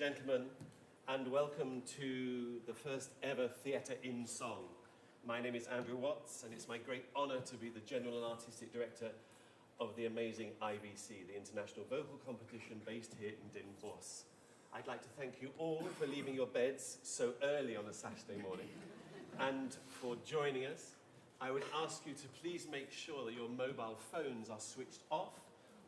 gentlemen, and welcome to the first ever Theatre in Song. My name is Andrew Watts, and it's my great honour to be the General and Artistic Director of the amazing IVC, the International Vocal Competition based here in Den Bosch. I'd like to thank you all for leaving your beds so early on a Saturday morning and for joining us. I would ask you to please make sure that your mobile phones are switched off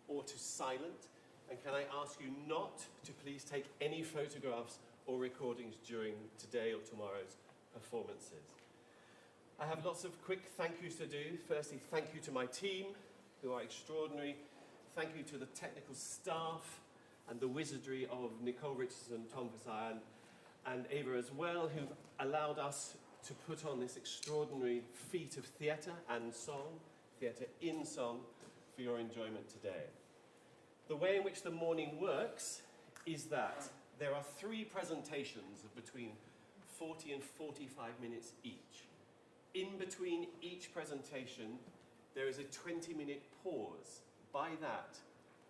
or to silent. And can I ask you not to please take any photographs or recordings during today or tomorrow's performances. I have lots of quick thank yous to do. Firstly, thank you to my team, who are extraordinary. Thank you to the technical staff and the wizardry of Nicole Richardson, Tom Versailles, and Ava as well, who've allowed us to put on this extraordinary feat of theatre and song, theatre in song, for your enjoyment today. The way in which the morning works is that there are 3 presentations of between 40 and 45 minutes each. In between each presentation, there is a 20-minute pause. By that,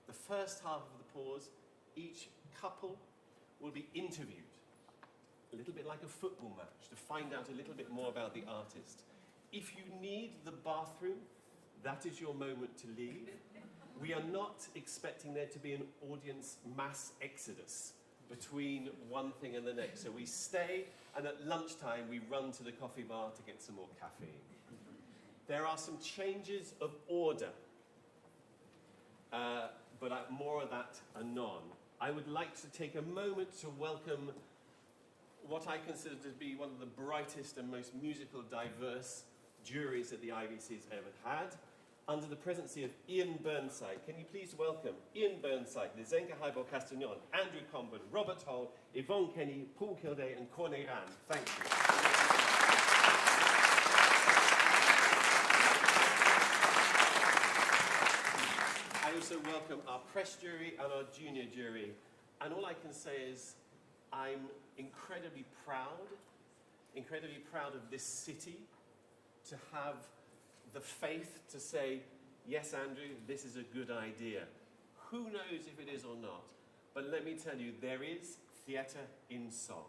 the first half of the pause, each couple will be interviewed, a little bit like a football match, to find out a little bit more about the artist. If you need the bathroom, that is your moment to leave. We are not expecting there to be an audience mass exodus between one thing and the next. So we stay, and at lunchtime we run to the coffee bar to get some more caffeine. There are some changes of order, but more of that anon. I would like to take a moment to welcome what I consider to be one of the brightest and most musical, diverse juries that the IVC has ever had, under the presidency of Ian Burnside. Can you please welcome Ian Burnside, Lizenka Heibel-Castagnon, Andrew Comben, Robert Hall, Yvonne Kenny, Paul Kildare, and Corné Rand. Thank you. I also welcome our press jury and our junior jury. And all I can say is I'm incredibly proud of this city to have the faith to say, yes, Andrew, this is a good idea. Who knows if it is or not? But let me tell you, there is theatre in song.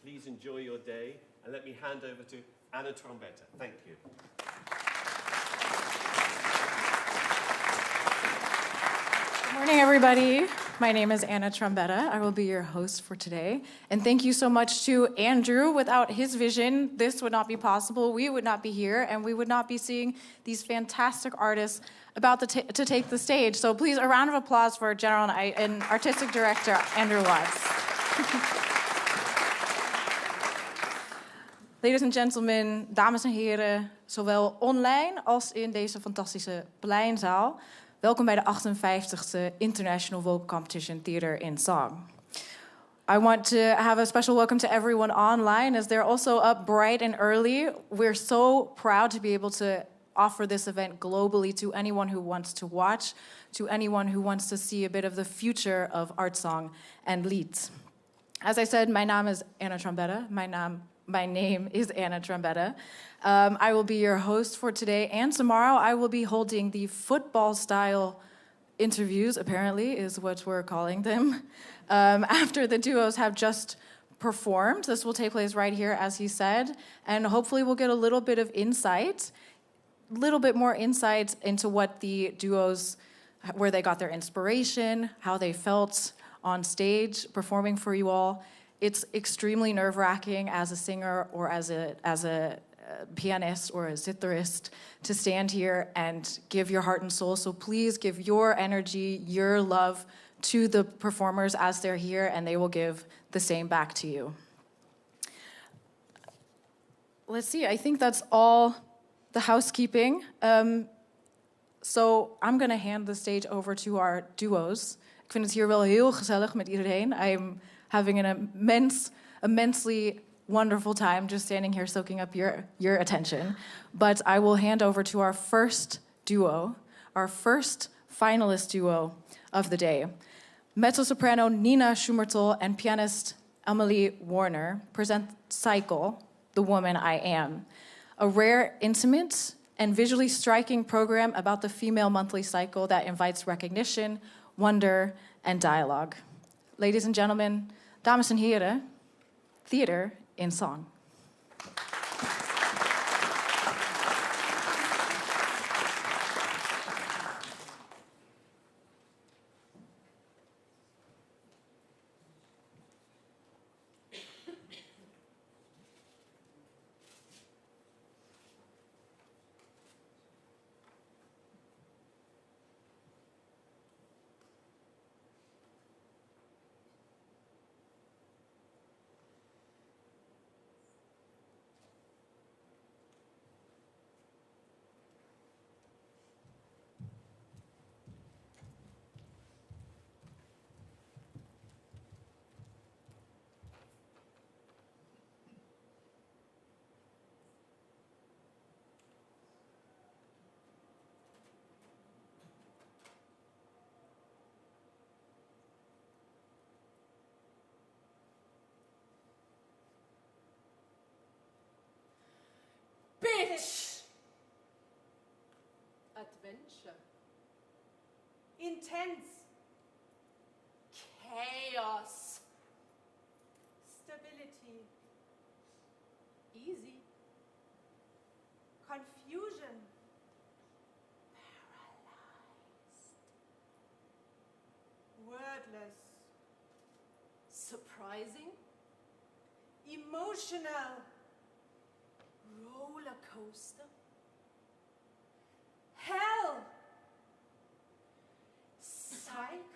Please enjoy your day, and let me hand over to Anna Trombetta. Thank you. Good morning, everybody. My name is Anna Trombetta. I will be your host for today. And thank you so much to Andrew. Without his vision, this would not be possible. We would not be here, and we would not be seeing these fantastic artists about to take the stage. So please, a round of applause for General and Artistic Director Andrew Watts. Ladies and gentlemen, dames en heren, zowel online als in deze fantastische Pleinzaal. Welkom bij de 58e International Vocal Competition Theatre in Song. I want to have a special welcome to everyone online as they're also up bright and early. We're so proud to be able to offer this event globally to anyone who wants to watch, to anyone who wants to see a bit of the future of art song and lied. As I said, my name is Anna Trombetta. My name is Anna Trombetta. I will be your host for today and tomorrow. I will be holding the football-style interviews, apparently, is what we're calling them, after the duos have just performed. This will take place right here, as he said, and hopefully we'll get a little bit of insight, a little bit more insight into what the duos, where they got their inspiration, how they felt on stage performing for you all. It's extremely nerve-wracking as a singer or as a pianist or a zitherist to stand here and give your heart and soul. So please give your energy, your love to the performers as they're here, and they will give the same back to you. Let's see, I think that's all the housekeeping. So I'm going to hand the stage over to our duos. Ik vind het hier wel heel gezellig met iedereen. I'm having an immensely wonderful time just standing here soaking up your attention. But I will hand over to our first duo, our first finalist duo of the day. Mezzo-soprano Nina Schumertl and pianist Amelie Wurmer present Cycle, The Woman I Am, a rare, intimate, and visually striking program about the female monthly cycle that invites recognition, wonder, and dialogue. Ladies and gentlemen, Dames en heren, Theater in Song. Bitch! Adventure. Intense. Chaos. Stability. Easy. Confusion. Paralyzed. Wordless. Surprising. Emotional. Roller coaster. Hell. Cycle.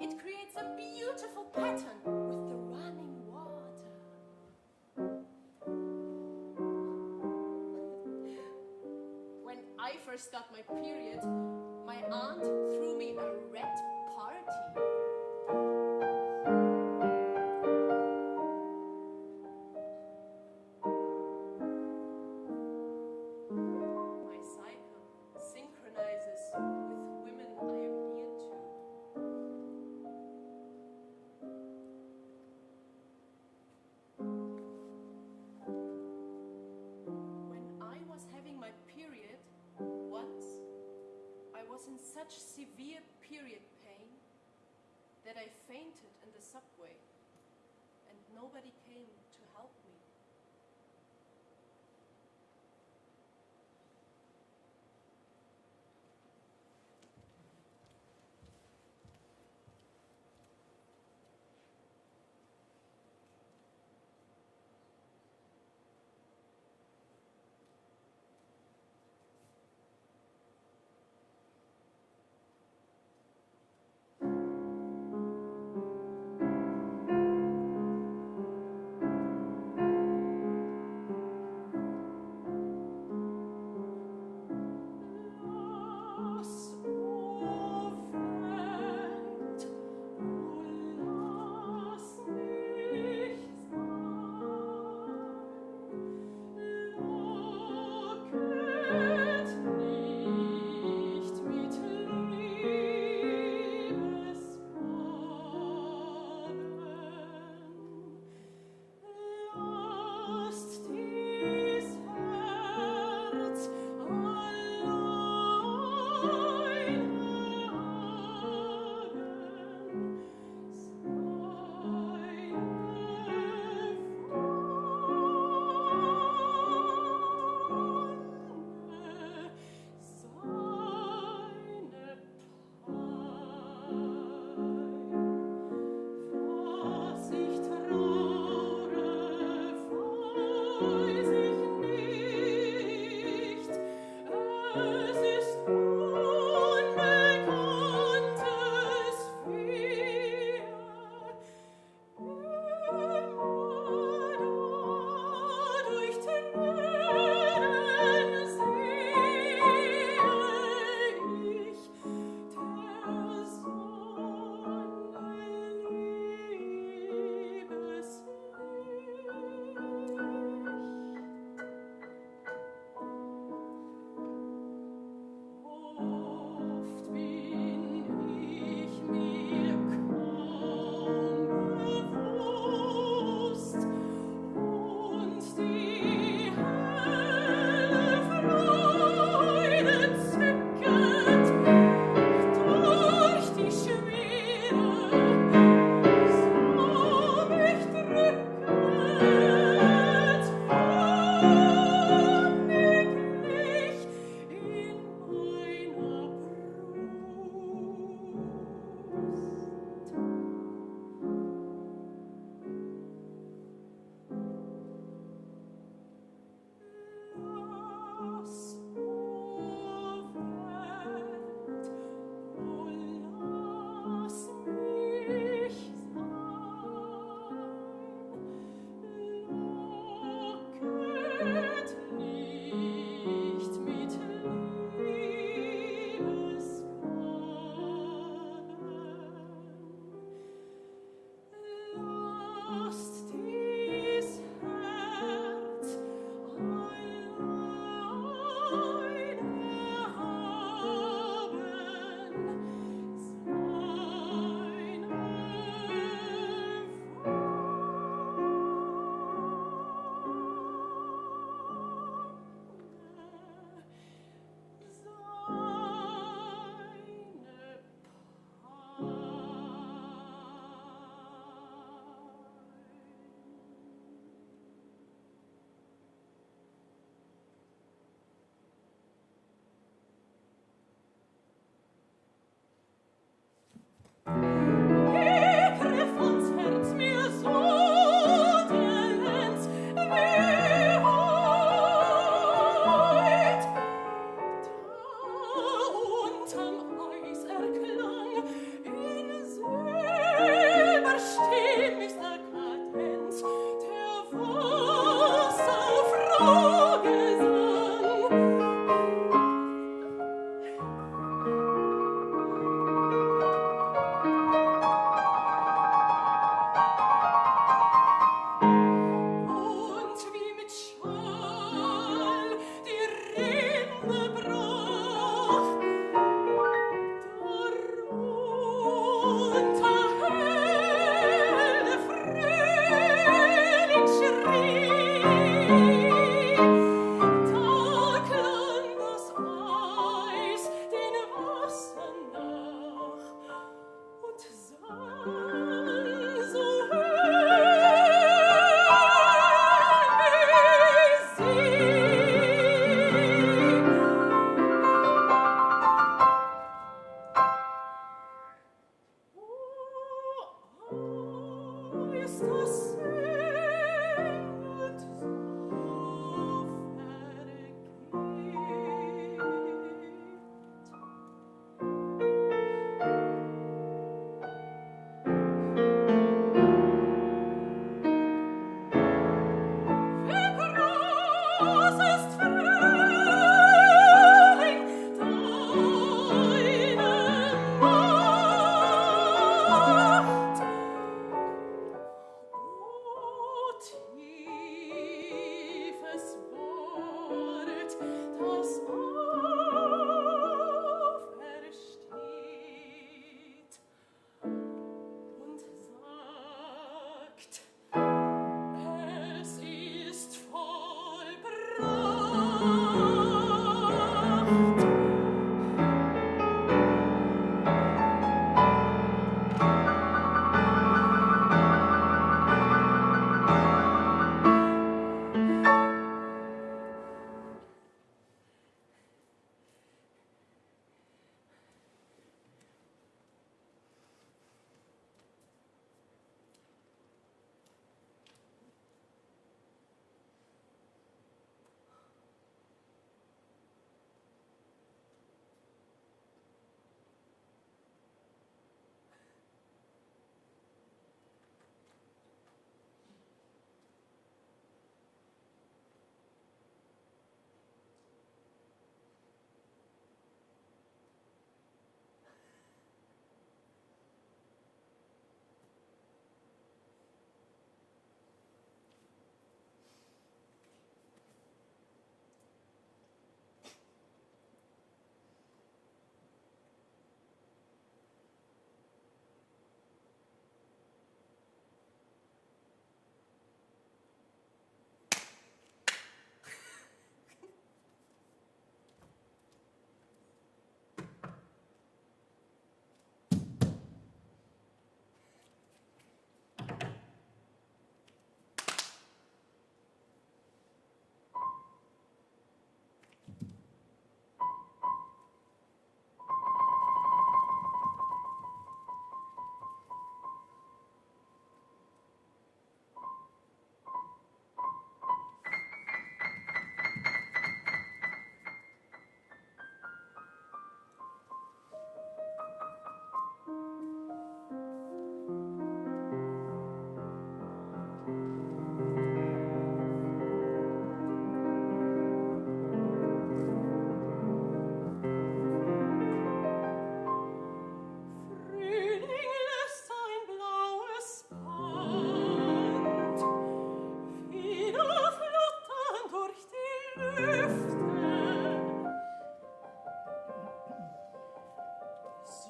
It creates a beautiful pattern with the running water. When I first got my period, my aunt threw me a red party. My cycle synchronizes with women I am near to. When I was having my period, once I was in such severe period pain that I fainted in the subway and nobody came to help me.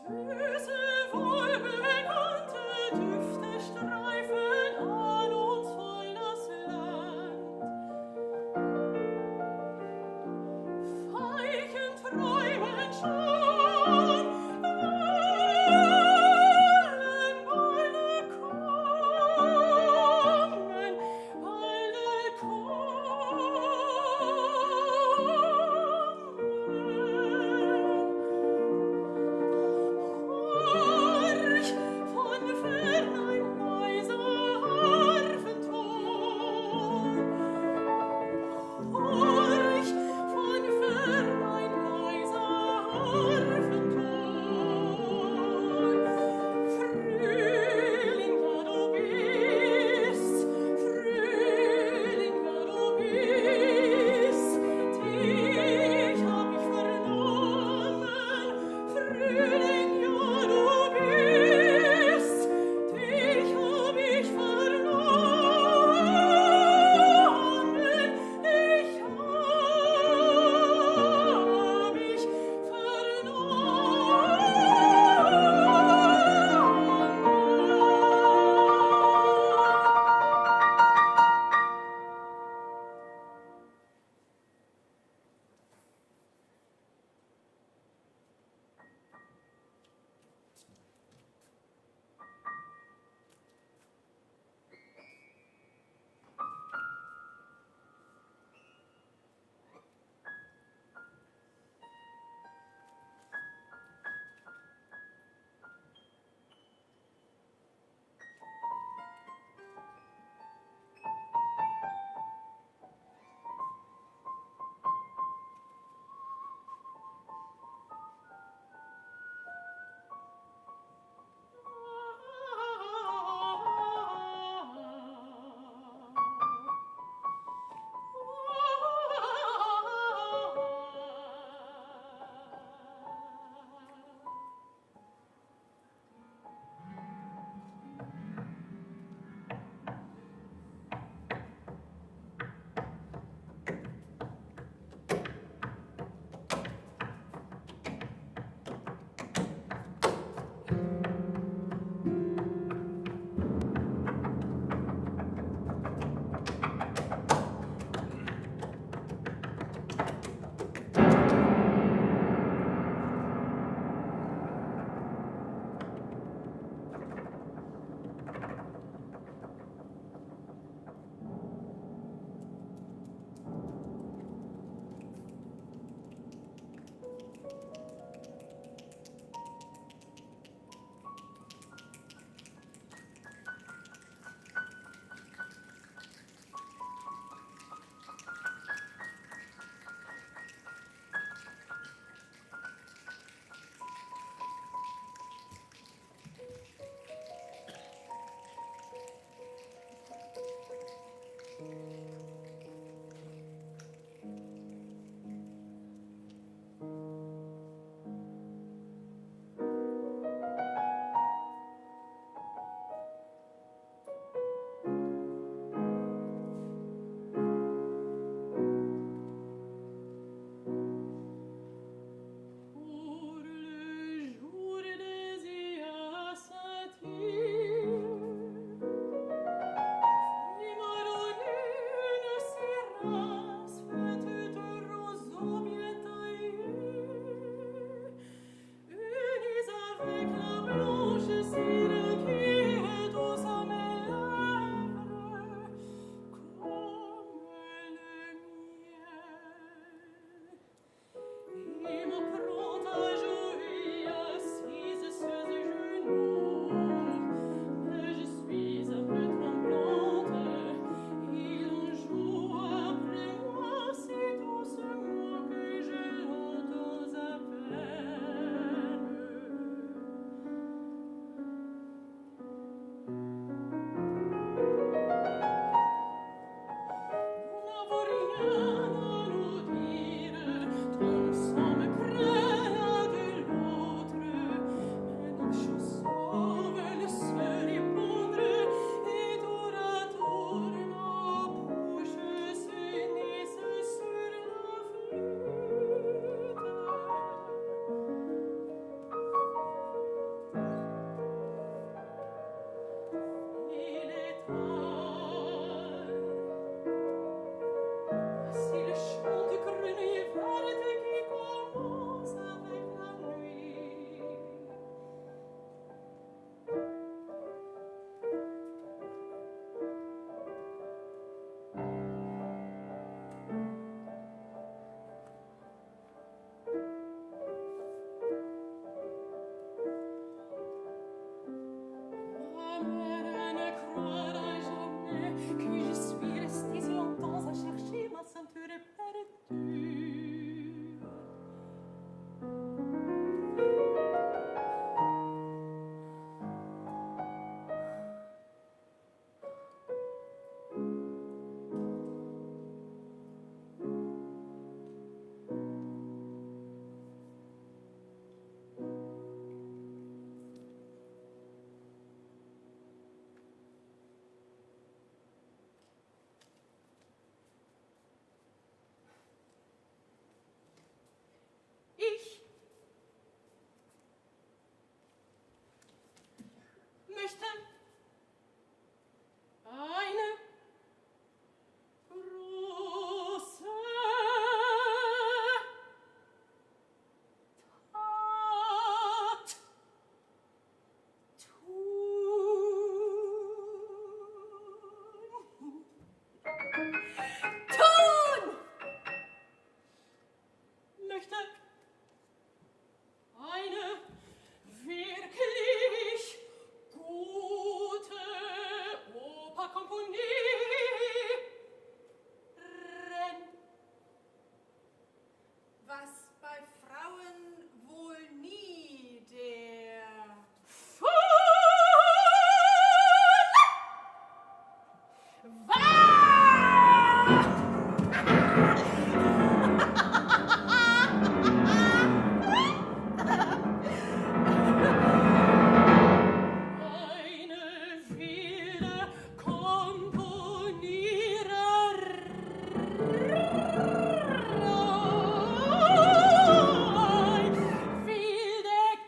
Oh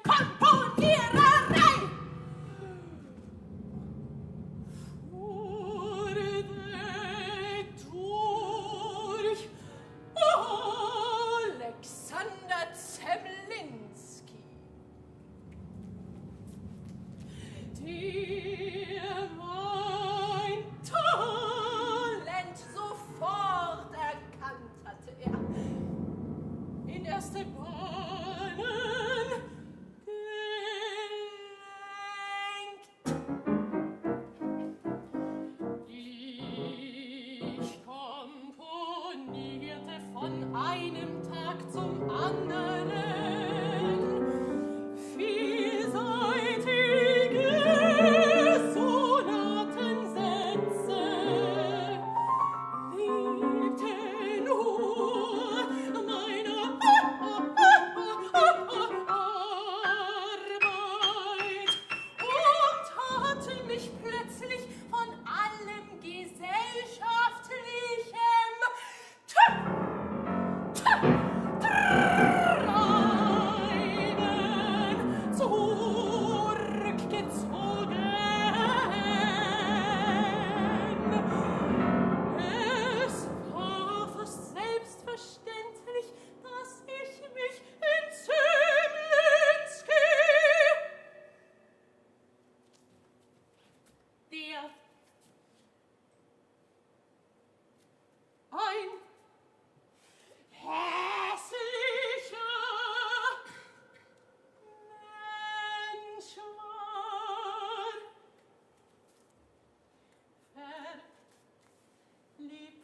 Komponiererei. Durch Alexander Zemlinski. Der mein Talent sofort erkannt hatte er. In erste Bahnen gelenkt. Ich komponierte von einem Tag zum anderen vielseitige Sonatensätze, liebte nur meine Arbeit und hatte mich plötzlich von allem gesellschaftlichem Treiben zurückgezogen. Es war fast selbstverständlich, dass ich mich in Zemlinski, der ein hässlicher Mensch war, verliebte.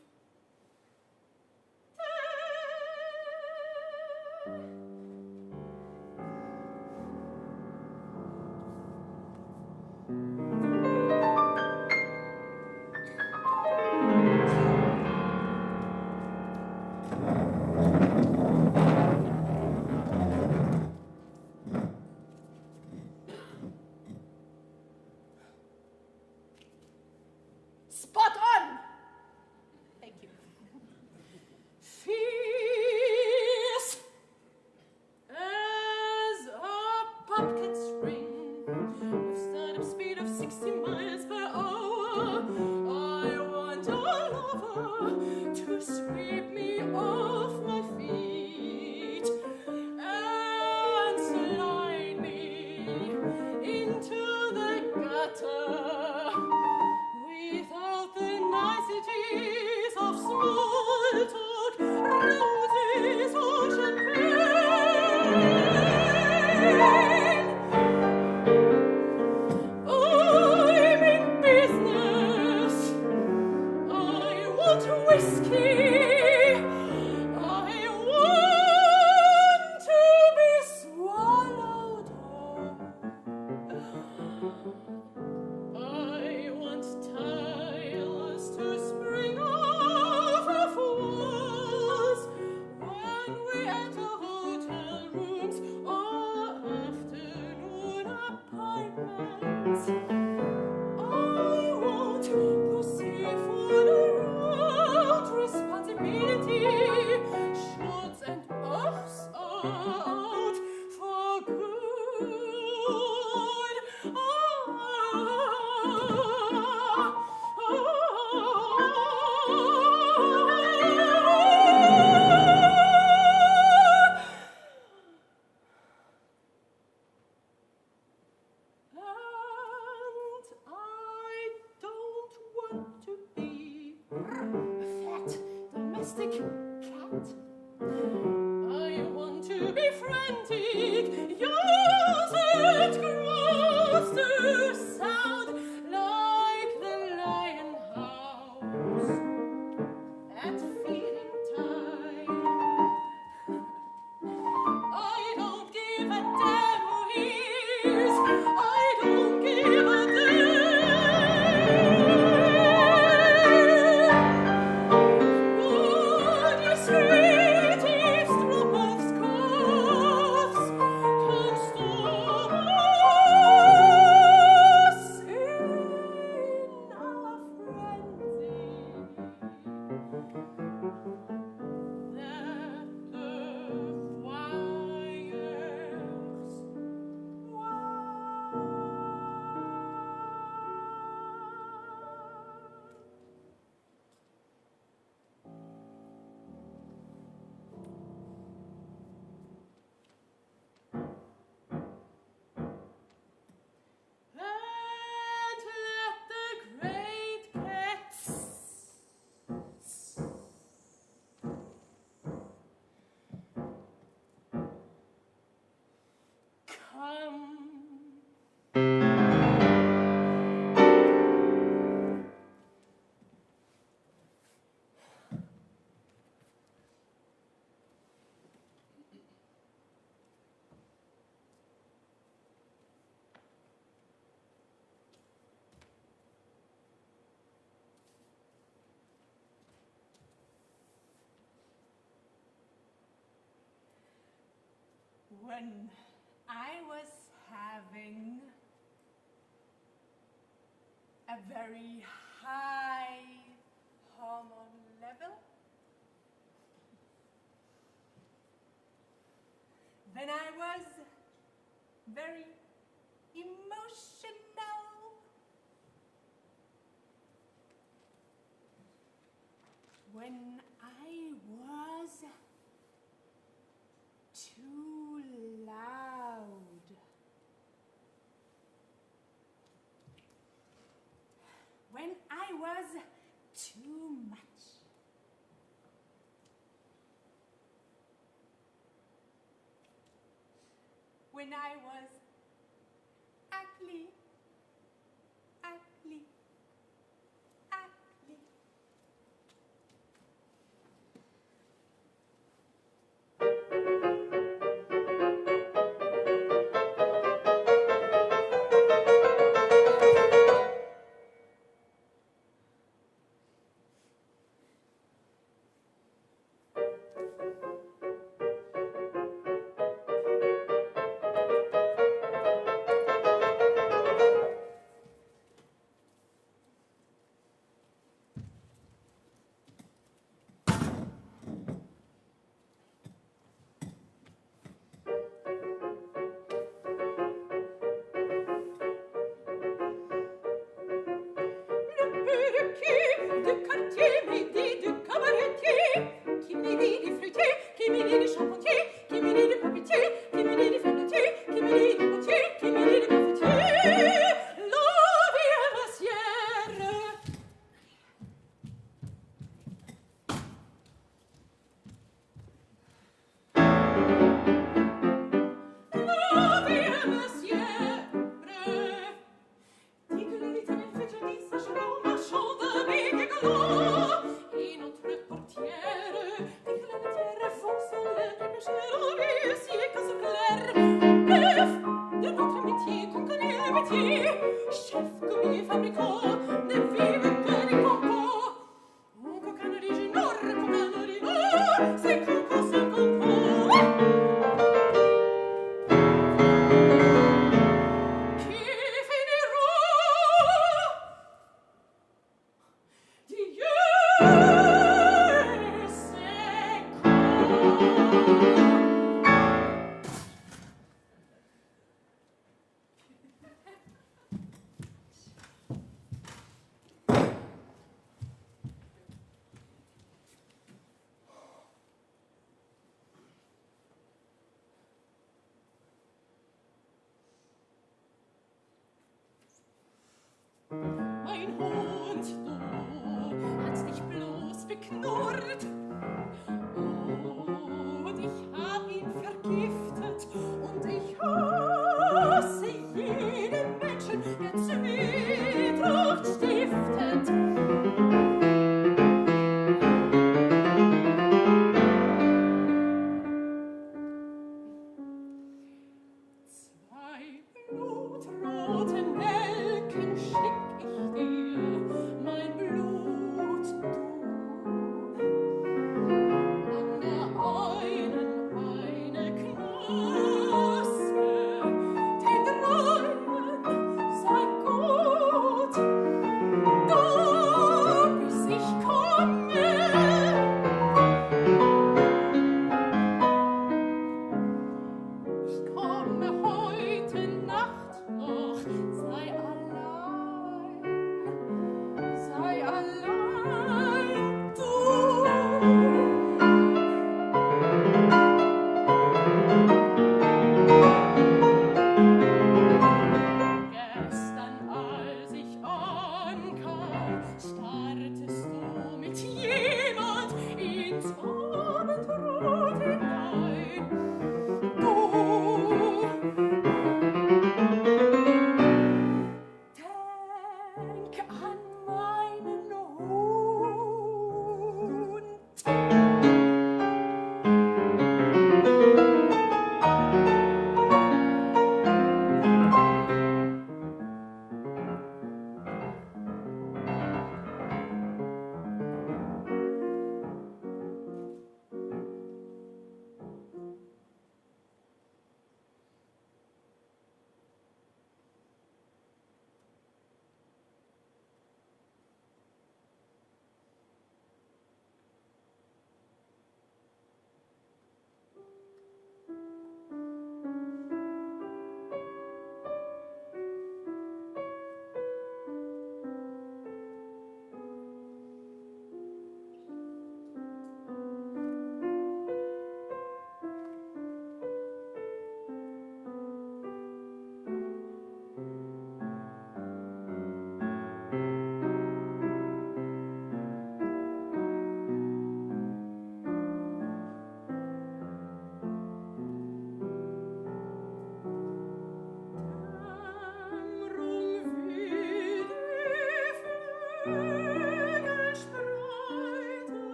Spot on! Thank you. Fierce as a pumpkin string, with startup speed of 60 miles per hour. I want a lover to sweep me off my feet and slide me into the gutter without the niceties of small talk, roses or champagne. I'm in business. I want whiskey. I want to be swallowed up. I want tiles to spring off of walls when we enter hotel rooms or afternoon appointments. I want pussy for the road, responsibility, shorts and offs out for good. And I don't want to be a fat domestic cat. I want to be frantic, yours and gross to sound like the lion house at feeding time. I don't give a damn who he is. I don't give a damn. Would you When I was having a very high hormone level, when I was very emotional, when I was too loud, when I was too much, when I was ugly, ugly, ugly.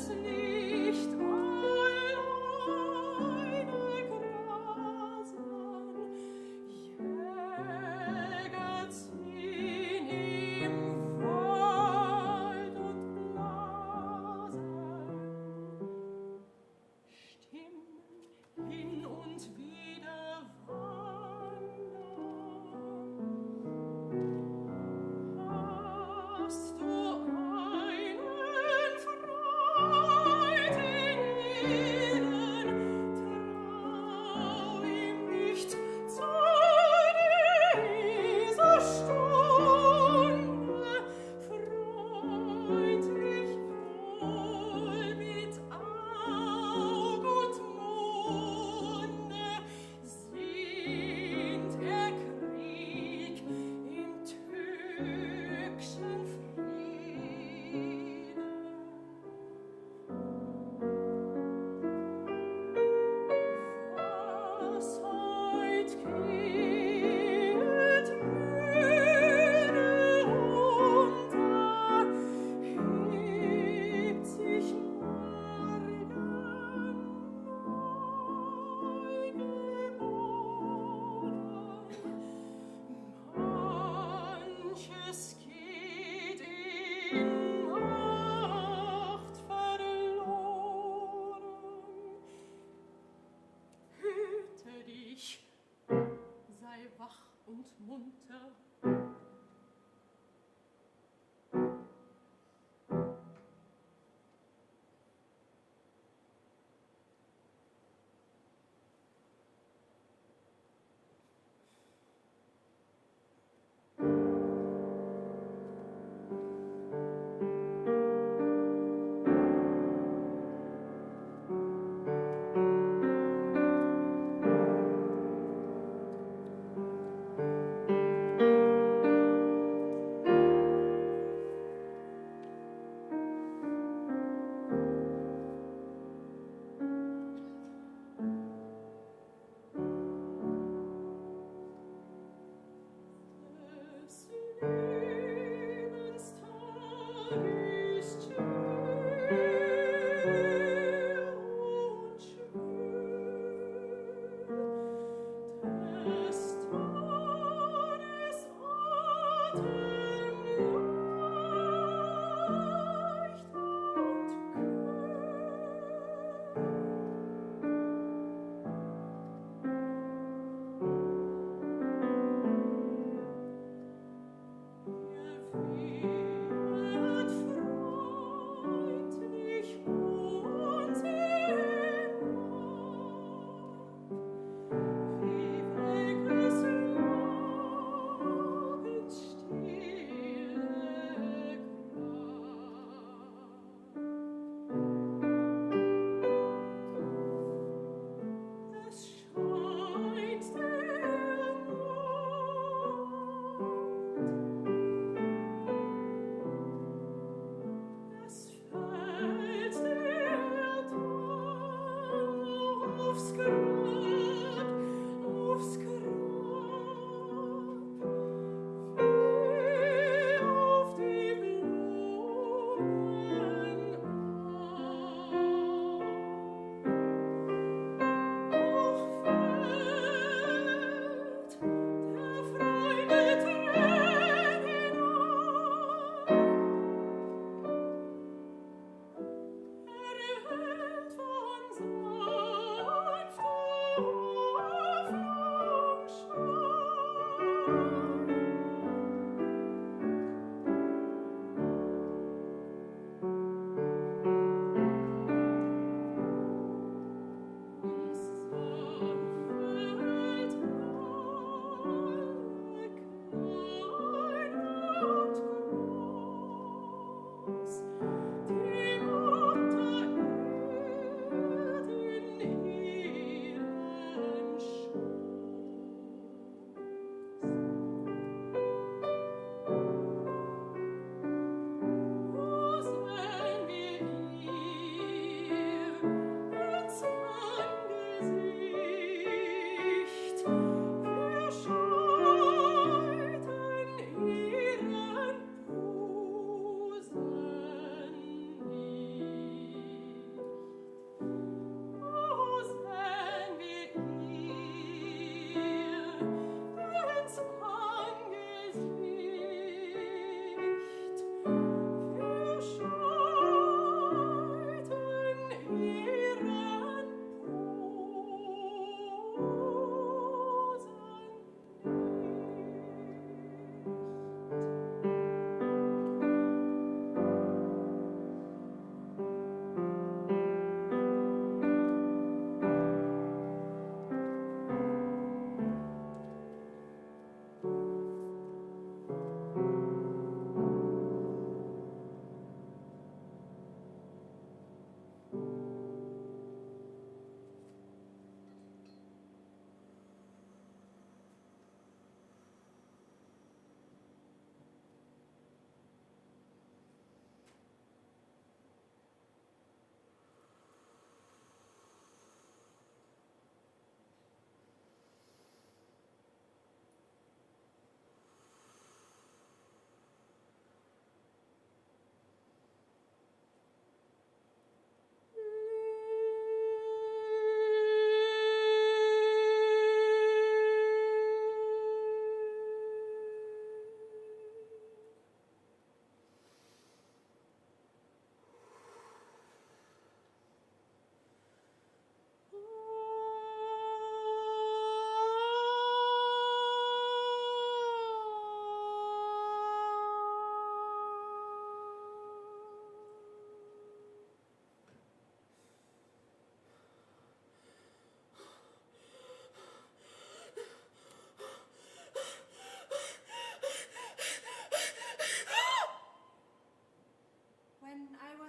Hast du einen Freund?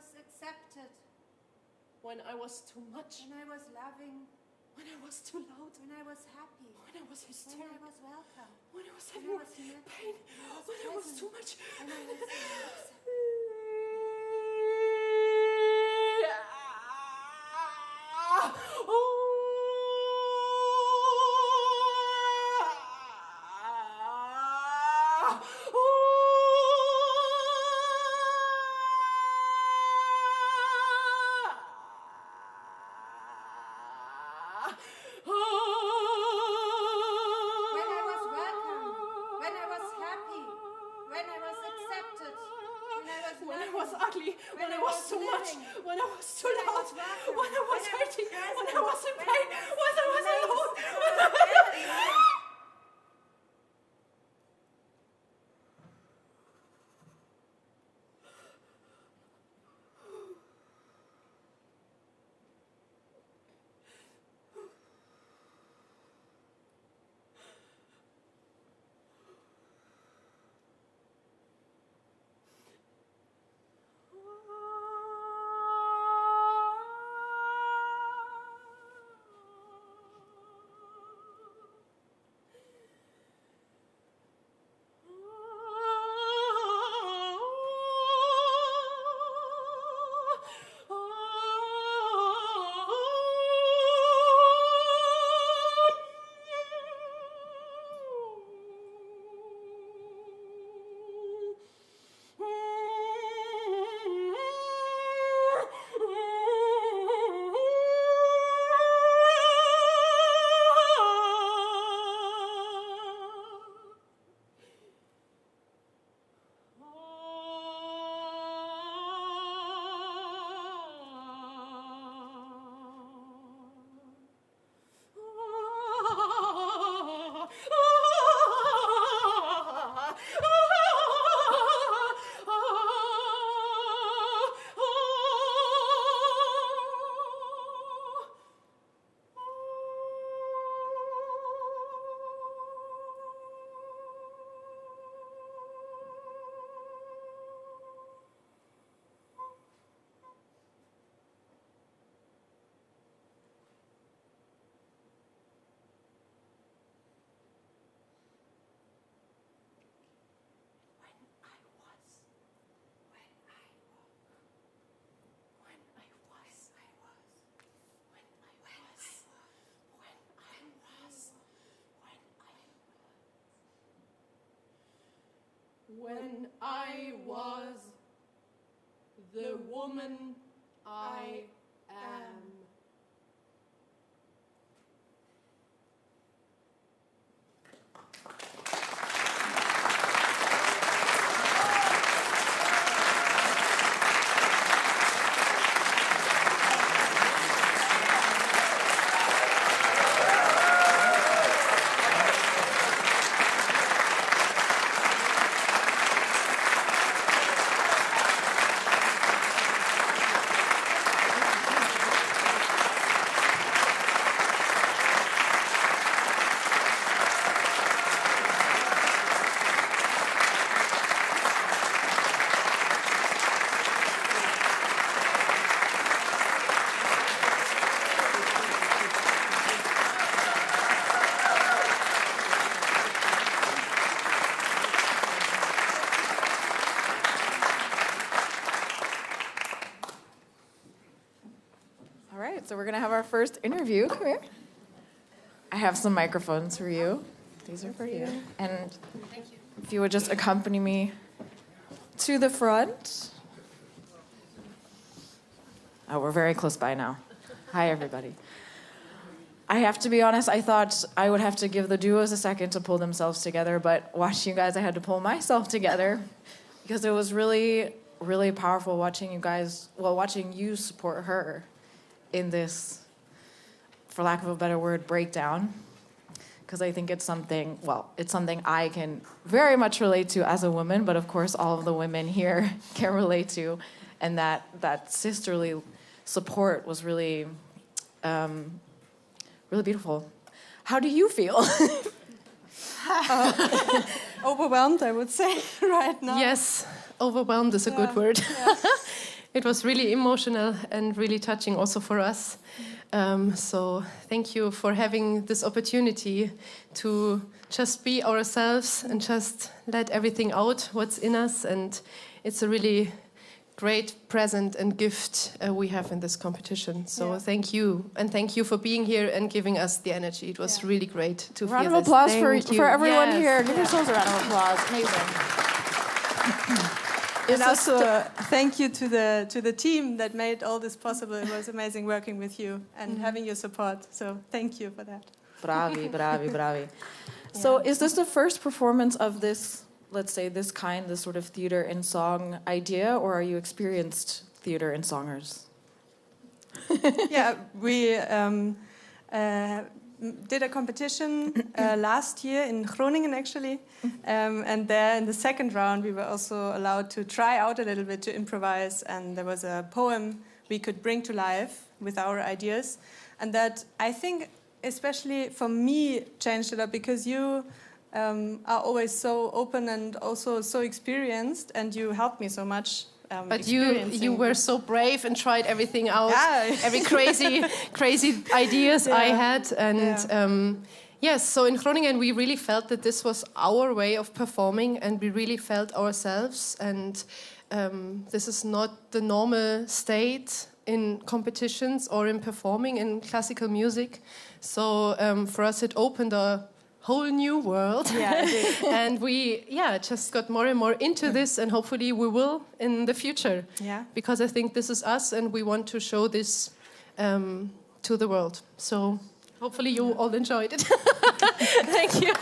was accepted. When I was too much. When I was loving. When I was too loud. When I was happy. When I was When I hysterical. was welcome. When I was When having I was met. pain. When I was too much. When I was accepted. When I was welcome, when I was happy, when I was accepted, when I was When I loving, was ugly, when I I was was too much, living, when I was too when I loud, was welcome, when I was when I was hurting, when I was in present, pain, when I was alone. When I was the woman I am. All right, so we're going to have our first interview. Come here. I have some microphones for you. These are for you. And if you would just accompany me to the front. Oh, we're very close by now. Hi, everybody. I have to be honest, I thought I would have to give the duos a second to pull themselves together, but watching you guys, I had to pull myself together because it was really, really powerful watching you guys, well, watching you support her in this, for lack of a better word, breakdown. Because I think it's something, well, it's something I can very much relate to as a woman, but of course all of the women here can relate to. And that sisterly support was really, really beautiful. How do you feel? Overwhelmed, I would say, right now. Yes, overwhelmed is a good word. It was really emotional and really touching also for us. So thank you for having this opportunity to just be ourselves and just let everything out what's in us. And it's a really great present and gift we have in this competition. So thank you. And thank you for being here and giving us the energy. It was really great to feel Round of this. applause Thank you. for everyone Yes. here. Give yourselves a round of applause. Amazing. And also, thank you to the team that made all this possible. It was amazing working with you and having your support. So thank you for that. Bravi, bravi, bravi. So is this the first performance of this, let's say, this sort of theater and song idea, or are you experienced theater and songers? Yeah, we did a competition last year in Groningen, actually. And there in the second round, we were also allowed to try out a little bit to improvise. And there was a poem we could bring to life with our ideas. And that, I think, especially for me, changed it up because you are always so open and also so experienced, and you helped me so much. But you were so brave and tried everything out, every crazy ideas I had. And yes, so in Groningen we really felt that this was our way of performing, and we really felt ourselves. And this is not the normal state in competitions or in performing in classical music. So for us it opened a whole new world. Yeah, and we just got more and more into this, and hopefully we will in the future. Yeah. Because I think this is us, and we want to show this to the world. So hopefully you all enjoyed it. Thank you.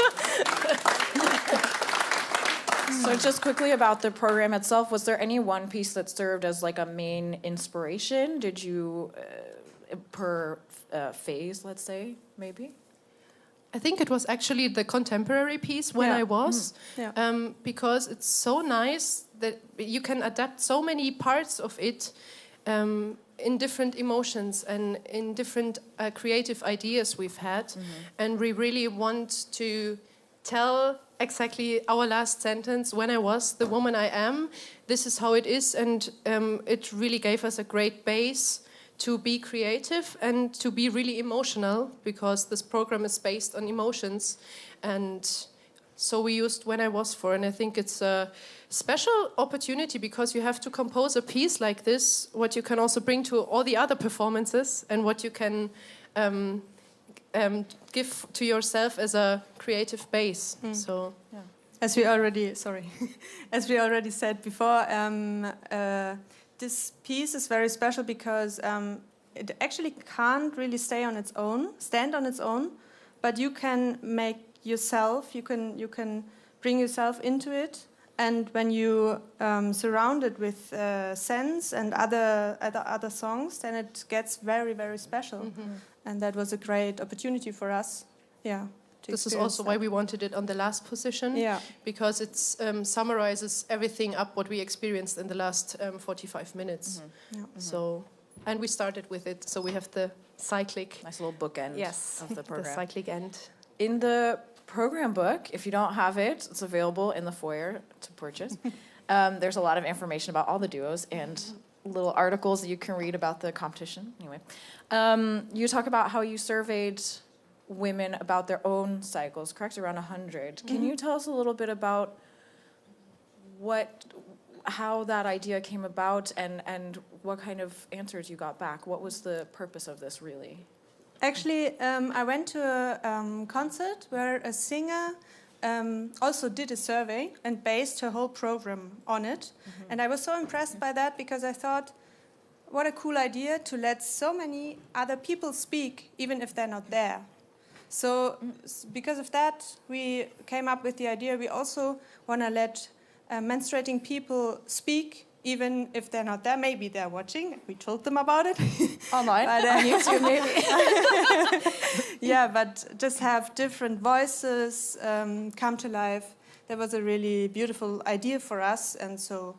So just quickly about the program itself, was there any one piece that served as like a main inspiration? Did you, per phase, let's say, maybe? I think it was actually the contemporary piece when I was, because it's so nice that you can adapt so many parts of it in different emotions and in different creative ideas we've had. And we really want to tell exactly our last sentence, when I was the woman I am, this is how it is. And it really gave us a great base to be creative and to be really emotional, because this program is based on emotions. And so we used When I Was For, and I think it's a special opportunity because you have to compose a piece like this, what you can also bring to all the other performances, and what you can give to yourself as a creative base. So, as we already said before, this piece is very special because it actually can't really stand on its own, but you can make yourself, you can bring yourself into it, and when you surround it with sense and other songs, then it gets very, very special, and that was a great opportunity for us. Yeah. This is also why we wanted it on the last position, because it summarizes everything up what we experienced in the last 45 minutes. So, and we started with it, so we have the cyclic... Nice little bookend of the program. The cyclic end. In the program book, if you don't have it, it's available in the foyer to purchase. There's a lot of information about all the duos and little articles that you can read about the competition. Anyway, you talk about how you surveyed women about their own cycles, correct? Around 100. Can you tell us a little bit about how that idea came about and what kind of answers you got back? What was the purpose of this, really? Actually, I went to a concert where a singer also did a survey and based her whole program on it. And I was so impressed by that because I thought, what a cool idea to let so many other people speak, even if they're not there. So because of that, we came up with the idea we also want to let menstruating people speak, even if they're not there. Maybe they're watching. We told them about it. Online, but, on YouTube maybe. Yeah, but just have different voices come to life. That was a really beautiful idea for us, and so...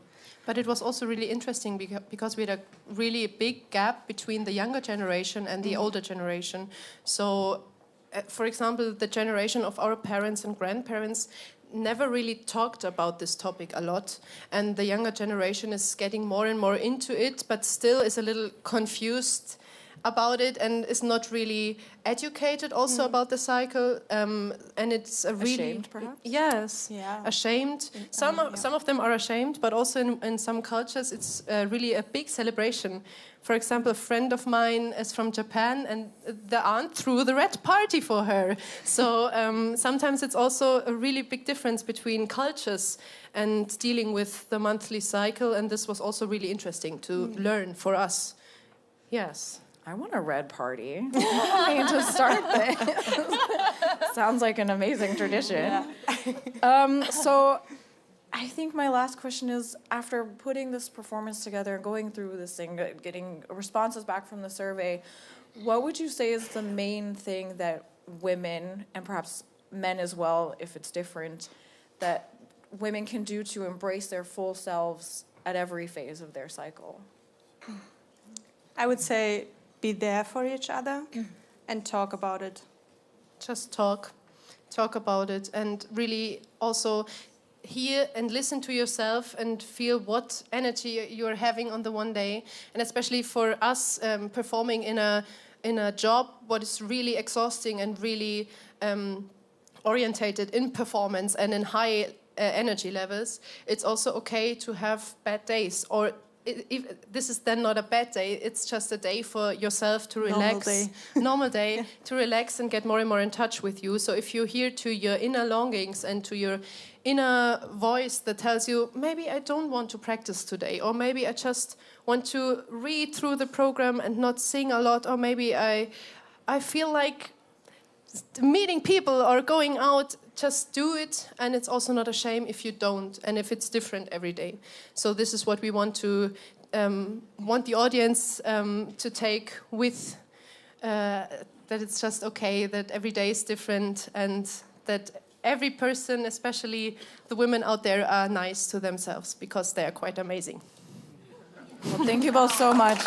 But it was also really interesting because we had a really big gap between the younger generation and the older generation. So... for example, the generation of our parents and grandparents never really talked about this topic a lot, and the younger generation is getting more and more into it, but still is a little confused about it and is not really educated also about the cycle, and it's a really Ashamed, perhaps? Yes, Yeah. ashamed. Some of them are ashamed, but also in some cultures it's really a big celebration. For example, a friend of mine is from Japan, and the aunt threw the red party for her. So sometimes it's also a really big difference between cultures and dealing with the monthly cycle, and this was also really interesting to learn for us. Yes. I want a red party. I mean, to start this. Sounds like an amazing tradition. Yeah. So I think my last question is, after putting this performance together and going through this thing, getting responses back from the survey, what would you say is the main thing that women, and perhaps men as well, if it's different, that women can do to embrace their full selves at every phase of their cycle? I would say be there for each other and talk about it. Just talk about it, and really also hear and listen to yourself and feel what energy you're having on the one day. And especially for us performing in a job what is really exhausting and really orientated in performance and in high energy levels, it's also okay to have bad days, or if this is then not a bad day, it's just a day for yourself to relax. Normal day to relax and get more and more in touch with you. So if you hear to your inner longings and to your inner voice that tells you, maybe I don't want to practice today, or maybe I just want to read through the program and not sing a lot, or maybe I feel like meeting people or going out, just do it, and it's also not a shame if you don't, and if it's different every day. So this is what we want to want the audience to take with, that it's just okay, that every day is different, and that every person, especially the women out there, are nice to themselves, because they are quite amazing. Well, thank you both so much.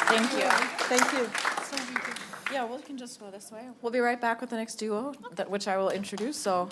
Thank you. Thank you. Yeah, we can just go this way. We'll be right back with the next duo, which I will introduce. So.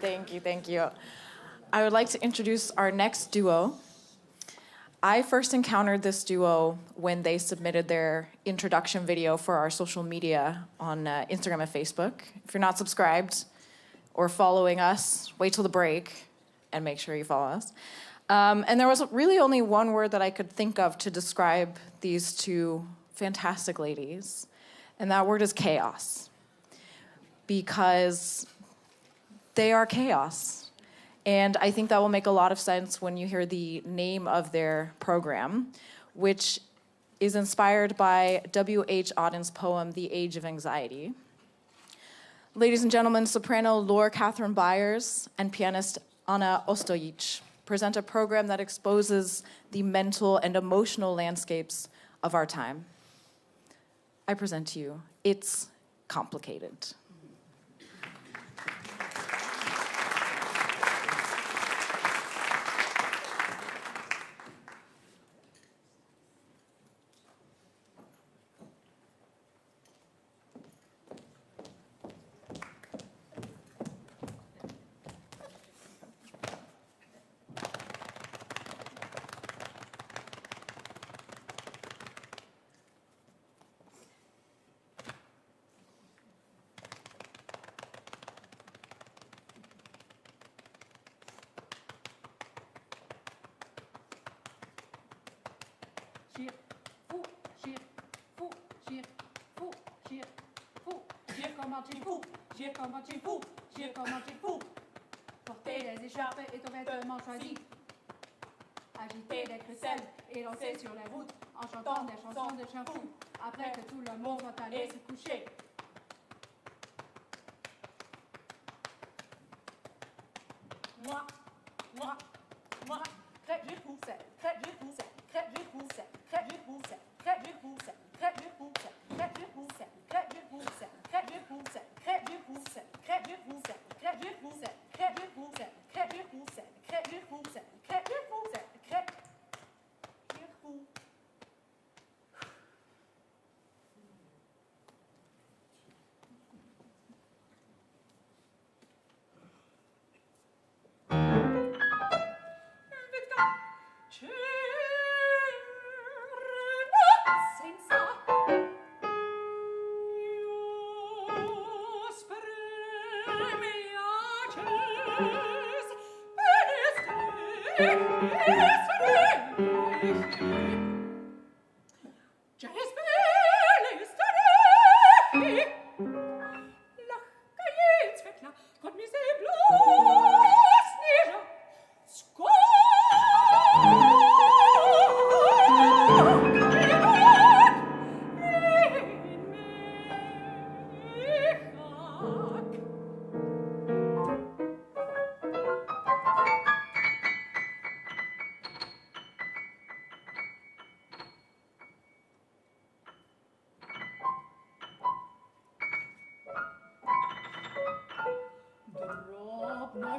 Thank you. Thank you. I would like to introduce our next duo. I first encountered this duo when they submitted their introduction video for our social media on Instagram and Facebook. If you're not subscribed or following us, wait till the break and make sure you follow us. And there was really only one word that I could think of to describe these two fantastic ladies, and that word is chaos. Because they are chaos. And I think that will make a lot of sense when you hear the name of their program, which is inspired by W.H. Auden's poem, The Age of Anxiety. Ladies and gentlemen, soprano Laure-Catherine Beyers and pianist Anna Ostojić present a program that exposes the mental and emotional landscapes of our time. I present to you, It's Complicated. Porter des écharpes et ton vêtement choisi. Agiter des crécelles et lancer sur la route en chantant des chansons de chien fou. Après que tout le monde soit allé se coucher. Moi, crête, je poussais, crête, je poussais, crête, je poussais, crête, je poussais, crête, je poussais, crête, je poussais, crête, je poussais, crête, je poussais, crête, je poussais, crête, je poussais, crête, je poussais, crête, je poussais, crête, je poussais, crête, je poussais, crête, je poussais, crête, je poussais, crête, je poussais.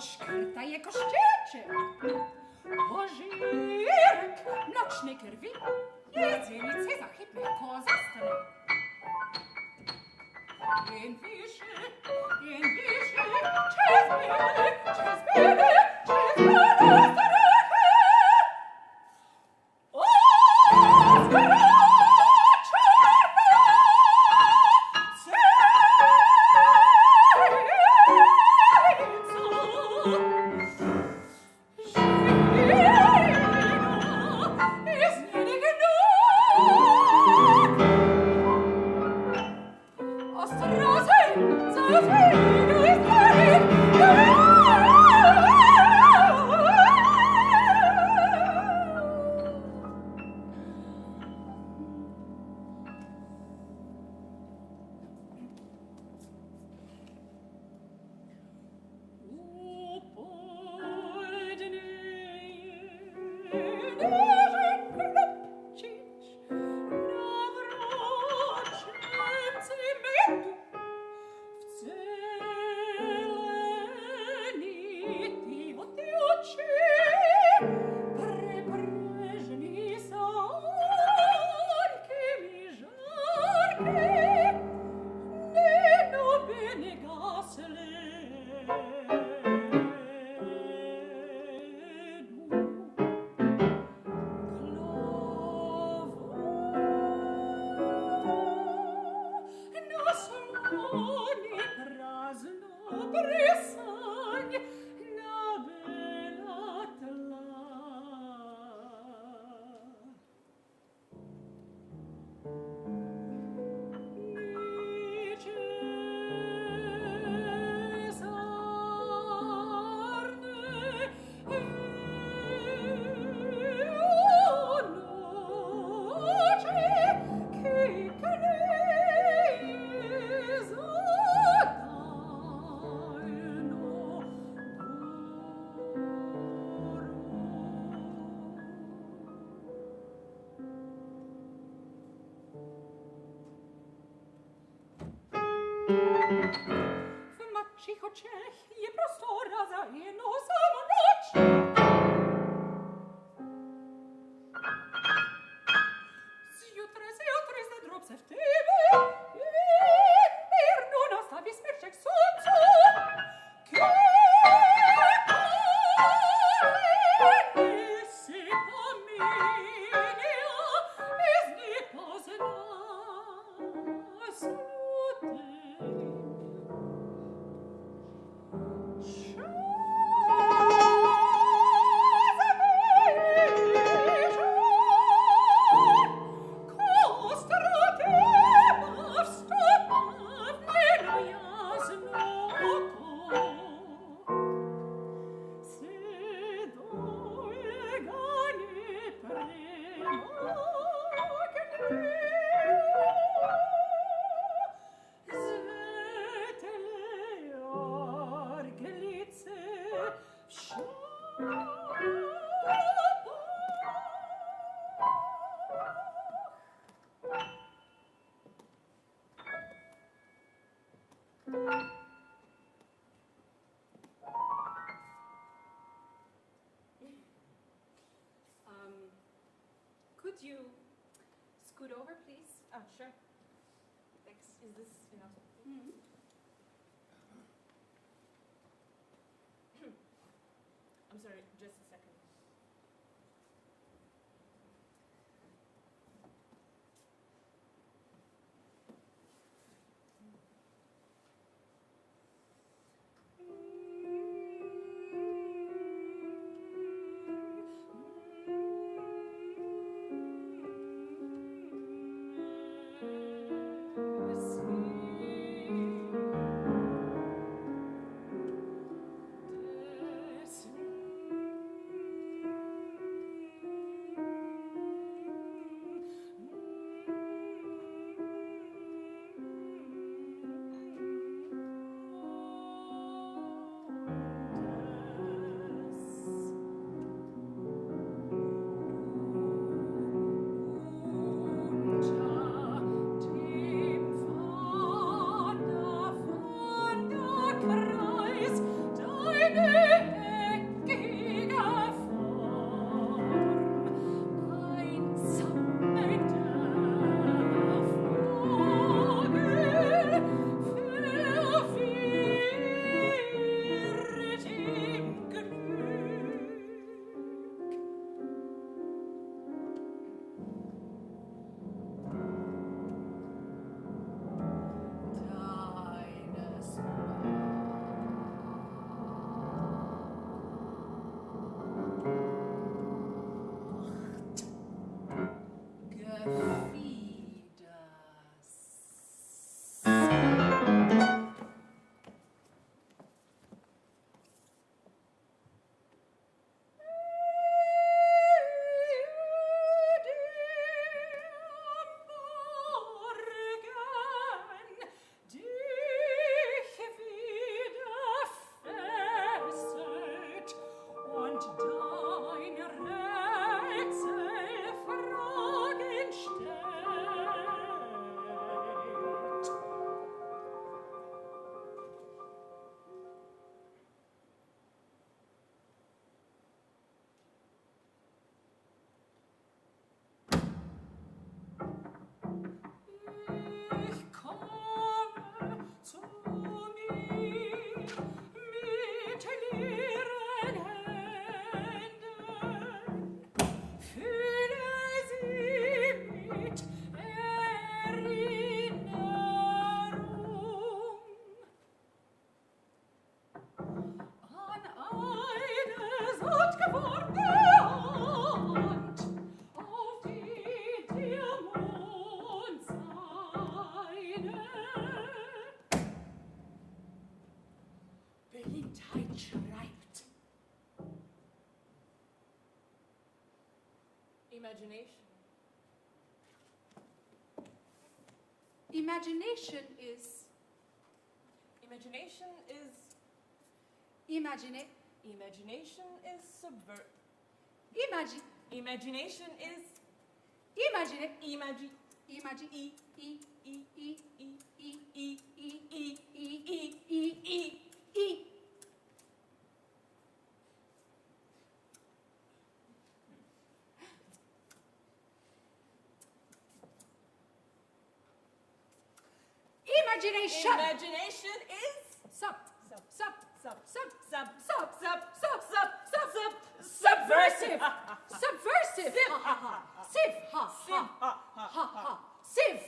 Szkrtaje kościecze, Bożirek, mroczny krwi, jedzenice zachybne kozastre. Jen wiszy, przez byle, W machich oczach je prostora za jedną samą noc. Z jutra zdrób se w tebe i mirno nastawi smierczek słońcu. Could you scoot over, please? Oh, sure. Thanks. Is this enough? I'm sorry, just a second. Imagination. Imagination is Imagination is subvert. Imagination is Imagination. Imagination is Subversive. Subversive. Siv. Siv.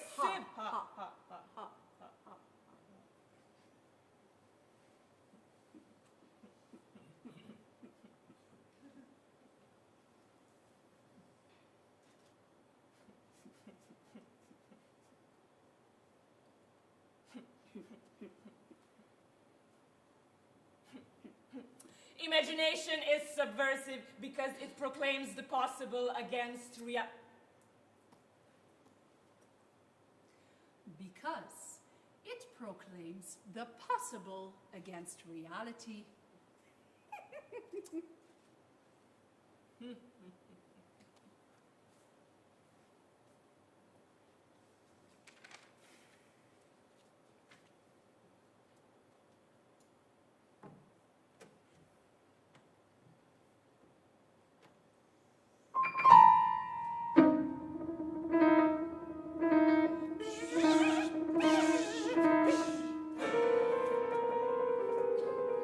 Imagination is subversive because it proclaims the possible against reality. Because it proclaims the possible against reality.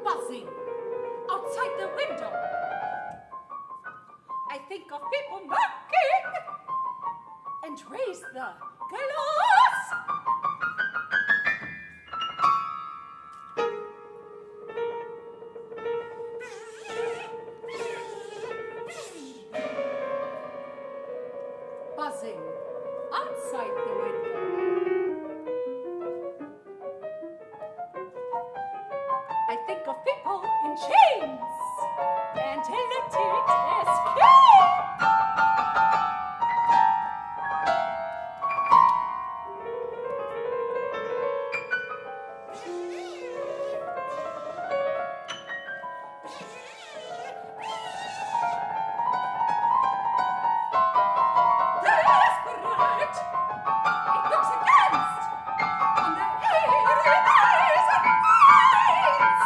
Buzzing outside the window. I think of people knocking and raise the glass. Buzzing outside the window. I think of people in chains and let it escape. Desperate, it looks against on the enemies and minds.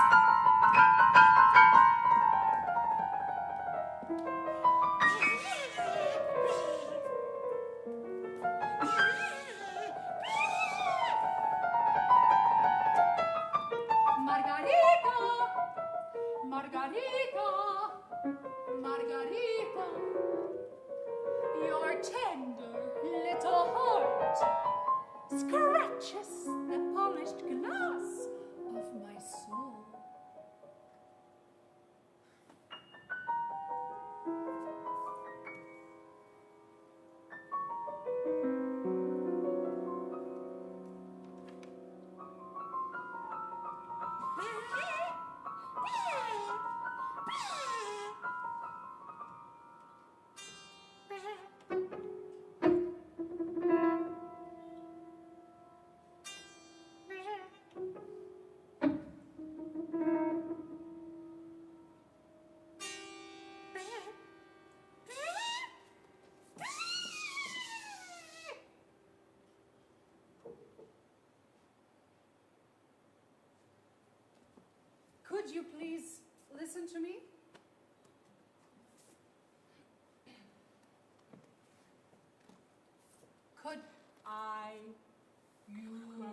Margarita, Margarita, Margarita, your tender little heart scratches the polished glass of my soul. Could you please listen to me? Could you please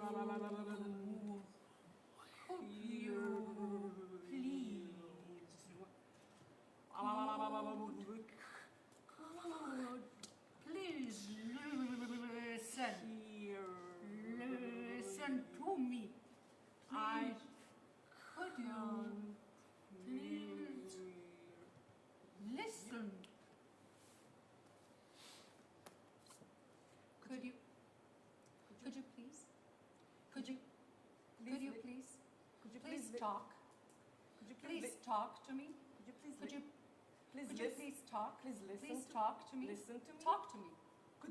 listen. Listen to me. Could you please listen? Could you please? Could you please talk? Could you please talk to me? Could you please talk? Please listen. Please talk to me. Listen to me. Talk to me.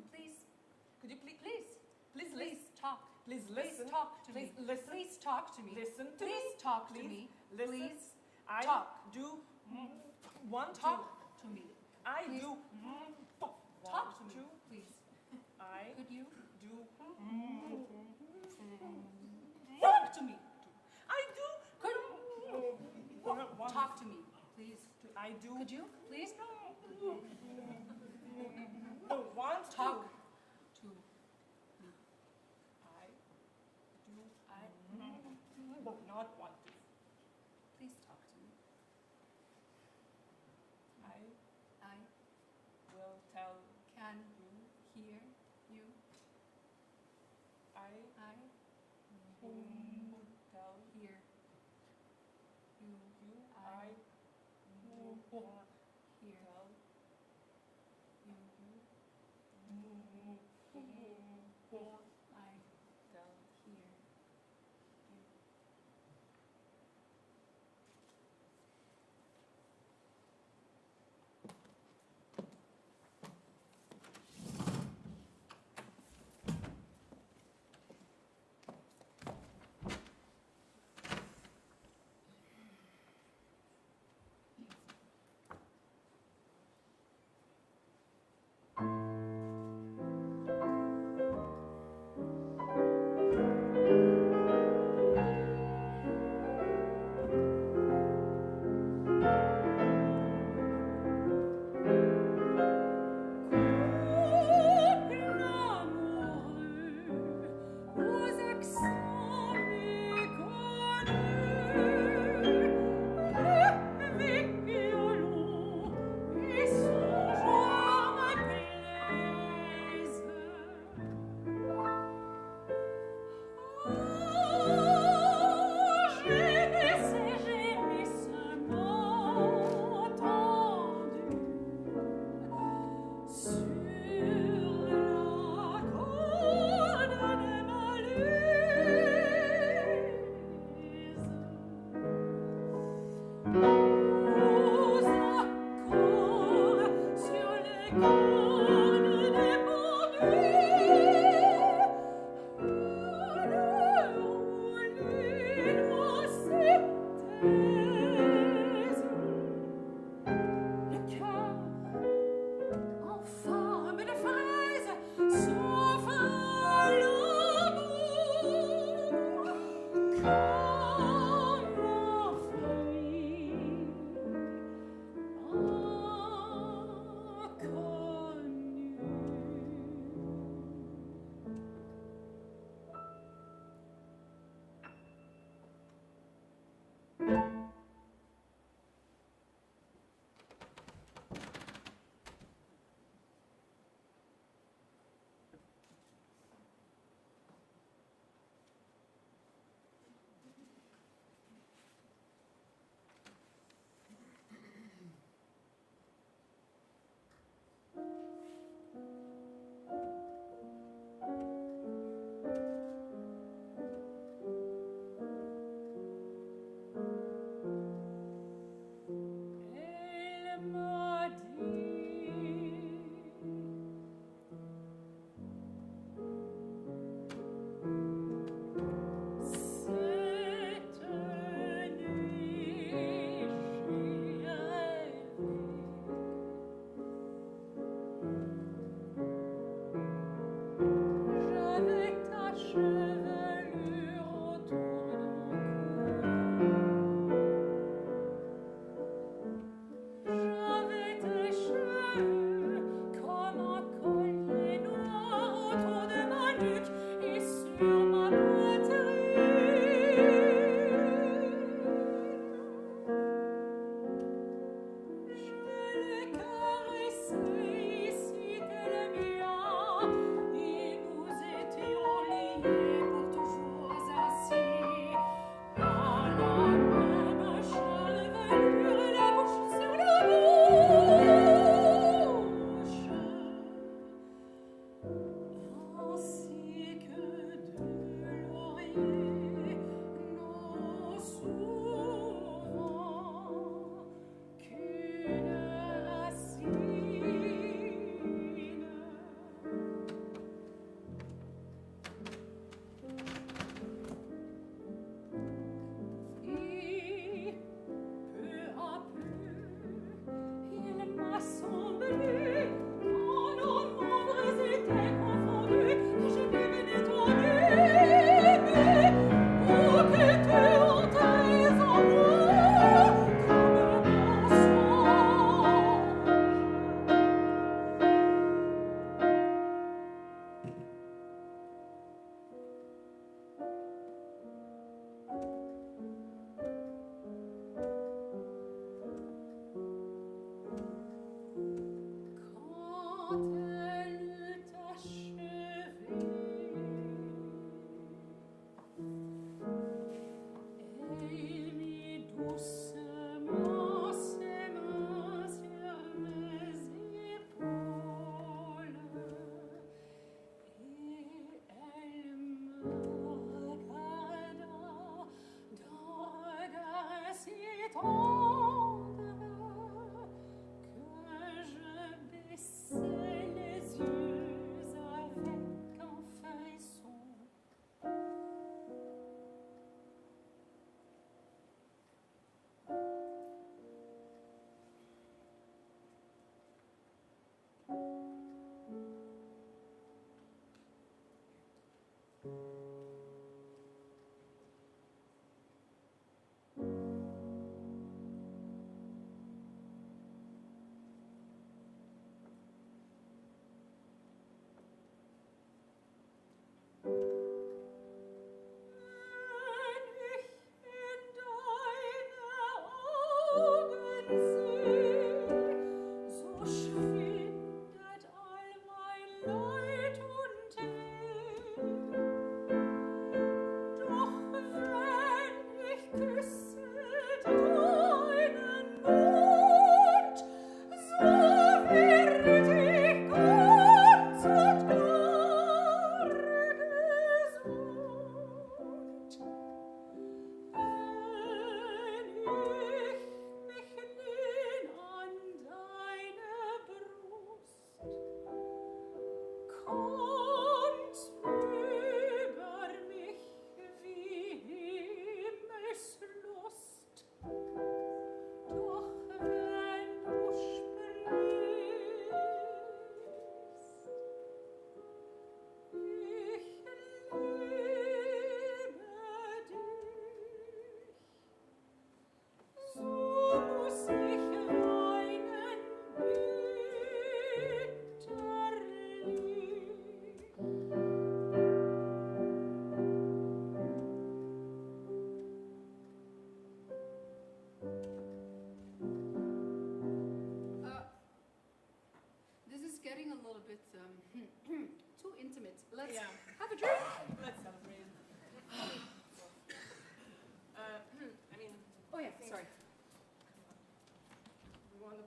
Could you please talk? Please Please listen. talk to me. Please listen. Please talk to me. Listen to Please me. talk to Please me. listen. Please I talk. do want to. Talk to me. I Please. do Talk to me, to. please. I Could you? do Talk to me. I do. Talk to me, please. I do. Could you, please? Want Talk to me. I do. I not want to. Please talk to me. I I will tell can you. hear you. I I will tell hear you. you. I I will hear tell you. I tell hear you.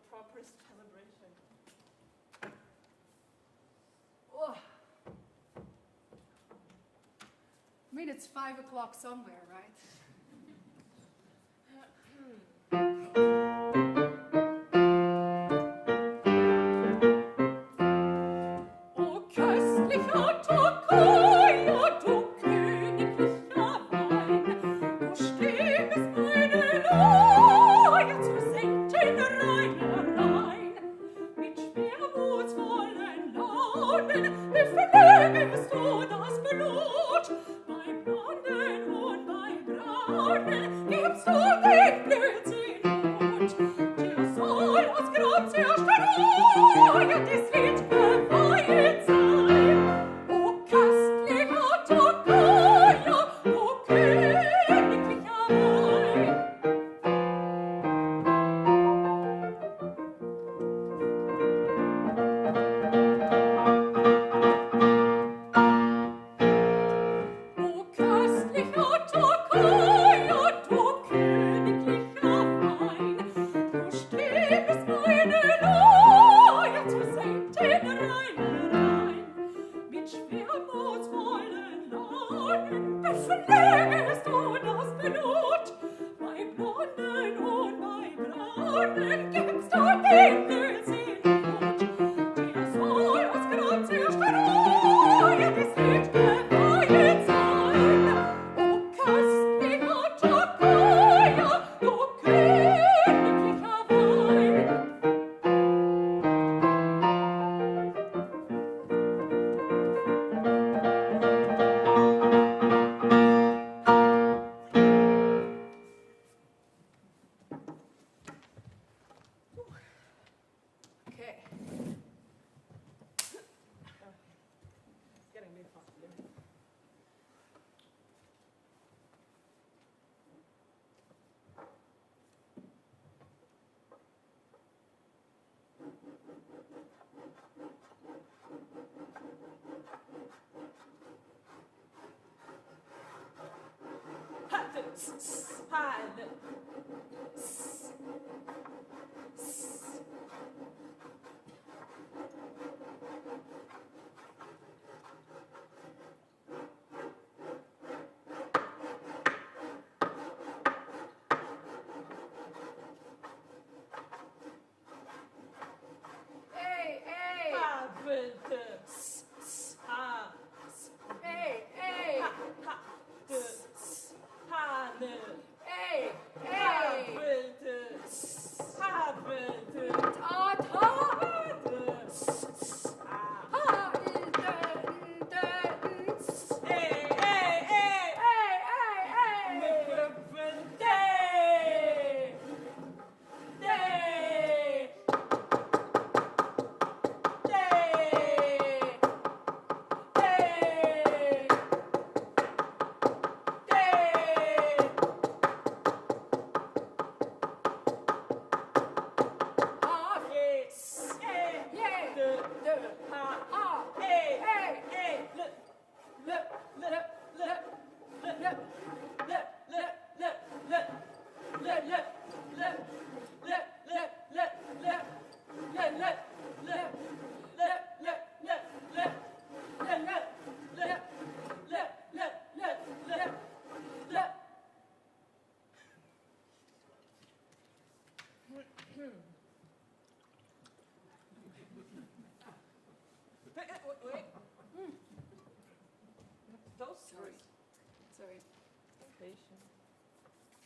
proper celebration. Oh. I mean, it's 5 o'clock somewhere, right?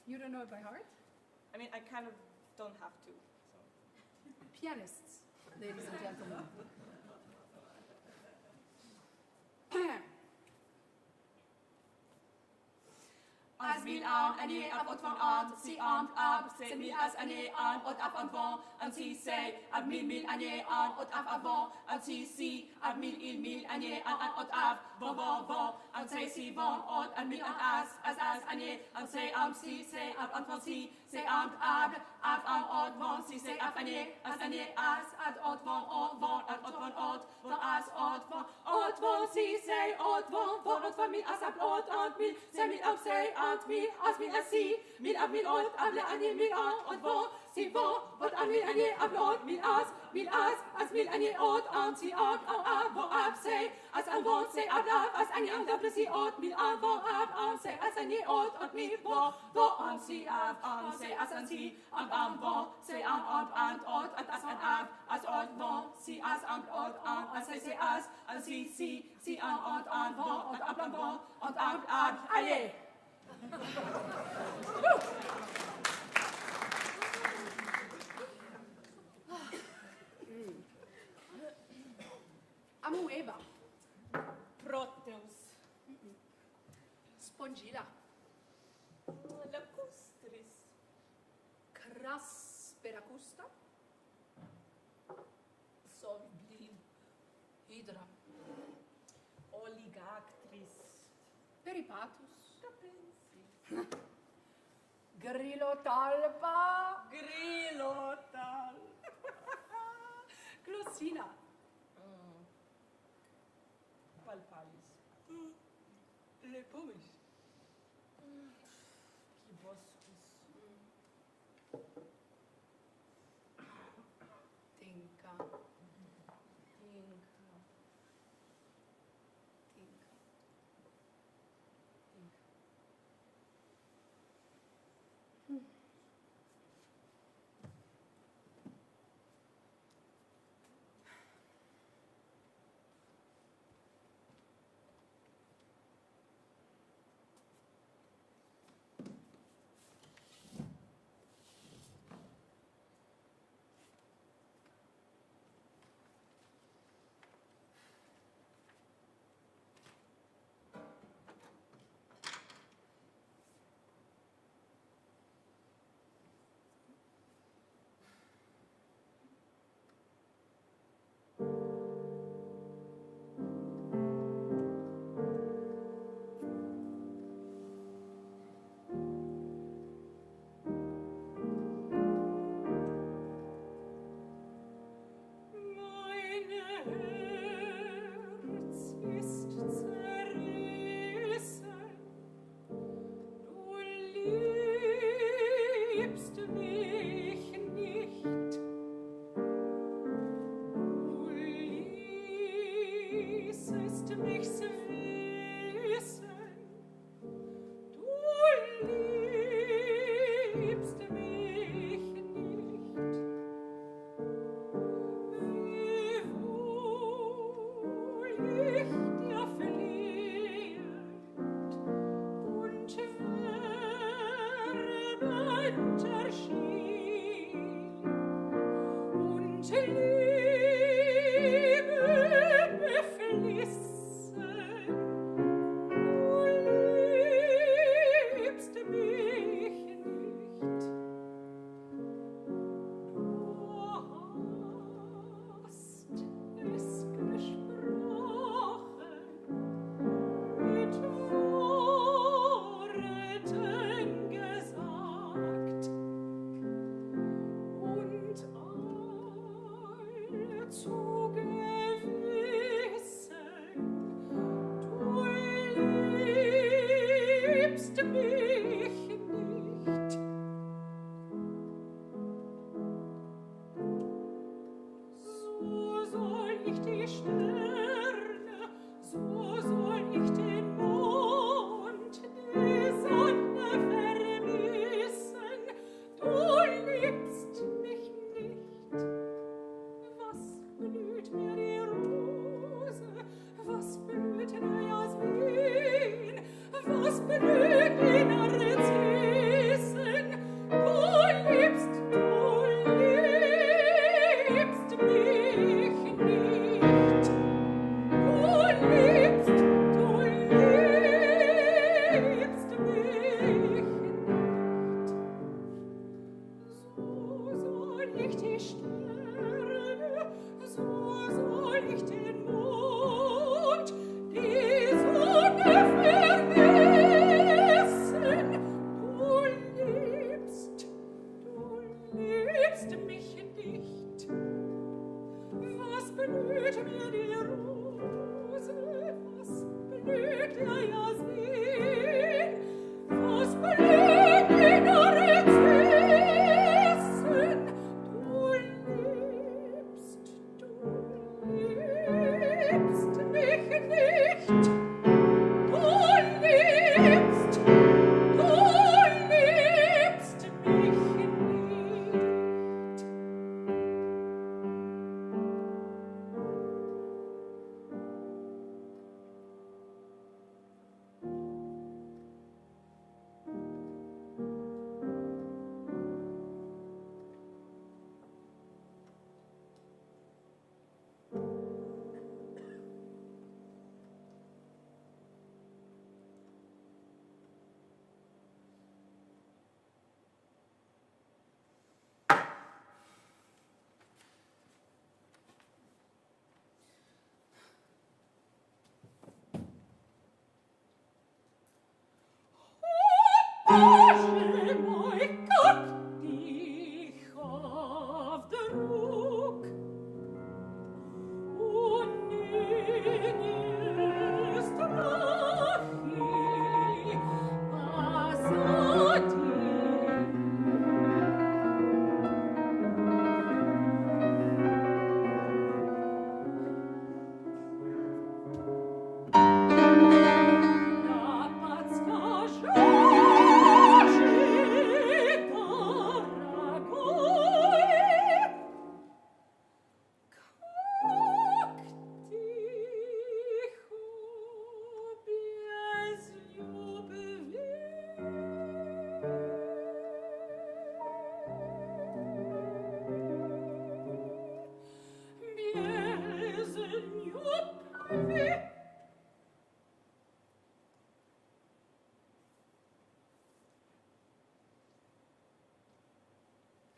You don't know it by heart? I mean, I kind of don't have to. So. Pianists, ladies and gentlemen. As mil aan en je af van aan, zie aan ab, se mil as en je aan, ot af avant, en zie say, ab mil en je aan, ot af avant, en zie, ab mil en je aan, ot af, bon, en zie van, ot en mil en as en je, en say am zie, say ab en van zie, say am ab an ot van, zie af en je, as, ad ot van, ad ot van as, ot van, zie, say ot van mil, as ab ot mil, say mil ab, say ant mil, as mil as zie, mil ab ot, able an je mil ot van, si vent, ot an mil anye ab lord, mil as mil anye ot, an si ab, vo ab, se, as an vent, se ab lab, as anye an double si ot, mil an vo ab, an se, as anye ot, mil vo an si ab, an se, as an si, an vo, se an ot, as an ab, as ot vo, si as an ot, an se as, an si an ot, vo, ot ab an vo, ot ab, allez! Amoeba. Proteus. Spongilla. Lacustris. Crasperacusta. Soviblin. Hydra. Oligactris. Peripatus. Capensi. Grillotalpa. Grillotal. Glossina. Palpalis. Lepomis. Kiboscus. Tinka.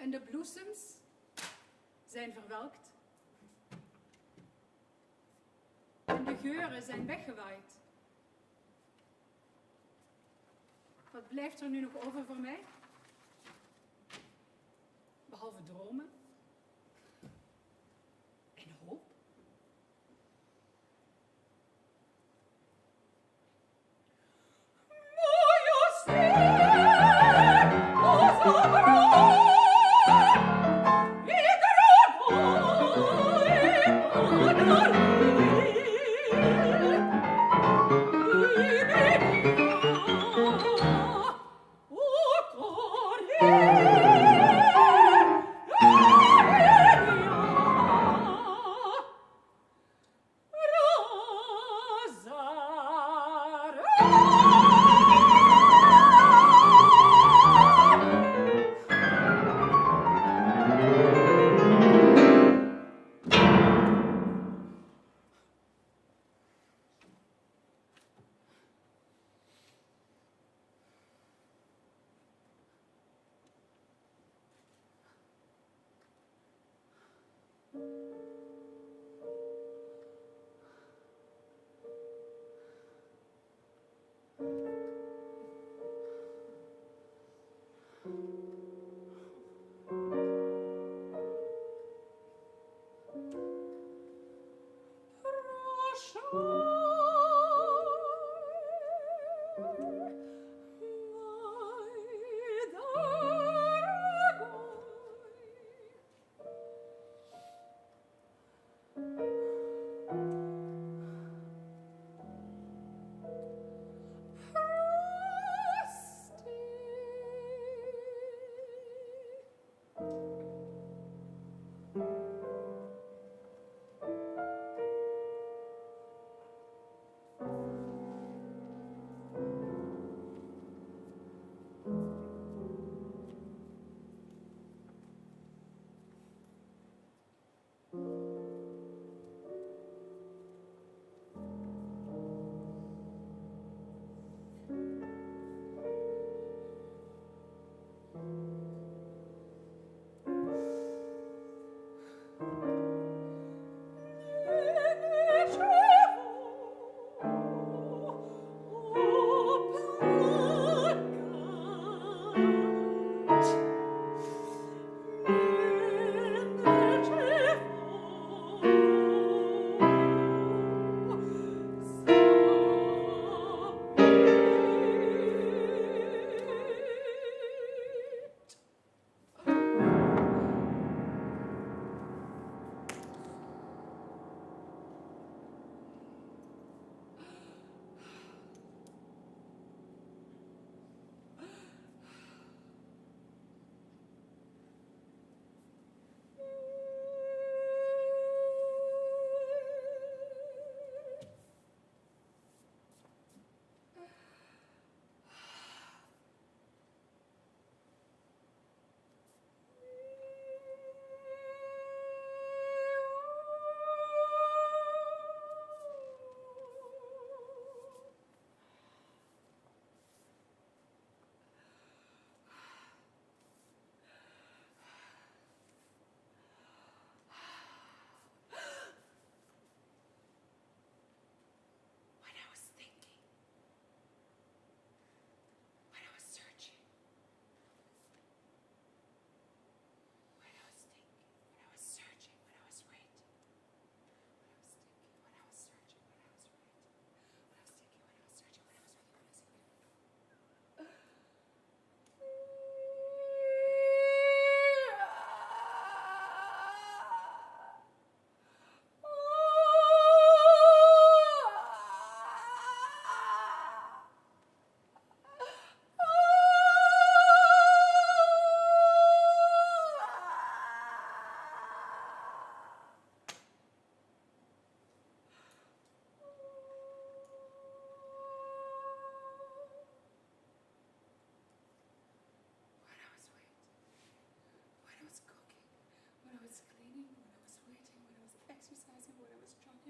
En de bloesems zijn verwelkt. En de geuren zijn weggewaaid. Wat blijft er nu nog over voor mij? Behalve dromen en hoop.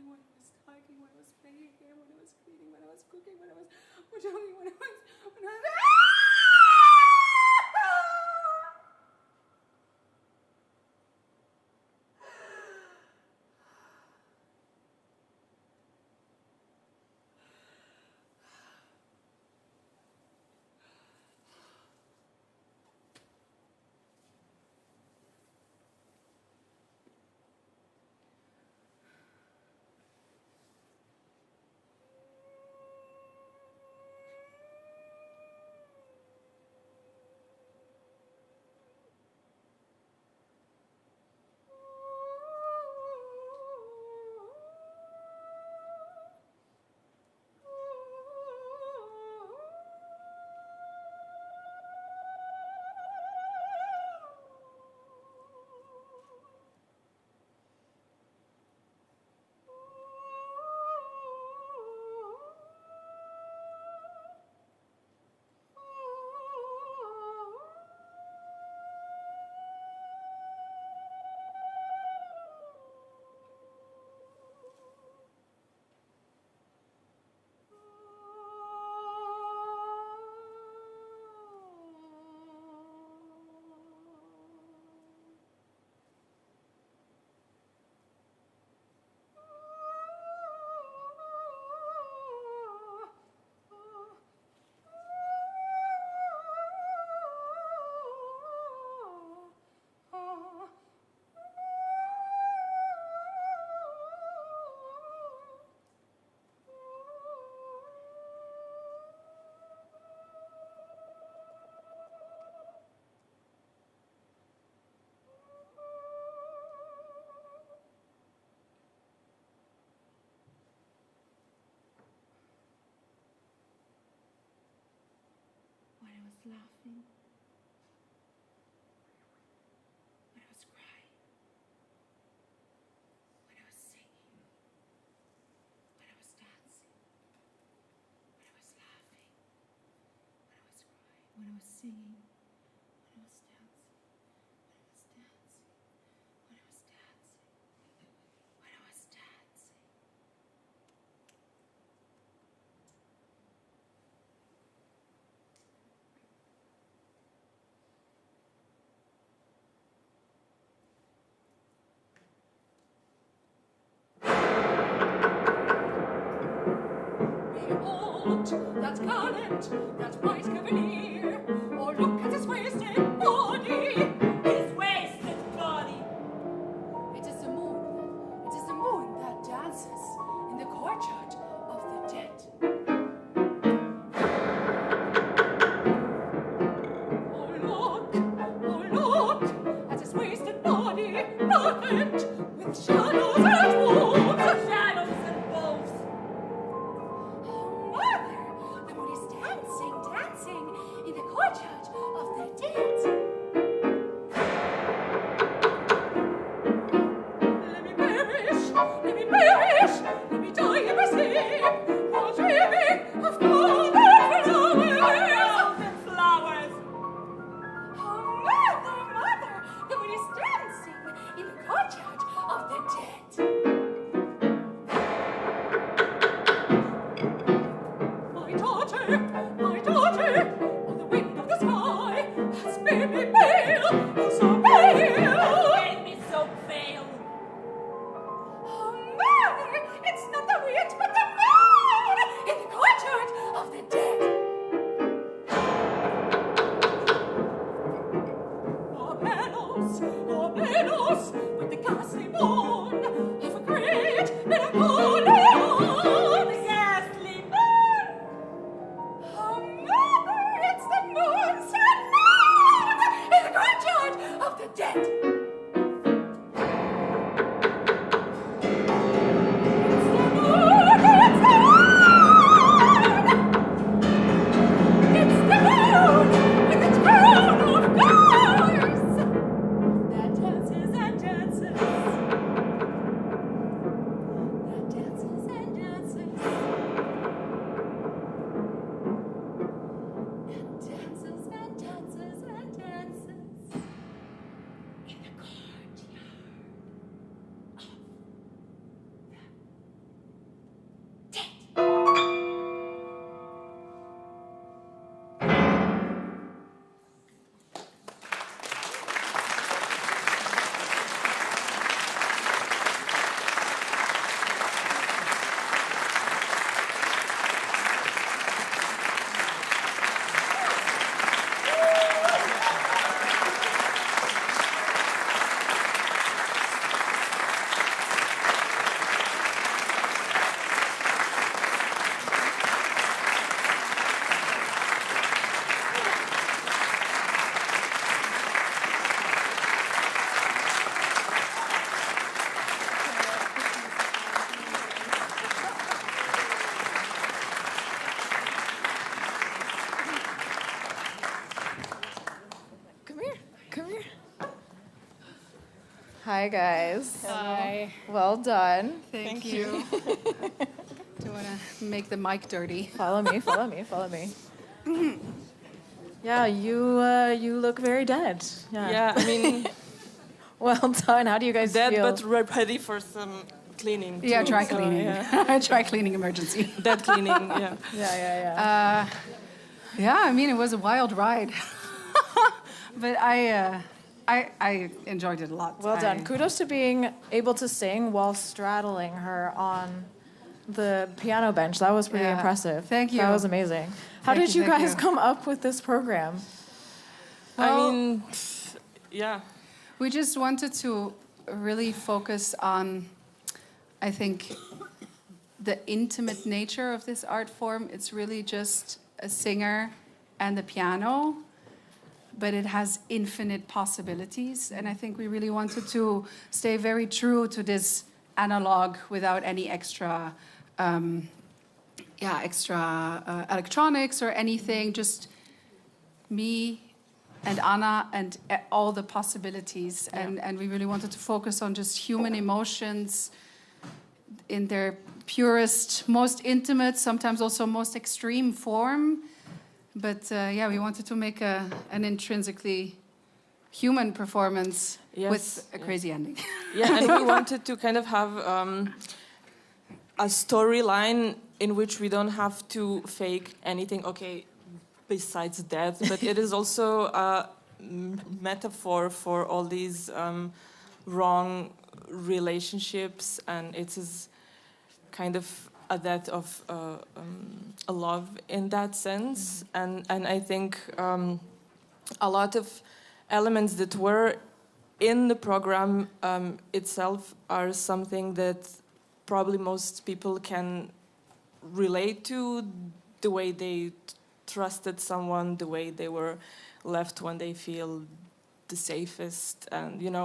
walking, when I was hiking, when I was playing here, when I was cleaning, when I was cooking, when I was jogging, when I was... When I was laughing, when I was crying, when I was singing, when I was dancing, when I was laughing, when I was crying, when I was singing, when I was dancing, when I was dancing, when I was dancing, when I was dancing. Behold that gallant, that white cavalier, oh look at his wasted body, his wasted body. It is the moon that dances in the courtyard of the dead. Oh look at his wasted body, darkened with shadows and wolves, shadows and wolves. The moon is dancing in the courtyard of the dead. Let me perish, let me die in my sleep, while dreaming of golden flowers. Oh, mother, the moon is dancing in the courtyard of the dead. My daughter, on the wind of the sky, has made me pale, oh so pale, has made me so pale. Oh, mother, it's not the wind, but the moon in the courtyard of the dead. Oh, bellows, but the gas Hi, guys. Hi. Well done. Thank you. Do you want to make the mic dirty? Follow me, follow me, follow me. Yeah, you look very dead. Yeah, I mean, Well done. How do you guys dead, feel? but ready for some cleaning. Yeah, too, dry so, cleaning. yeah. Dry cleaning emergency. Dead cleaning, yeah. Yeah. Yeah, I mean, it was a wild ride. But I enjoyed it a lot. Well done. Kudos to being able to sing while straddling her on the piano bench. That was pretty Yeah. impressive. Thank you. That was amazing. How Thank did you, you thank guys you. come up with this program? I mean, yeah. We just wanted to really focus on, I think, the intimate nature of this art form. It's really just a singer and the piano, but it has infinite possibilities. And I think we really wanted to stay very true to this analog without any extra, electronics or anything. Just me and Anna and all the possibilities. And we really wanted to focus on just human emotions in their purest, most intimate, sometimes also most extreme form. But we wanted to make an intrinsically human performance with a crazy ending. Yeah, and we wanted to kind of have a storyline in which we don't have to fake anything, okay, besides death, but it is also a metaphor for all these wrong relationships, and it is kind of a death of a love in that sense. And I think a lot of elements that were in the program itself are something that probably most people can relate to, the way they trusted someone, the way they were left when they feel the safest, and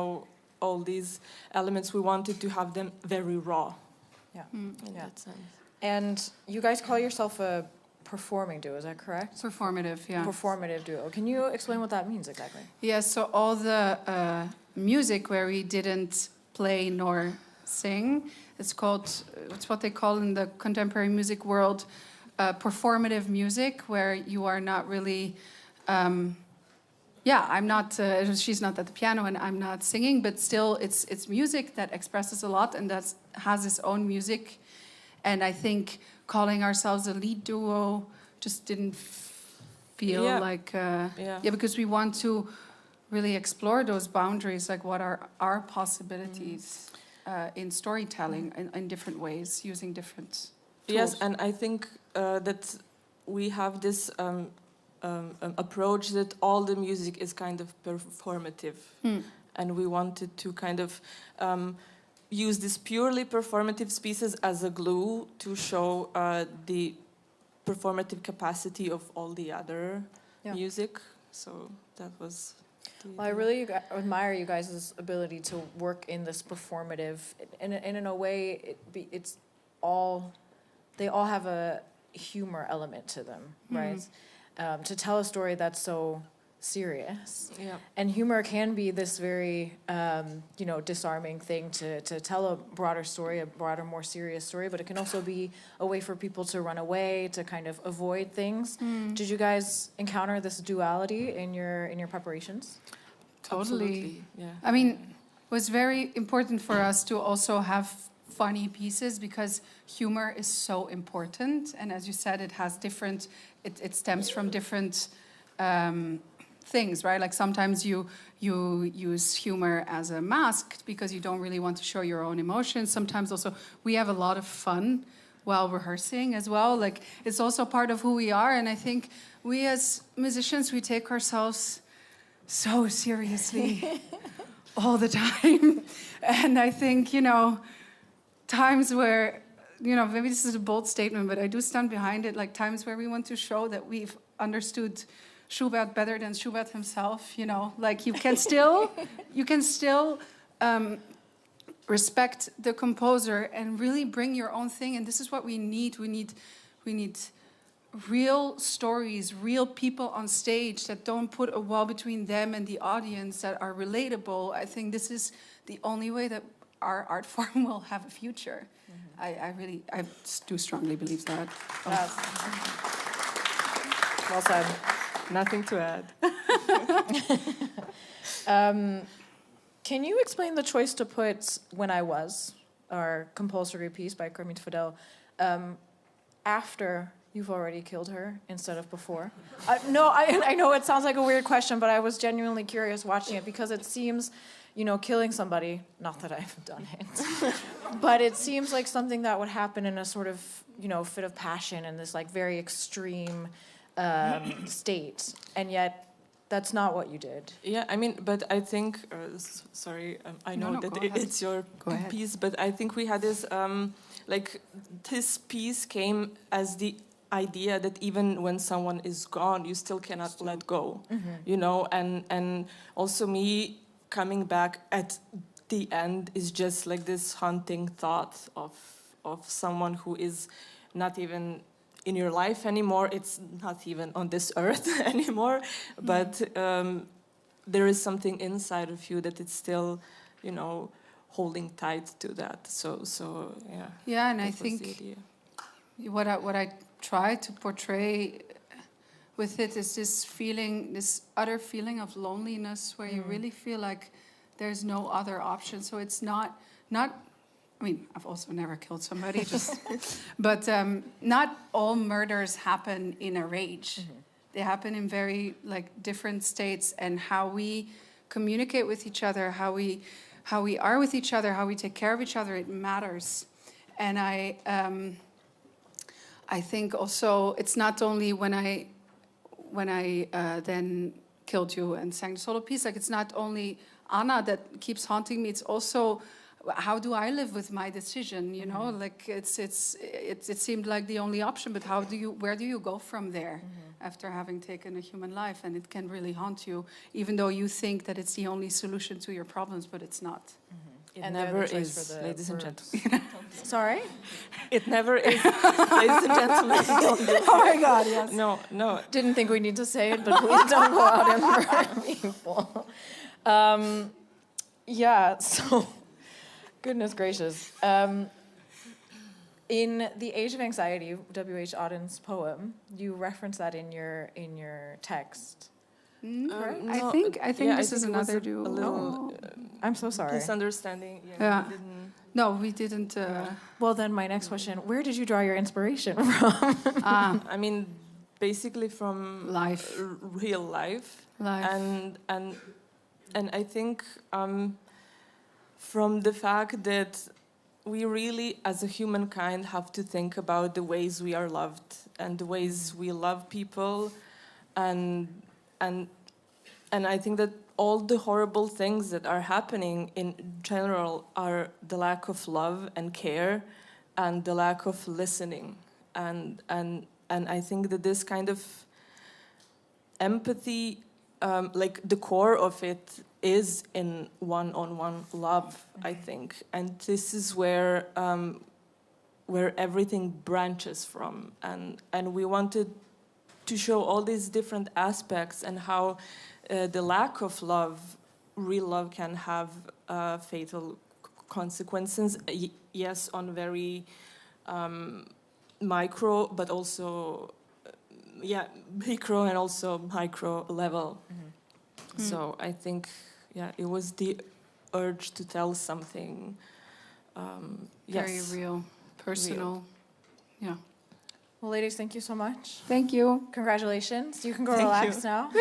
all these elements. We wanted to have them very raw. Yeah. In that sense. And you guys call yourself a performing duo, is that correct? Performative, yeah. Performative duo. Can you explain what that means exactly? Yeah, so all the music where we didn't play nor sing, it's what they call in the contemporary music world performative music, where you are not really, I'm not, she's not at the piano and I'm not singing, but still it's music that expresses a lot and that has its own music. And I think calling ourselves a lead duo just didn't feel like, because we want to really explore those boundaries, like what are our possibilities in storytelling in different ways, using different tools. Yes, and I think that we have this approach that all the music is kind of performative. And we wanted to kind of use these purely performative pieces as a glue to show the performative capacity of all the other music. So that was... Well, I really admire you guys' ability to work in this performative, and in a way, it's all... They all have a humor element to them, right? To tell a story that's so serious. Yeah. And humor can be this very, disarming thing to tell a broader story, a broader, more serious story, but it can also be a way for people to run away, to kind of avoid things. Did you guys encounter this duality in your preparations? Totally. Absolutely, yeah. I mean, it was very important for us to also have funny pieces because humor is so important. And as you said, it has different, it stems from different things, right? Like sometimes you use humor as a mask because you don't really want to show your own emotions. Sometimes also we have a lot of fun while rehearsing as well. Like it's also part of who we are. And I think we as musicians, we take ourselves so seriously all the time. And I think, times where, maybe this is a bold statement, but I do stand behind it, like times where we want to show that we've understood Schubert better than Schubert himself, like you can still respect the composer and really bring your own thing. And this is what we need. We need real stories, real people on stage that don't put a wall between them and the audience, that are relatable. I think this is the only way that our art form will have a future. I do strongly believe that. Yes. Well said. Nothing to add. Can you explain the choice to put When I Was, our compulsory piece by Kermit Fidel, after you've already killed her instead of before? No, I know it sounds like a weird question, but I was genuinely curious watching it because it seems, killing somebody, not that I've done it, but it seems like something that would happen in a sort of, fit of passion in this like very extreme state. And yet that's not what you did. Yeah, I mean, but I think, sorry, I know that it's your piece, but I think we had this, this piece came as the idea that even when someone is gone, you still cannot let go, and also me coming back at the end is just like this haunting thought of someone who is not even in your life anymore. It's not even on this earth anymore, but there is something inside of you that it's still, holding tight to that. So yeah. Yeah, and I think what I try to portray with it is this feeling, this utter feeling of loneliness, where you really feel like there's no other option. So it's not. I mean, I've also never killed somebody, but not all murders happen in a rage. They happen in very different states, and how we communicate with each other, how we are with each other, how we take care of each other, it matters. And I think also it's not only when I then killed you and sang the solo piece, it's not only Anna that keeps haunting me, it's also how do I live with my decision, it seemed like the only option, but where do you go from there after having taken a human life? And it can really haunt you, even though you think that it's the only solution to your problems, but it's not. It never is, ladies and gentlemen. Sorry? It never is, ladies and gentlemen. Oh my God, yes. No. Didn't think we need to say it, but please don't go out and murder people. So... Goodness gracious. In The Age of Anxiety, W.H. Auden's poem, you reference that in your text. Right? No, I think this is another duo. I'm so sorry. Misunderstanding. No, we didn't. Well, then my next question, where did you draw your inspiration from? I mean, basically from life. Real life. And I think... from the fact that we really, as a humankind, have to think about the ways we are loved and the ways we love people, and I think that all the horrible things that are happening in general are the lack of love and care, and the lack of listening, and I think that this kind of empathy, the core of it, is in one-on-one love, I think, and this is where everything branches from, and we wanted to show all these different aspects and how the lack of love, real love, can have fatal consequences. Yes, on very micro, but also micro and also micro level. So I think. Yeah, it was the urge to tell something. Very real, personal. Real. Yeah. Well, ladies, thank you so much. Thank you. Congratulations. You can go relax now.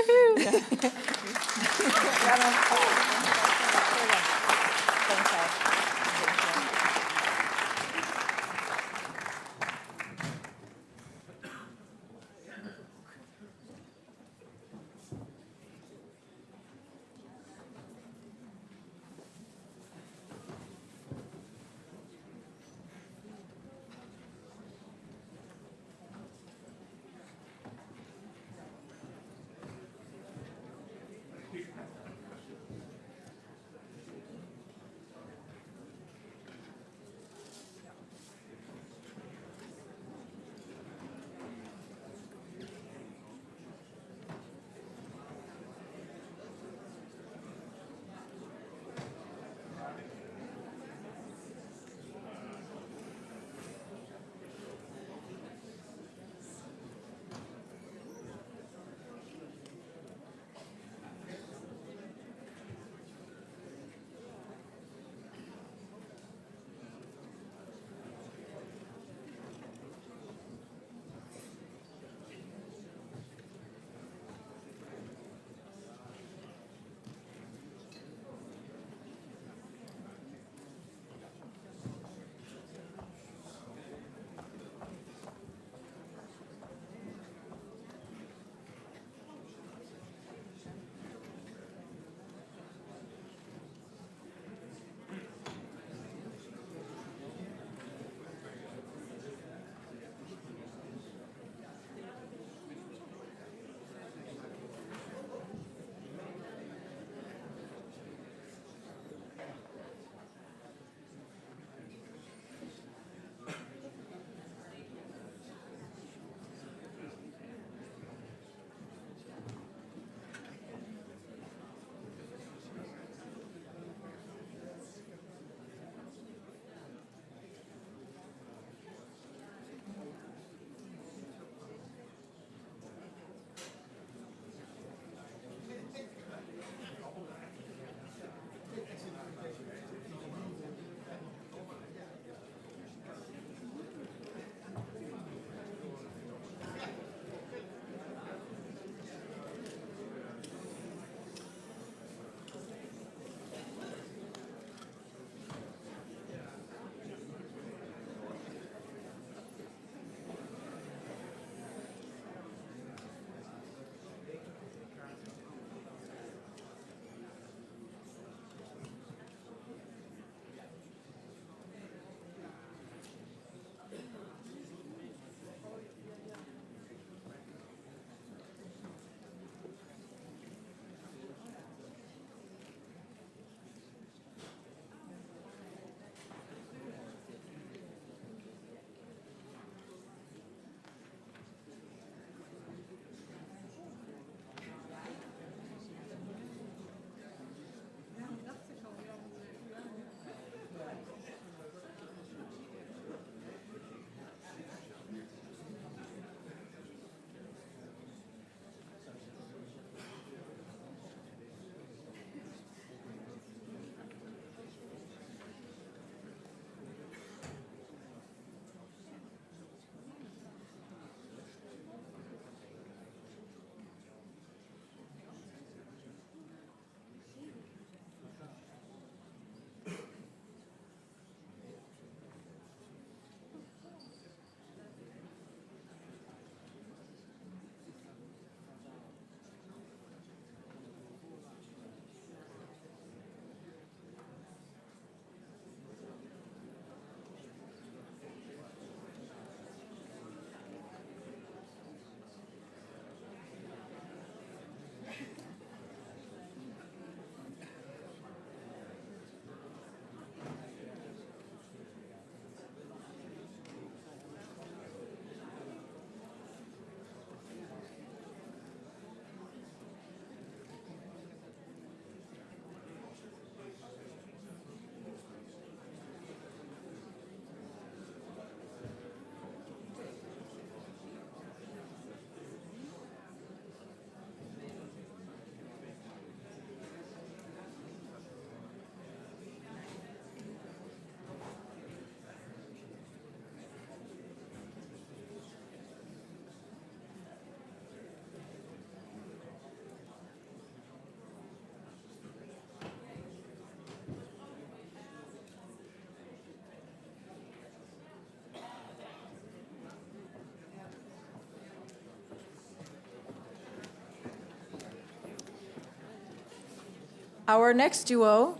Our next duo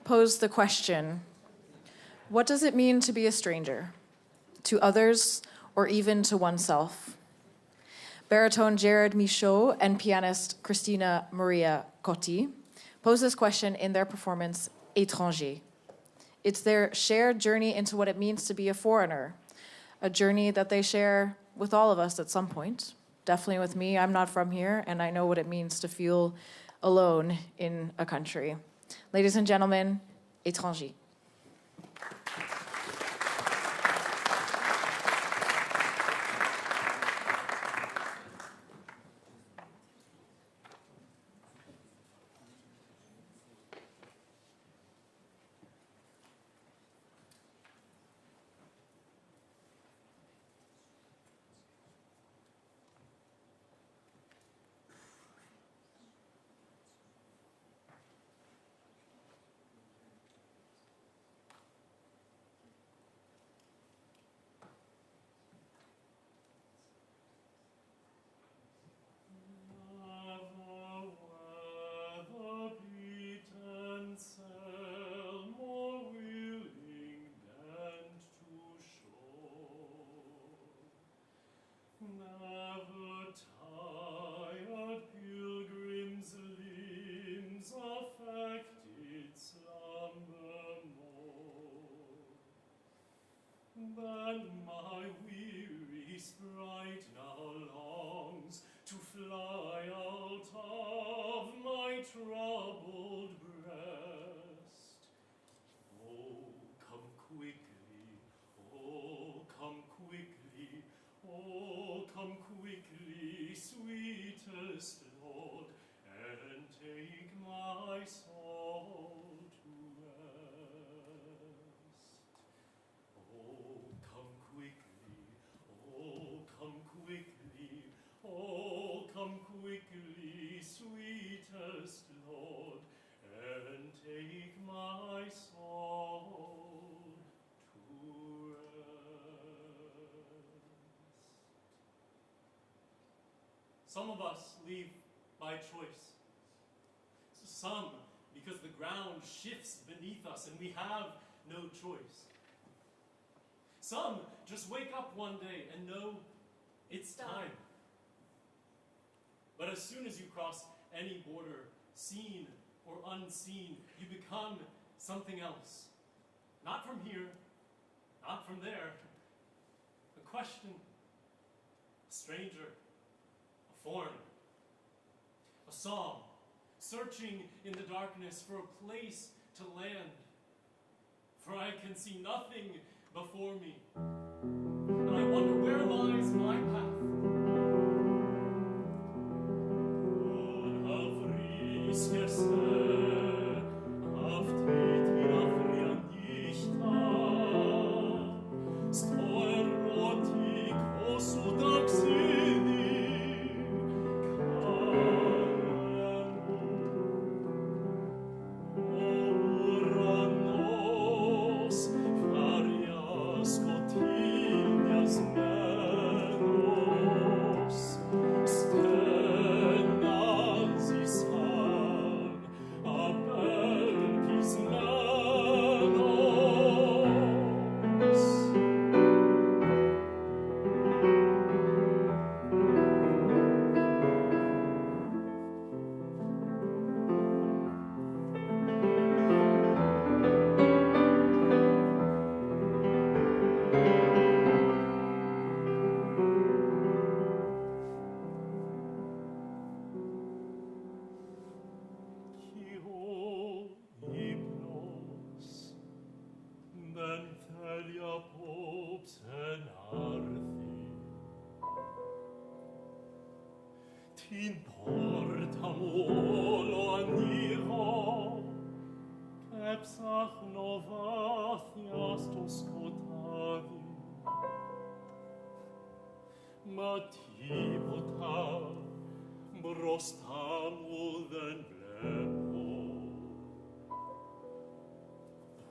posed the question, what does it mean to be a stranger? To others, or even to oneself? Baritone Jared Michaud and pianist Christina Maria Koti pose this question in their performance, Étrange. It's their shared journey into what it means to be a foreigner, a journey that they share with all of us at some point. Definitely with me, I'm not from here, and I know what it means to feel alone in a country. Ladies and gentlemen, Étrange. Then my weary sprite now longs to fly out of my troubled breast. Oh, come quickly, oh, come quickly, oh, come quickly, sweetest Lord, and take my soul to rest. Oh, come quickly, oh, come quickly, oh, come quickly, sweetest Lord, and take my soul to rest. Some of us leave by choice. Some because the ground shifts beneath us and we have no choice. Some just wake up one day and know it's time. But as soon as you cross any border, seen or unseen, you become something else. Not from here, not from there. A question, a stranger, a foreigner. A song, searching in the darkness for a place to land. For I can see nothing before me. And I wonder, where lies my path? In portam olo aniro, pepsach novathiastos cotavi, matibota brostam uden blepo,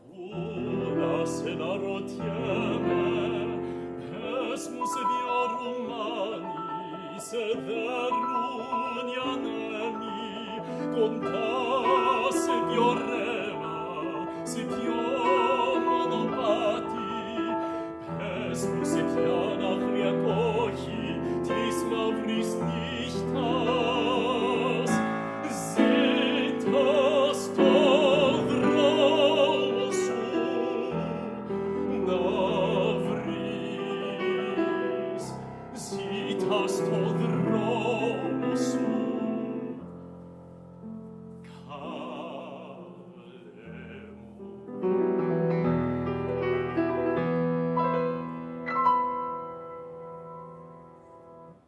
puras en arotieme, esmus viorum mani, sederun ianemi, contar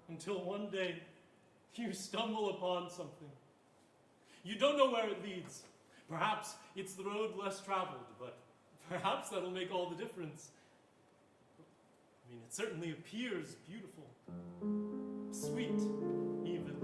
Until one day, you stumble upon something. You don't know where it leads. Perhaps it's the road less traveled, but perhaps that'll make all the difference. I mean, it certainly appears beautiful. Sweet, even.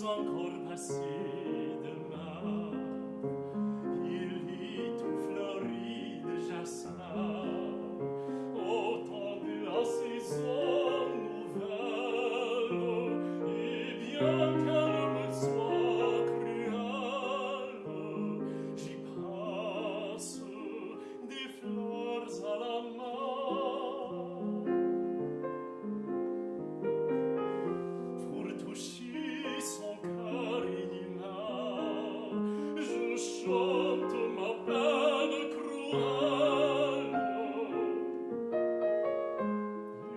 Encore passer demain, il lit tout fleuri de jasmin, au temps de la saison nouvelle, et bien qu'elle me soit cruelle, j'y passe des fleurs à la main, pour toucher son cœur inhumain, je chante ma peine cruelle.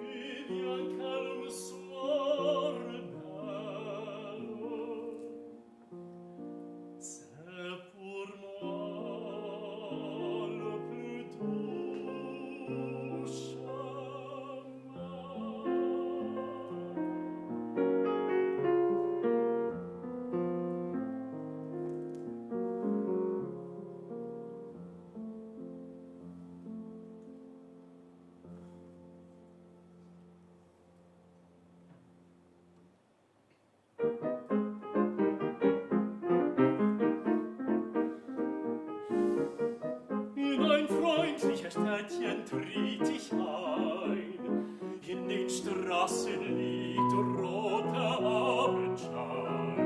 Et bien qu'elle me soit rebelle, c'est pour moi le plus doux chemin. In ein freundliches Städtchen tritt ich ein. In den Straßen liegt roter Abendschein.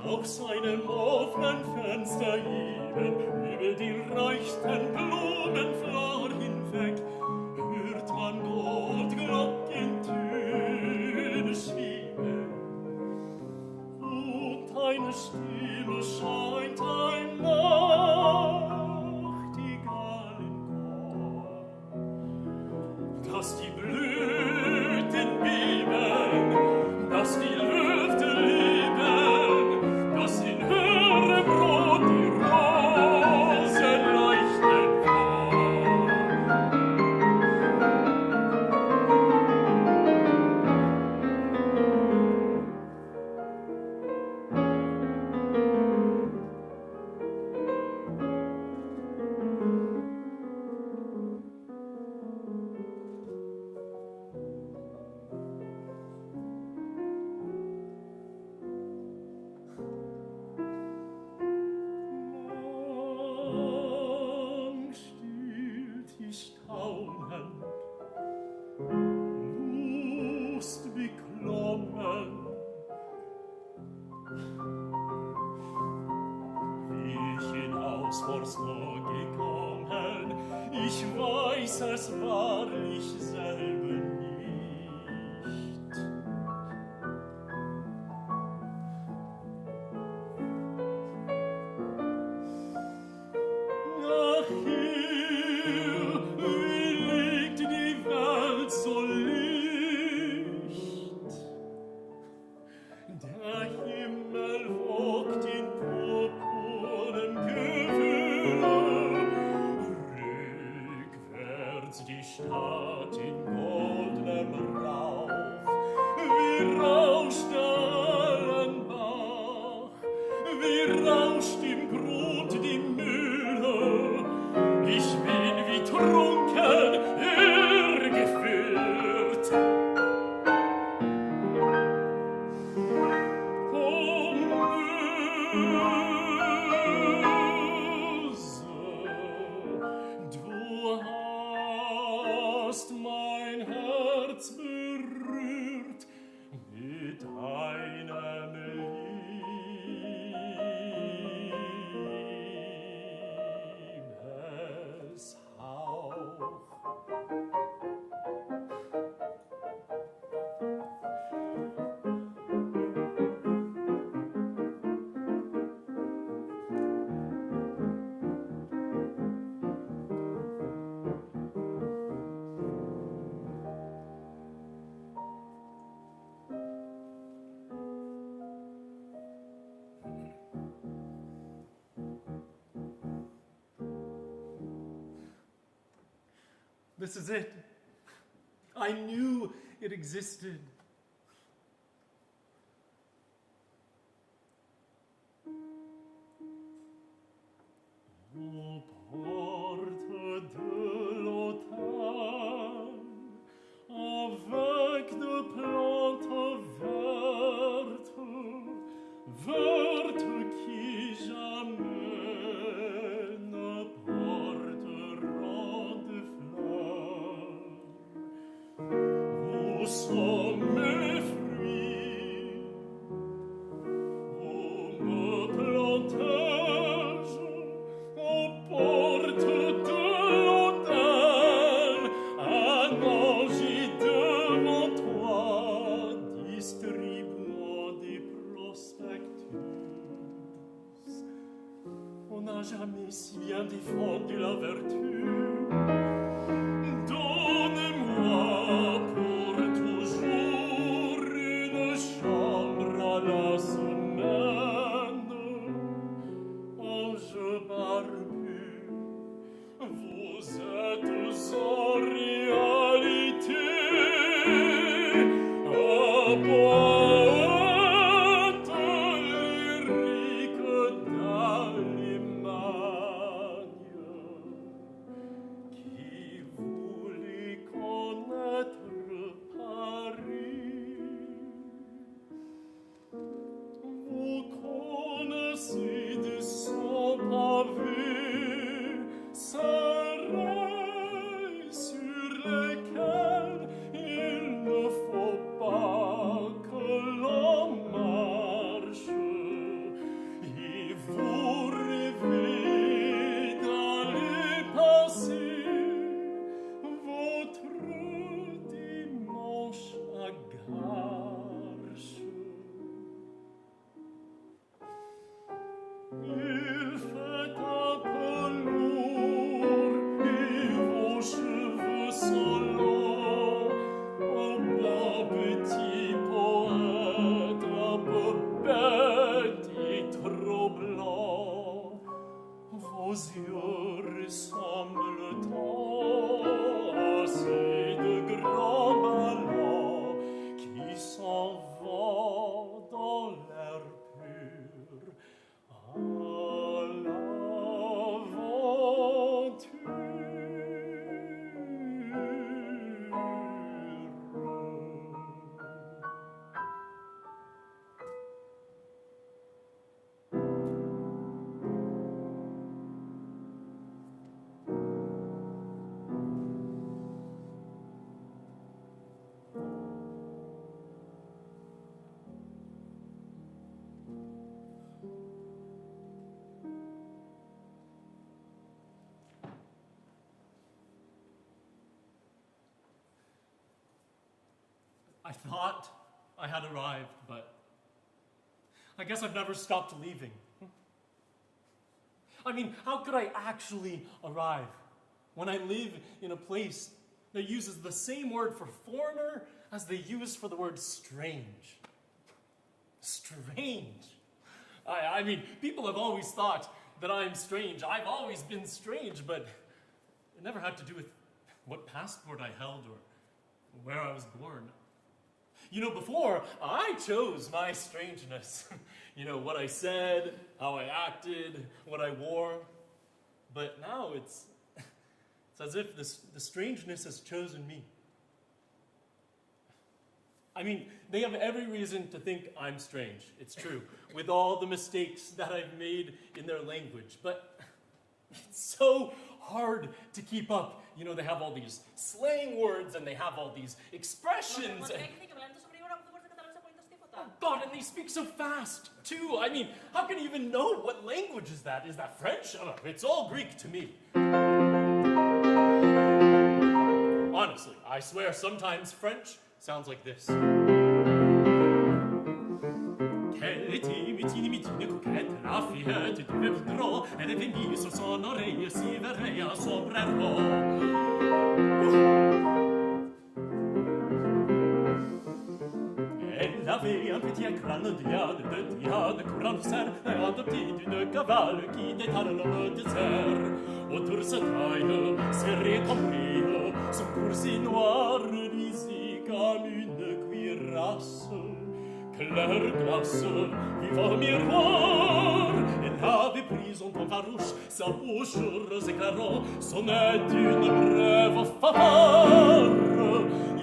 Aus seinem offenen Fenster eben, über die reichten Blumenflor hinweg, hört man dort Glockentöne schweben. Und eine Stimme scheint ein Nachtigallenchor, dass die Blüten beben, dass die Lüfte leben, dass in höherem Rot die Rosen leuchten vor. Lang stiehlt die Staunen, Lust beklommen, wie ich hinaus vors Tor gegangen, ich weiß es wahrlich selber nicht. Ach, hier liegt die Welt so licht. Der Himmel wogt in purpurnem Gewühl, rückwärts die Stadt in Gold This is it. I knew it existed. Aux portes de l'automne, avec de plantes vertes, vertes qui jamais ne porteront de fleurs. Où sont mes fruits? Où me plantais-je? Aux portes de l'autel, un ange devant toi, distribuant des prospectus. On n'a jamais si bien défendu la vertu. Donne-moi pour toujours une chambre à la semaine. Ange barbu, vous êtes en réalité un poète lyrique d'Allemagne qui voulait connaître Paris. Vous connaissez de son pavé ces rails sur lesquels il ne faut pas que l'on marche, et vous rêvez d'aller passer votre dimanche à Garches. Il fait un peu lourd et vos cheveux sont longs. Un bon petit poète, un peu bête et trop blanc. Vos yeux ressemblent tant à ces de grands ballons qui s'en vont dans l'air pur. À I thought I had arrived, but I guess I've never stopped leaving. I mean, how could I actually arrive when I live in a place that uses the same word for foreigner as they use for the word strange? Strange. I mean, people have always thought that I'm strange. I've always been strange, but it never had to do with what passport I held or where I was born. You know, before, I chose my strangeness. You know, what I said, how I acted, what I wore. But now it's as if the strangeness has chosen me. I mean, they have every reason to think I'm strange. It's true, with all the mistakes that I've made in their language. But it's so hard to keep up. You know, they have all these slang words and they have all these expressions. Oh God, and they speak so fast, too. I mean, how can you even know what language is that? Is that French? Oh, it's all Greek to me. Honestly, I swear sometimes French sounds like this. Quelle timide, mitine, coquette, la fillette du Picton, elle avait mis sur son oreille si verrait un sombrero. Elle a avait un petit écran de Diane courant du cerf, adopté d'une cavale qui détale le désert. Autour sa taille, serré comme brille, son coursier noir luisait comme une cuirasse. Claire glace, vivant miroir, elle avait pris son ton farouche, sa bouche rose éclairant, sonnait d'une brève fanfare,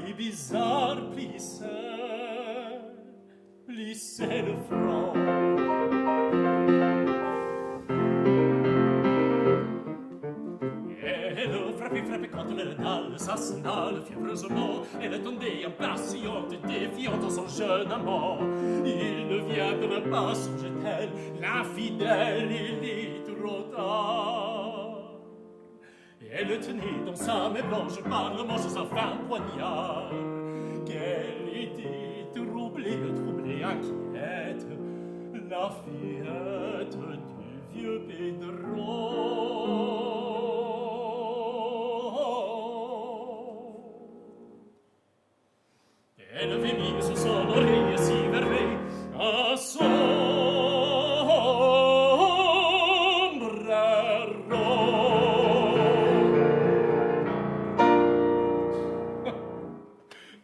et bizarre plissait le front. Frappait contre les dalles, sa sandale fiévreusement, elle attendait impatiente, défiante son jeune amant. Il ne viendra pas, songeait-elle, l'infidèle, il est trop tard. Elle tenait dans sa main blanche par le manche sa fin poignard, qu'elle était troublée, inquiète, la fillette du vieux Pedro. Elle avait mis sous son oreille si vermeille un sombrero.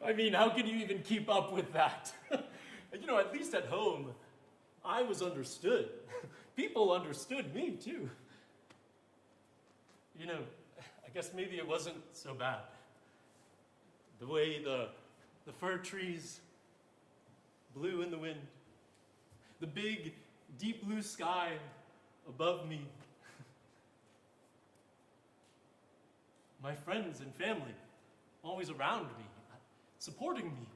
I mean, how can you even keep up with that? You know, at least at home, I was understood. People understood me, too. You know, I guess maybe it wasn't so bad. The way the fir trees blew in the wind. The big, deep blue sky above me. My friends and family always around me, supporting me.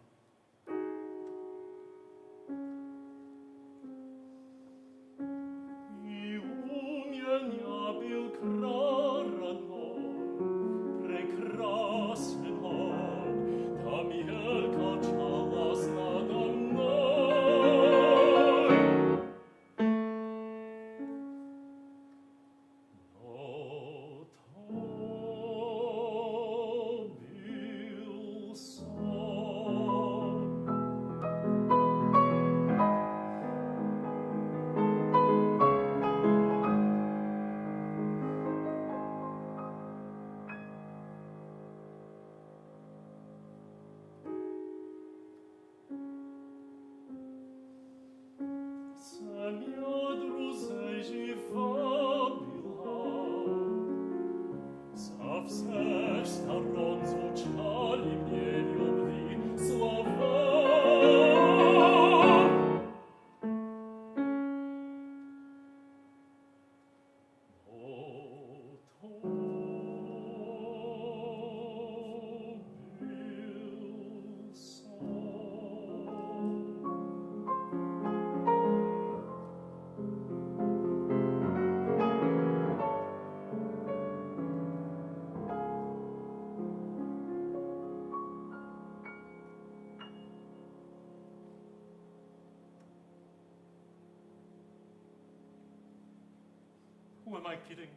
Who am I kidding?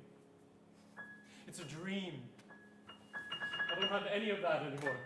It's a dream. I don't have any of that anymore.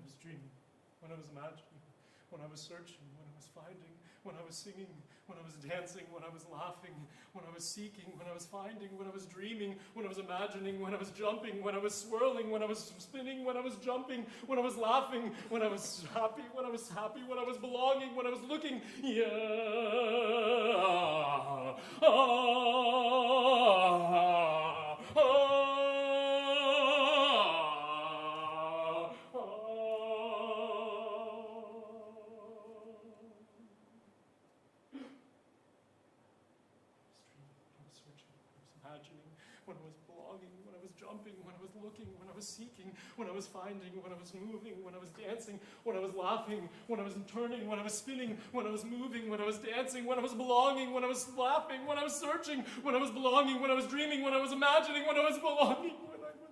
was dreaming, when I was imagining, when I was searching, when I was finding, when I was singing, when I was dancing, when I was laughing, when I was seeking, when I was finding, when I was dreaming, when I was imagining, when I was jumping, when I was swirling, when I was spinning, when I was jumping, when I was laughing, when I was happy, when I was happy, when I was belonging, when I was looking. When I was belonging, when I was jumping, when I was looking, when I was seeking, when I was finding, when I was moving, when I was dancing, when I was laughing, when I was turning, when I was spinning, when I was moving, when I was dancing, when I was belonging, when I was laughing, when I was searching, when I was belonging, when I was dreaming, when I was imagining, when I was belonging, when I was...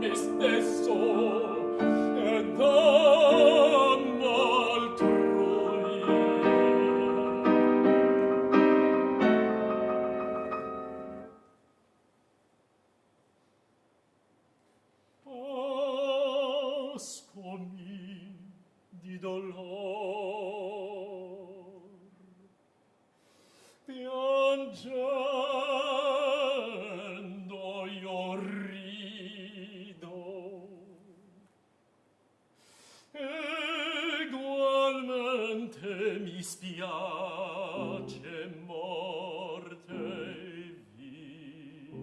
Me stesso mi spiace morte vita.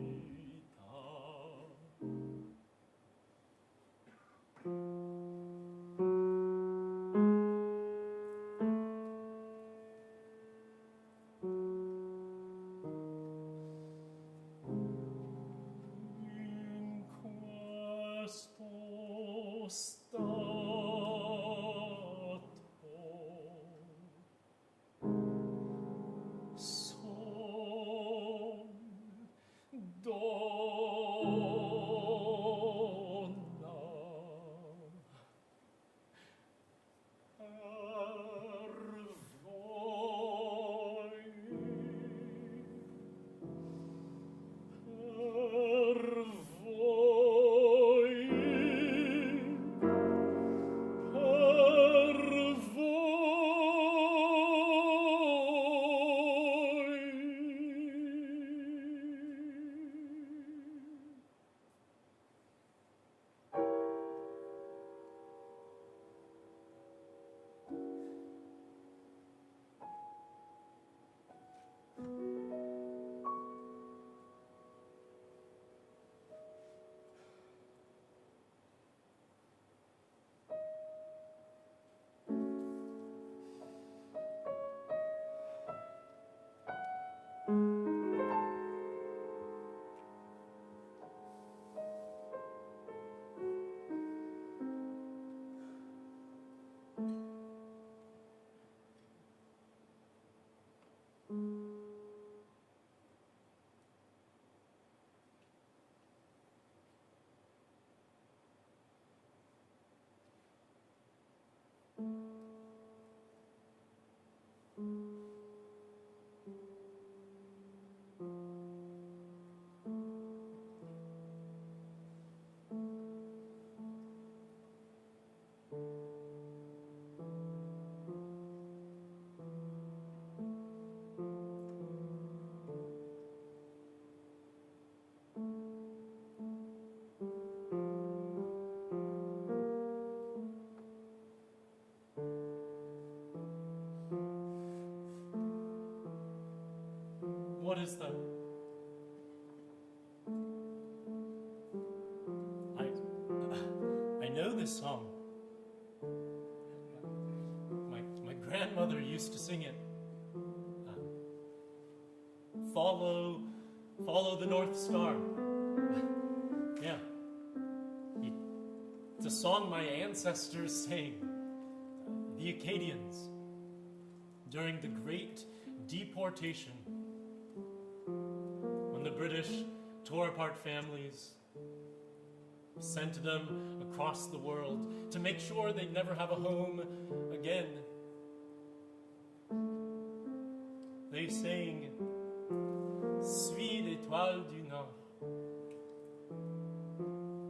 In questo stato son donna per voi, What is that? I know this song. My grandmother used to sing it. Follow the North Star. Yeah. It's a song my ancestors sang. The Acadians during the Great Deportation, when the British tore apart families, sent them across the world to make sure they'd never have a home again. They sang, Suis l'étoile du Nord,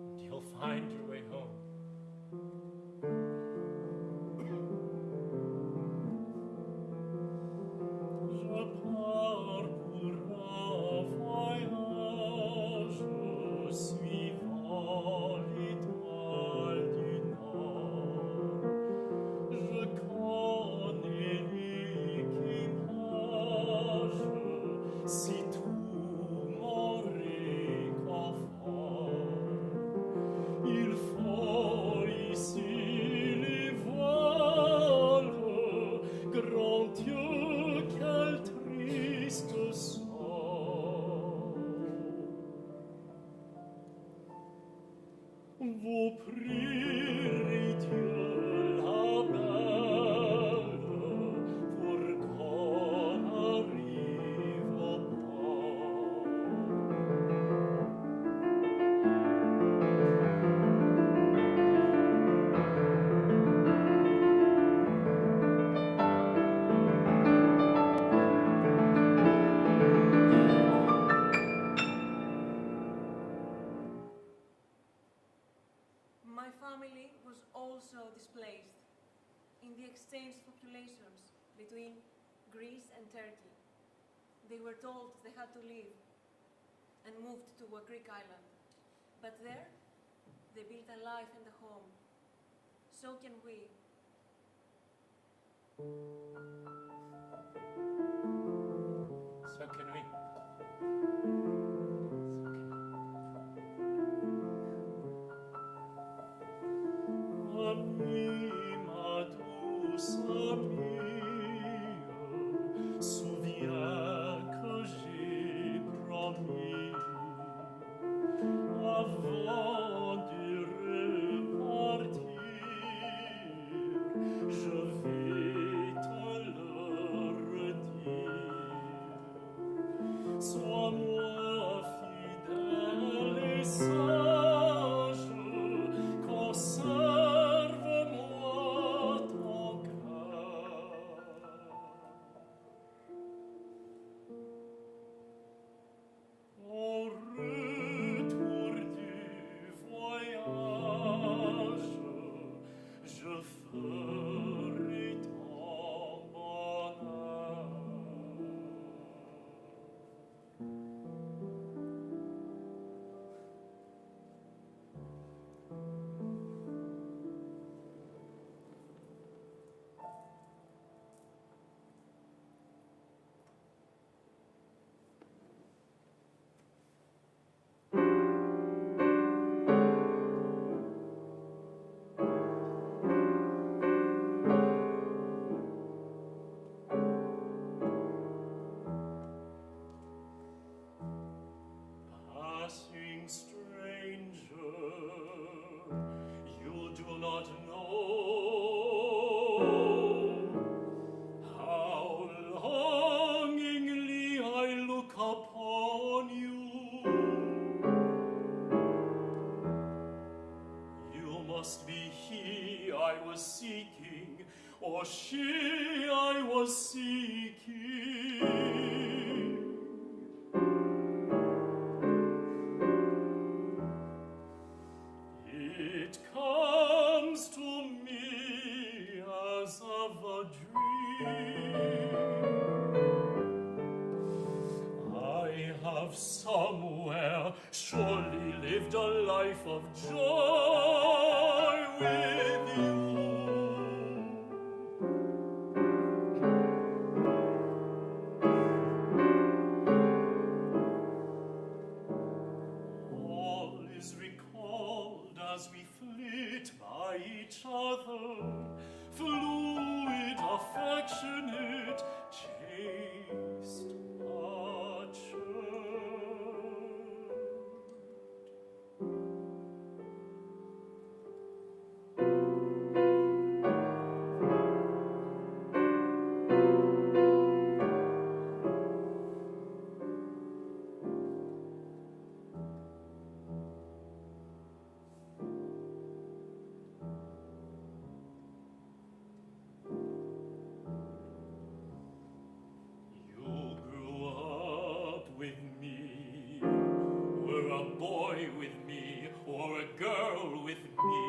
and you'll find your way home. My family was also displaced in the exchange populations between Greece and Turkey. They were told they had to leave and moved to a Greek island. But there, they built a life and a home. So can we. So can we? Anima douce mio, souviens que j'ai promis avant de repartir, je vais te le redire. Sois-moi fidèle et sage, conserve-moi ton cœur. Au retour du voyage, je ferai ton bonheur. Passing stranger, you do not know how longingly I look upon you. You must be he I was seeking, or she I was seeking. It comes to me as of a dream. I have somewhere surely lived a life of joy with you. All is recalled as we flit by each other, fluid, affectionate, chaste, matured. You grew up with me, were a boy with me, or a girl with me.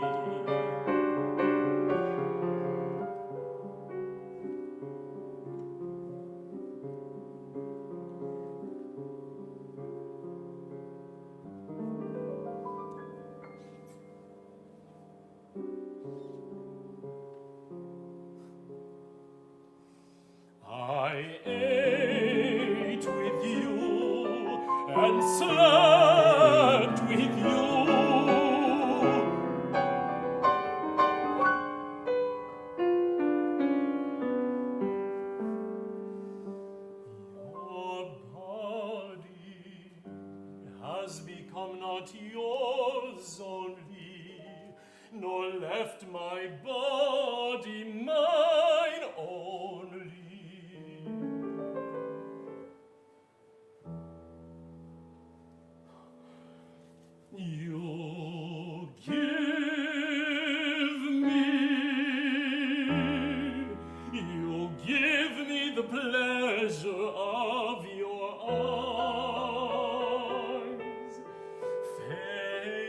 I ate with you and slept with you. Your body has become not yours only, nor left my body mine only. You give me the pleasure of your eyes, face,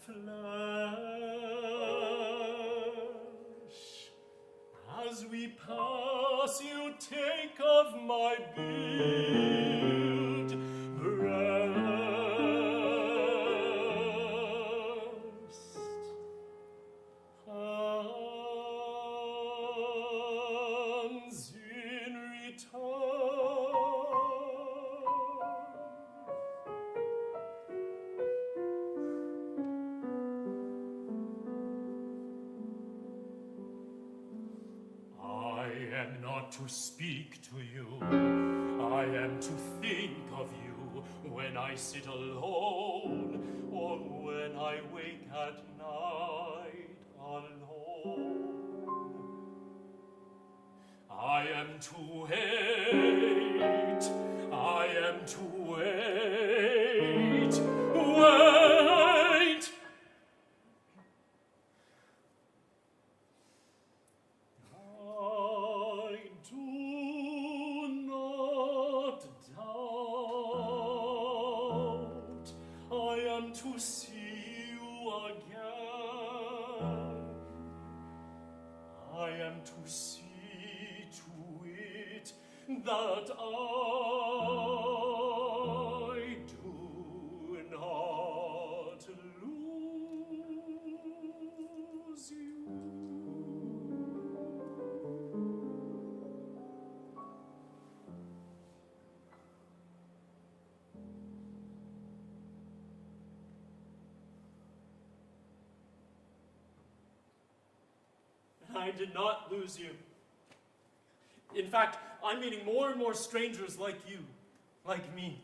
flesh. As we pass, you take of my build, breast. to speak to you. I am to think of you when I sit alone, or when I wake at night alone. I am to hate, I am to wait, wait. I do not doubt I am to see you again. I am to see to it that I do not lose you. I did not lose you. In fact, I'm meeting more and more strangers like you, like me.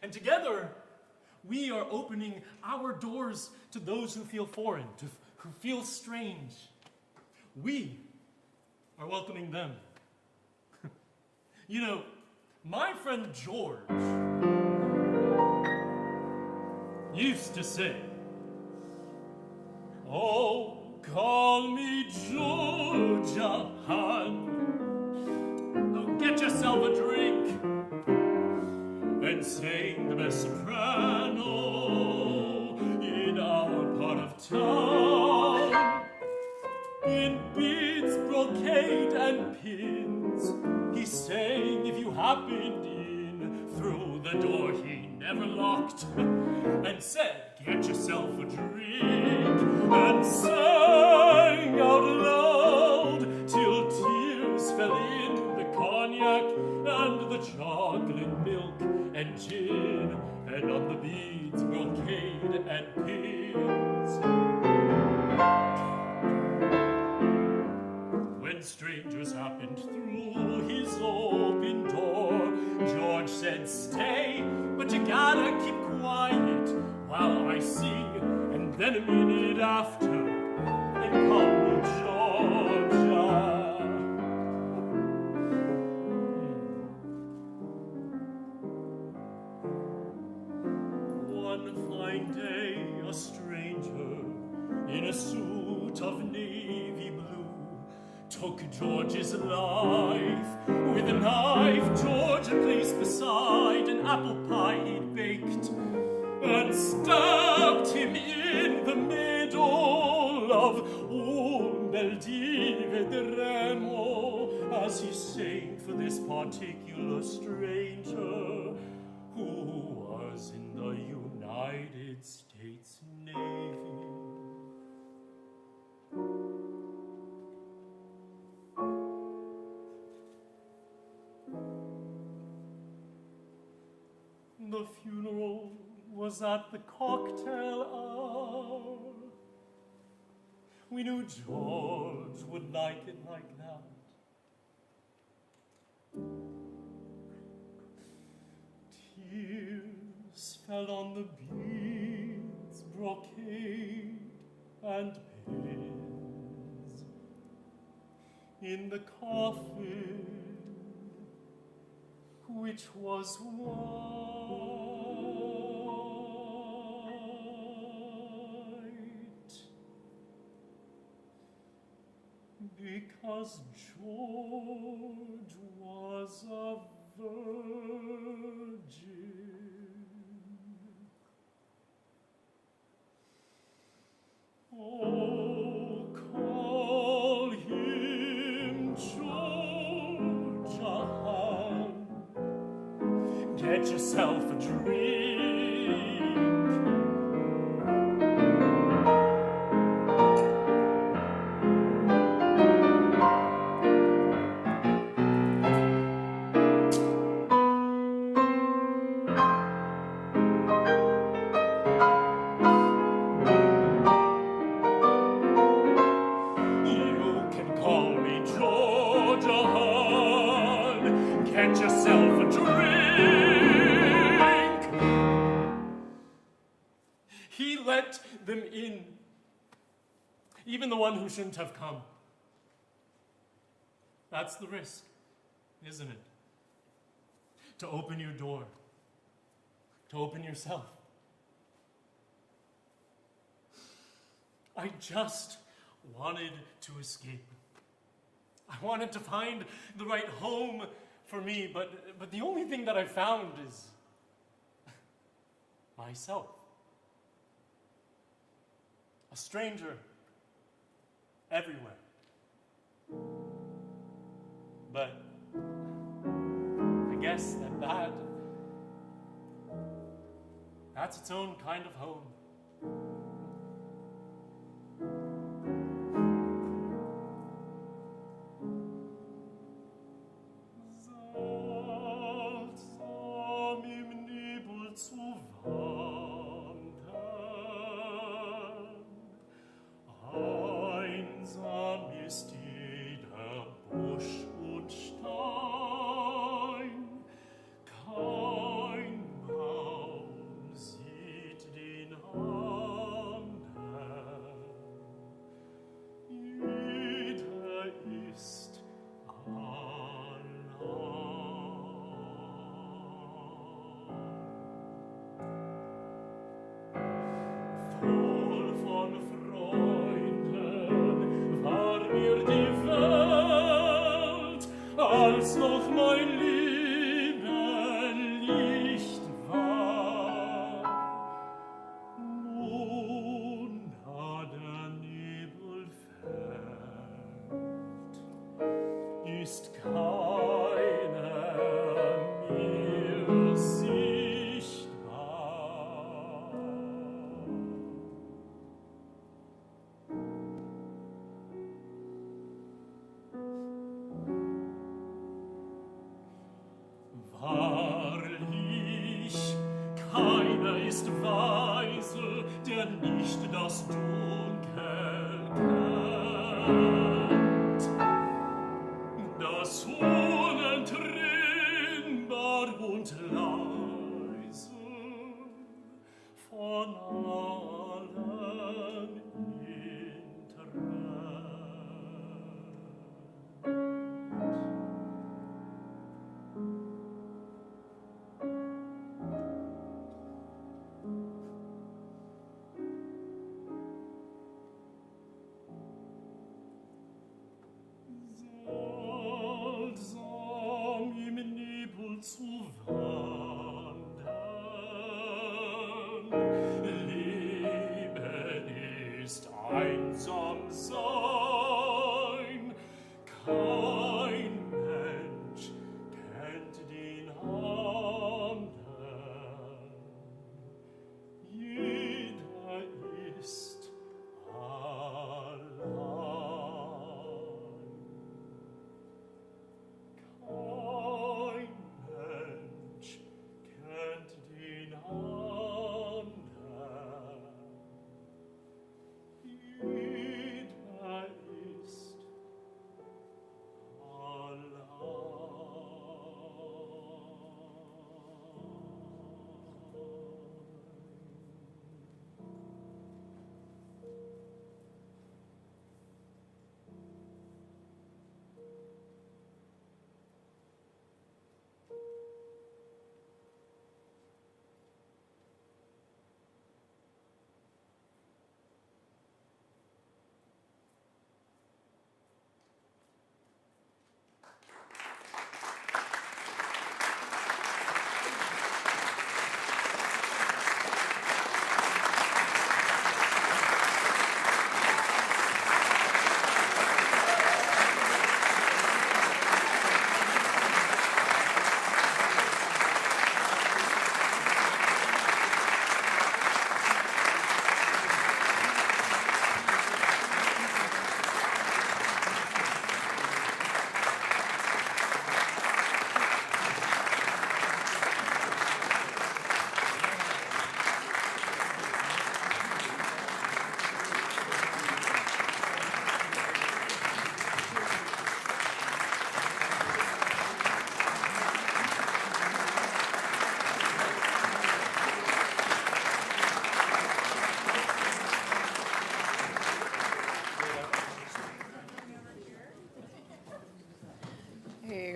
And together, we are opening our doors to those who feel foreign, who feel strange. We are welcoming them. You know, my friend George used to say, "Oh, call me Georgia, hon. Oh, get yourself a drink and sing the best soprano in our part of town. In beads, brocade, and pins, he sang if you happened in through the door he never locked, and said, get yourself a drink, and sang out loud till tears fell in the cognac and the chocolate milk and gin, and on the beads, brocade, and pins. When strangers happened through his open door, George said, stay, but you gotta keep quiet while I sing, and then a minute after, they call me Georgia. One fine day, a stranger in a suit of navy blue took George's life with a knife George had placed beside an apple pie he'd baked, and stabbed him in the middle of Un bel di vedremo, as he sang for this particular stranger who was in the United States Navy. The funeral was at the cocktail hour. We knew George would like it like that. Tears fell on the beads, brocade, and pins. In the coffin, which was white, because George was a virgin. Oh, call him Georgia, get yourself a drink. He let them in. Even the one who shouldn't have come. That's the risk, isn't it? To open your door. To open yourself. I just wanted to escape. I wanted to find the right home for me, but the only thing that I found is myself. A stranger everywhere. But I guess that's its own kind of home. Seltsam im Nebel zu wandern, einsam ist jeder Busch und Stein, kein Baum sieht den anderen, jeder ist voll von Freunden war mir die Welt, als noch mein Leben Licht war. Nun, da der Nebel fällt, ist keiner mehr sichtbar. Wahrlich, keiner ist weise, der nicht das Dunkel kennt. Das unentrinnbar und leise von allen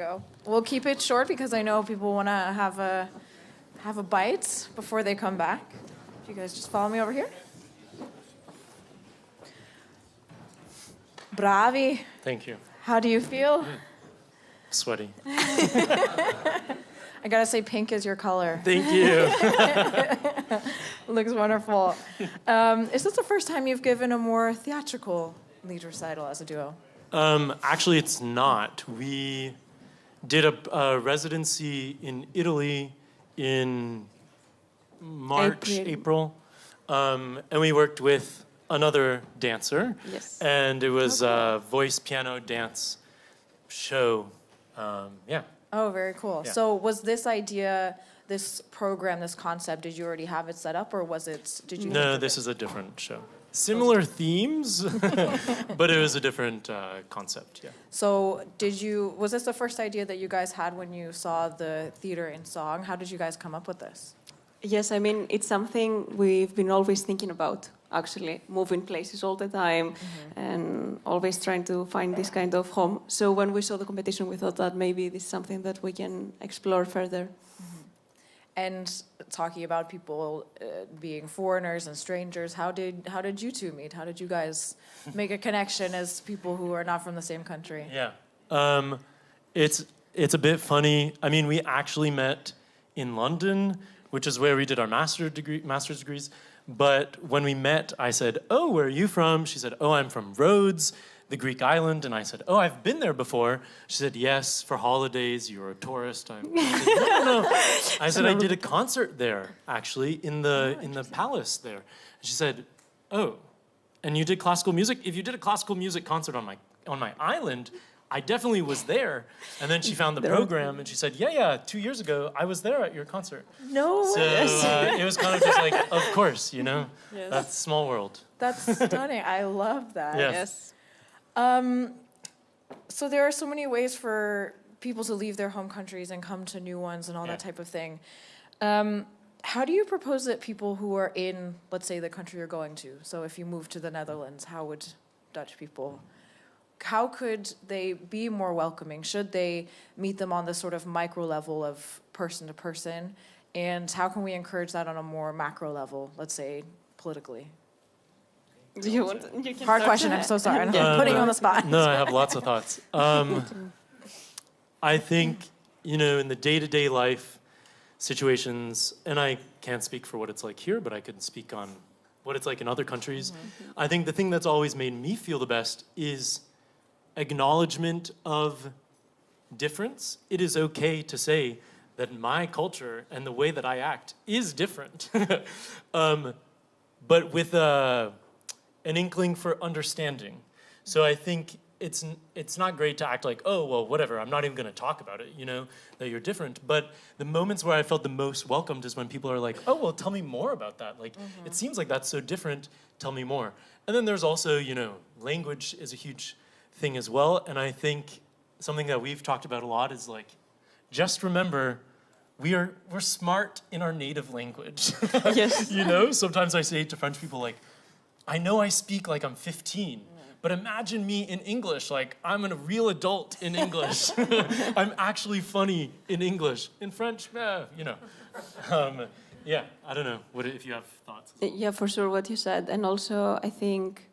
go. We'll keep it short because I know people want to have a bite before they come back. If you guys just follow me over here. Bravi. Thank you. How do you feel? Sweaty. I gotta say, pink is your color. Thank you. Looks wonderful. Is this the first time you've given a more theatrical lead recital as a duo? Actually, it's not. We did a residency in Italy in March, April. And we worked with another dancer. Yes. And it was a voice, piano, dance show. Yeah. Oh, very cool. Yeah. So was this idea, this program, this concept, did you already have it set up, or did you? No, this is a different show. Similar themes, but it was a different concept, yeah. So was this the first idea that you guys had when you saw the theater in song? How did you guys come up with this? Yes, I mean, it's something we've been always thinking about, actually, moving places all the time and always trying to find this kind of home. So when we saw the competition, we thought that maybe this is something that we can explore further. And talking about people being foreigners and strangers, how did you two meet? How did you guys make a connection as people who are not from the same country? Yeah, it's a bit funny. I mean, we actually met in London, which is where we did our master's degrees. But when we met, I said, "Oh, where are you from?" She said, "Oh, I'm from Rhodes, the Greek island." And I said, "Oh, I've been there before." She said, "Yes, for holidays. You're a tourist." I said, No. I said, "I did a concert there, actually, in the palace there." She said, "Oh, and you did classical music? If you did a classical music concert on my island, I definitely was there." And then she found the program and she said, yeah, 2 years ago, I was there at your concert. No way. So it was kind of just like, of course, Yes. That's small world. That's stunning. I love that. Yes. So there are so many ways for people to leave their home countries and come to new ones and all that type of thing. How do you propose that people who are in, let's say, the country you're going to, so if you move to the Netherlands, how would Dutch people, how could they be more welcoming? Should they meet them on this sort of micro level of person to person? And how can we encourage that on a more macro level, let's say, politically? Do you want? You can Hard question. I'm so sorry. I'm putting you on the spot. No, I have lots of thoughts. I think, in the day-to-day life situations, and I can't speak for what it's like here, but I could speak on what it's like in other countries. I think the thing that's always made me feel the best is acknowledgement of difference. It is okay to say that my culture and the way that I act is different, but with an inkling for understanding. So I think it's not great to act like, oh, well, whatever, I'm not even going to talk about it, that you're different. But the moments where I felt the most welcomed is when people are like, oh, well, tell me more about that. Like, it seems like that's so different, tell me more. And then there's also, language is a huge thing as well. And I think something that we've talked about a lot is like, just remember, we're smart in our native language. Yes. Sometimes I say to French people, like, I know I speak like I'm 15, but imagine me in English, like I'm a real adult in English. I'm actually funny in English. In French, yeah, I don't know. What if you have thoughts? Yeah, for sure, what you said. And also, I think,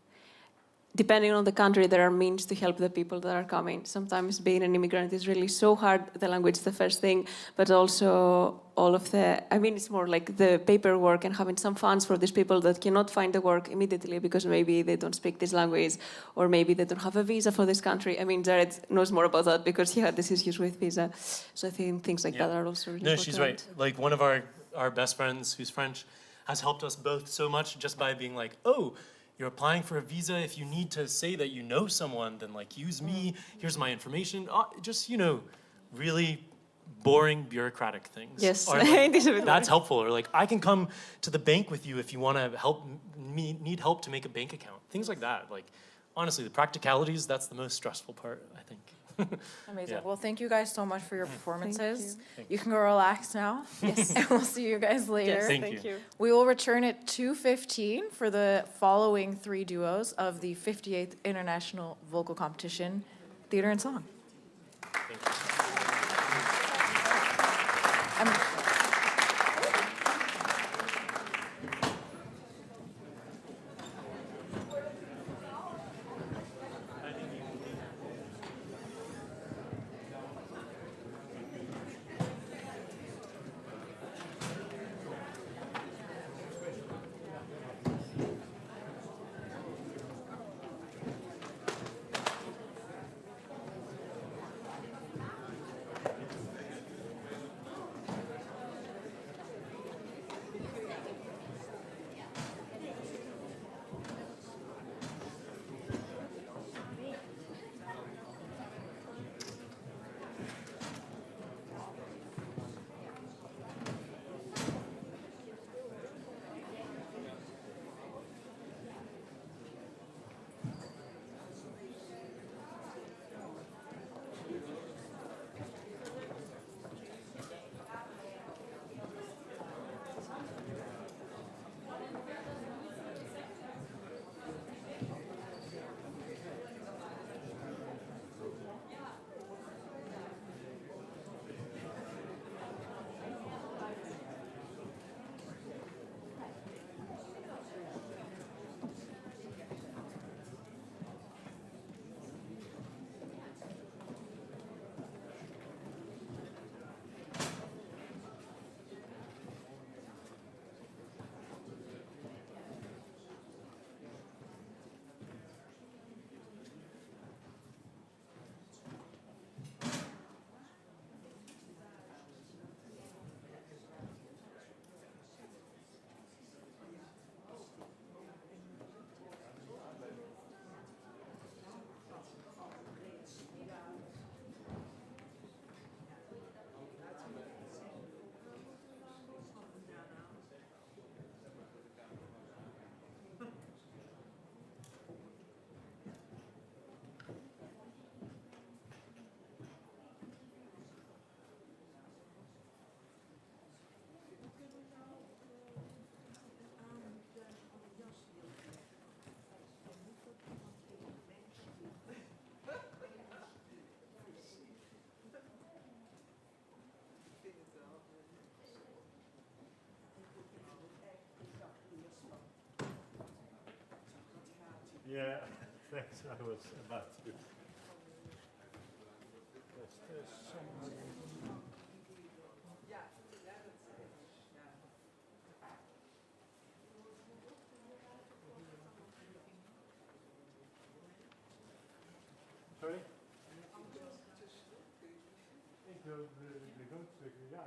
depending on the country, there are means to help the people that are coming. Sometimes being an immigrant is really so hard. The language is the first thing, but also all of it's more like the paperwork and having some funds for these people that cannot find the work immediately because maybe they don't speak this language or maybe they don't have a visa for this country. I mean, Jared knows more about that because he had these issues with visa. So I think things like that are also really important. No, she's right. Like one of our best friends who's French has helped us both so much just by being like, oh, you're applying for a visa. If you need to say that you know someone, then like use me. Here's my information. Just really boring bureaucratic things. Yes, like, that's helpful. Or like I can come to the bank with you if you want to need help to make a bank account. Things like that. Like honestly, the practicalities. That's the most stressful part, I think. Amazing. Yeah. Well, thank you guys so much for your performances. Thank you can go relax now. Yes. And we'll see you guys later. Yes, thank you. We will return at 2:15 for the following 3 duos of the 58th International Vocal Competition, Theater and Song. Thank you. Yeah, thanks. I was about to. There's some. Sorry? Ik wil de grootste ja,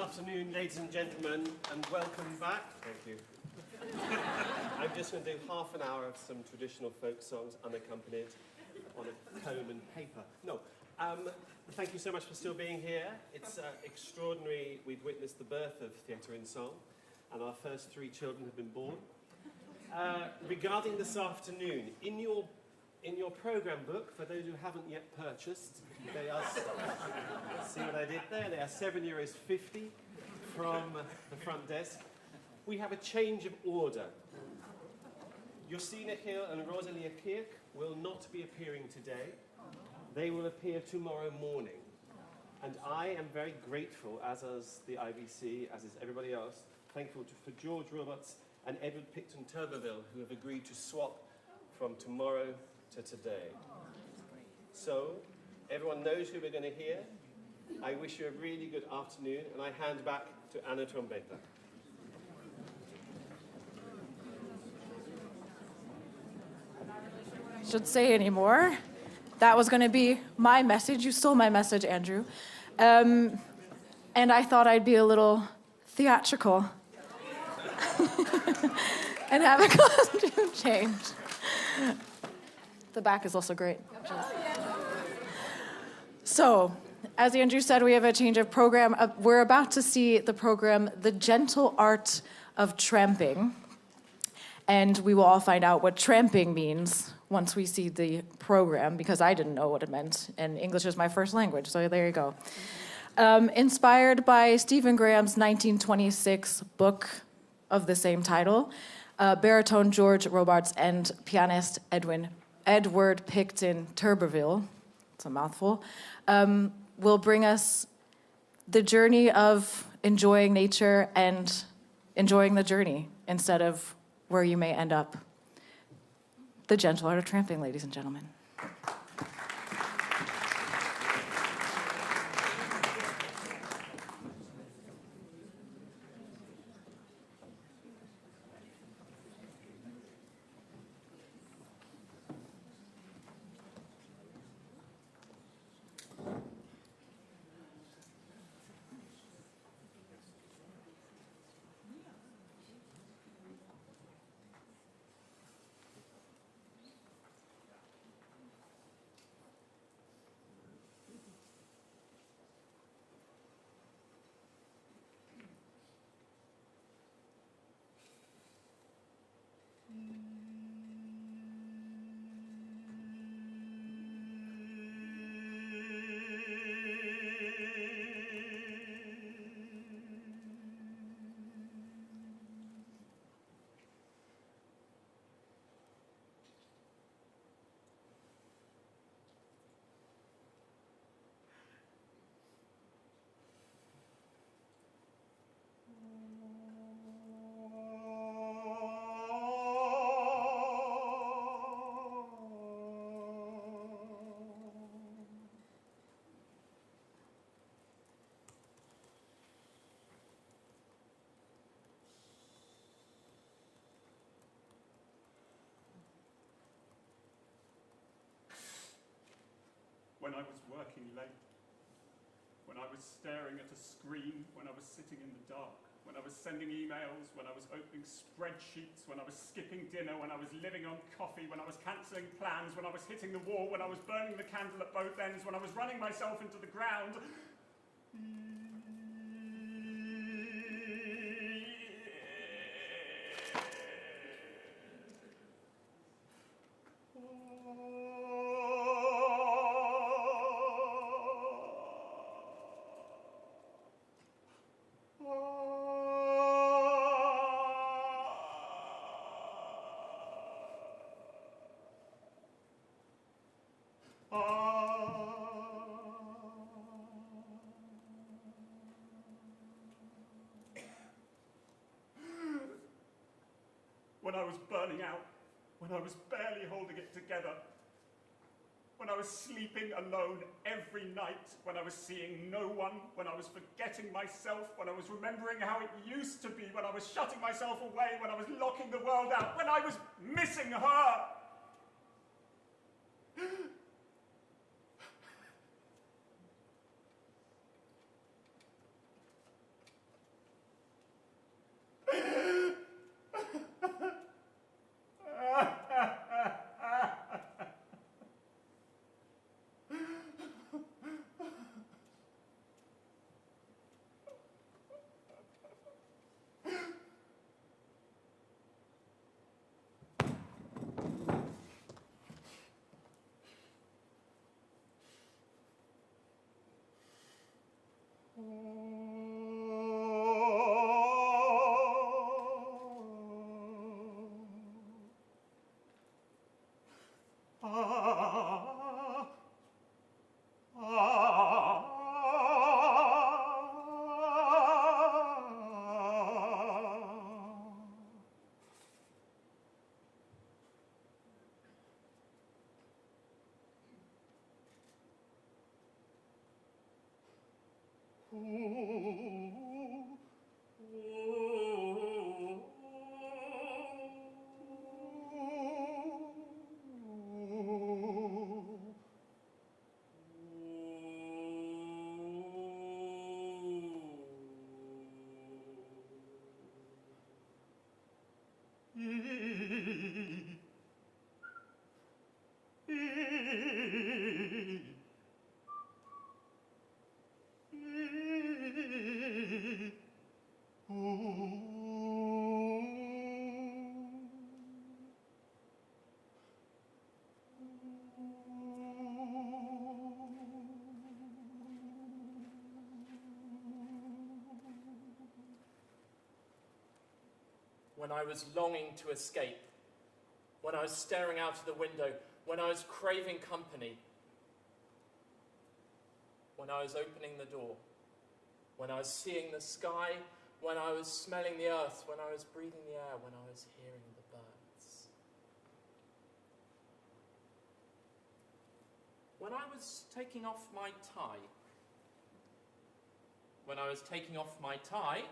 afternoon, ladies and gentlemen, and welcome back. Thank you. I'm just going to do half an hour of some traditional folk songs unaccompanied on a comb and paper. No. Thank you so much for still being here. It's extraordinary. We've witnessed the birth of theatre in song, and our first 3 children have been born. Regarding this afternoon, in your programme book, for those who haven't yet purchased, they are, see what I did there? They are €7.50 from the front desk. We have a change of order. Josine Hill and Rosalia Kirk will not be appearing today. They will appear tomorrow morning. And I am very grateful, as is the IVC, as is everybody else, thankful for George Robarts and Edward Picton-Turbervill, who have agreed to swap from tomorrow to today. So, everyone knows who we're going to hear. I wish you a really good afternoon, and I hand back to Anna Trombetta. Should say anymore. That was going to be my message. You stole my message, Andrew. And I thought I'd be a little theatrical and have a costume change. The back is also great. So, as Andrew said, we have a change of program. We're about to see the program, The Gentle Art of Tramping. And we will all find out what tramping means once we see the program, because I didn't know what it meant, and English is my first language, so there you go. Inspired by Stephen Graham's 1926 book of the same title, baritone George Robarts and pianist Edward Picton-Turbervill, it's a mouthful, will bring us the journey of enjoying nature and enjoying the journey instead of where you may end up. The Gentle Art of Tramping, ladies and gentlemen. When I was working late, when I was staring at a screen, when I was sitting in the dark, when I was sending emails, when I was opening spreadsheets, when I was skipping dinner, when I was living on coffee, when I was cancelling plans, when I was hitting the wall, when I was burning the candle at both ends, when I was running myself into the ground. When I was burning out, when I was barely holding it together, when I was sleeping alone every night, when I was seeing no one, when I was forgetting myself, when I was remembering how it used to be, when I was shutting myself away, when I was locking the world out, when I was missing her. When I was longing to escape, when I was staring out of the window, when I was craving company, when I was opening the door, when I was seeing the sky, when I was smelling the earth, when I was breathing the air, when I was hearing the birds. When I was taking off my tie, when I was taking off my tie,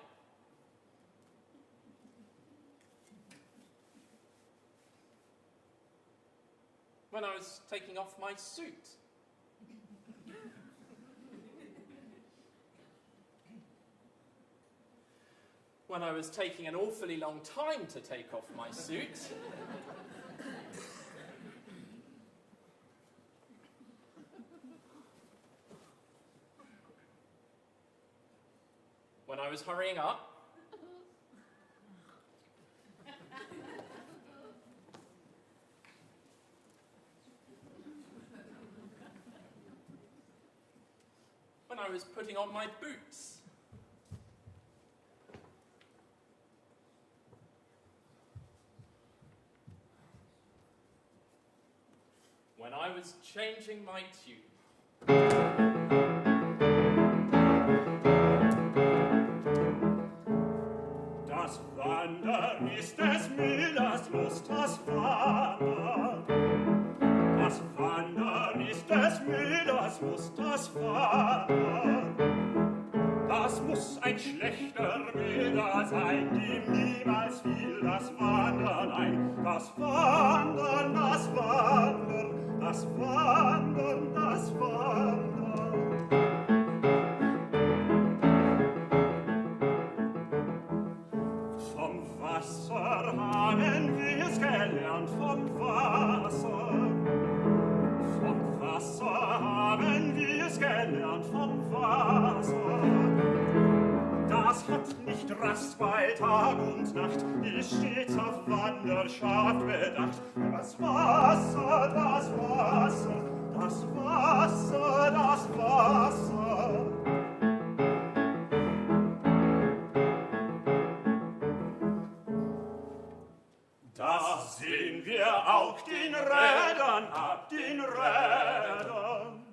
when I was taking off my suit. When I was taking an awfully long time to take off my suit. When I was hurrying up. When I was putting on my boots. When I was changing my tube. Das Wandern ist des Müllers Lust, das Wandern. Das Wandern ist des Müllers Lust, das Wandern. Das muss ein schlechter Müller sein, dem niemals fiel das Wandern ein. Das Wandern, das Wandern, das Wandern, das Wandern. Vom Wasser haben wir's gelernt, vom Wasser. Vom Wasser haben wir's gelernt, vom Wasser. Das hat nicht Rast bei Tag und Nacht, ist stets auf Wanderschaft bedacht. Das Wasser, das Wasser, das Wasser, das Wasser. Da sehen wir auch den Rädern ab, den Rädern.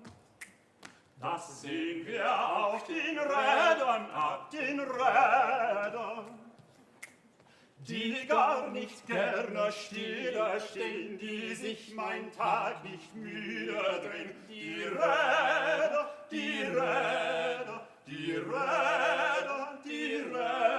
Das sehen wir auch den Rädern ab, den Rädern. Die gar nicht gerne stille stehen, die sich mein Tag nicht müde drehen. Die Räder, die Räder, die Räder, die Räder.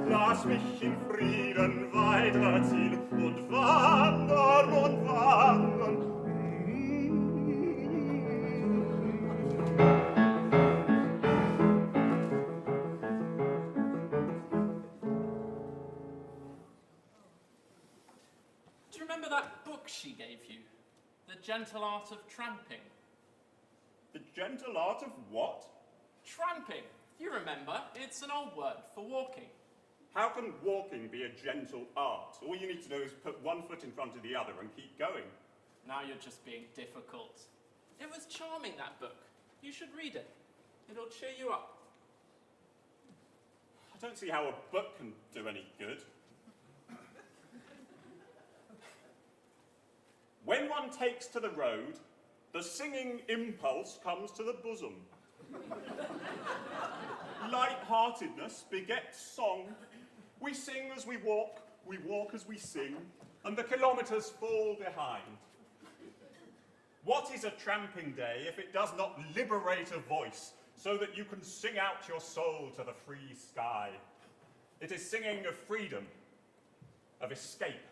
Lass mich in Frieden weiterziehen und wandern und wandern. she gave you. The Gentle Art of Tramping. The gentle art of what? Tramping. You remember, it's an old word for walking. How can walking be a gentle art? All you need to do is put one foot in front of the other and keep going. Now you're just being difficult. It was charming, that book. You should read it. It'll cheer you up. I don't see how a book can do any good. When one takes to the road, the singing impulse comes to the bosom. Light-heartedness begets song. We sing as we walk as we sing, and the kilometres fall behind. What is a tramping day if it does not liberate a voice so that you can sing out your soul to the free sky? It is singing of freedom, of escape,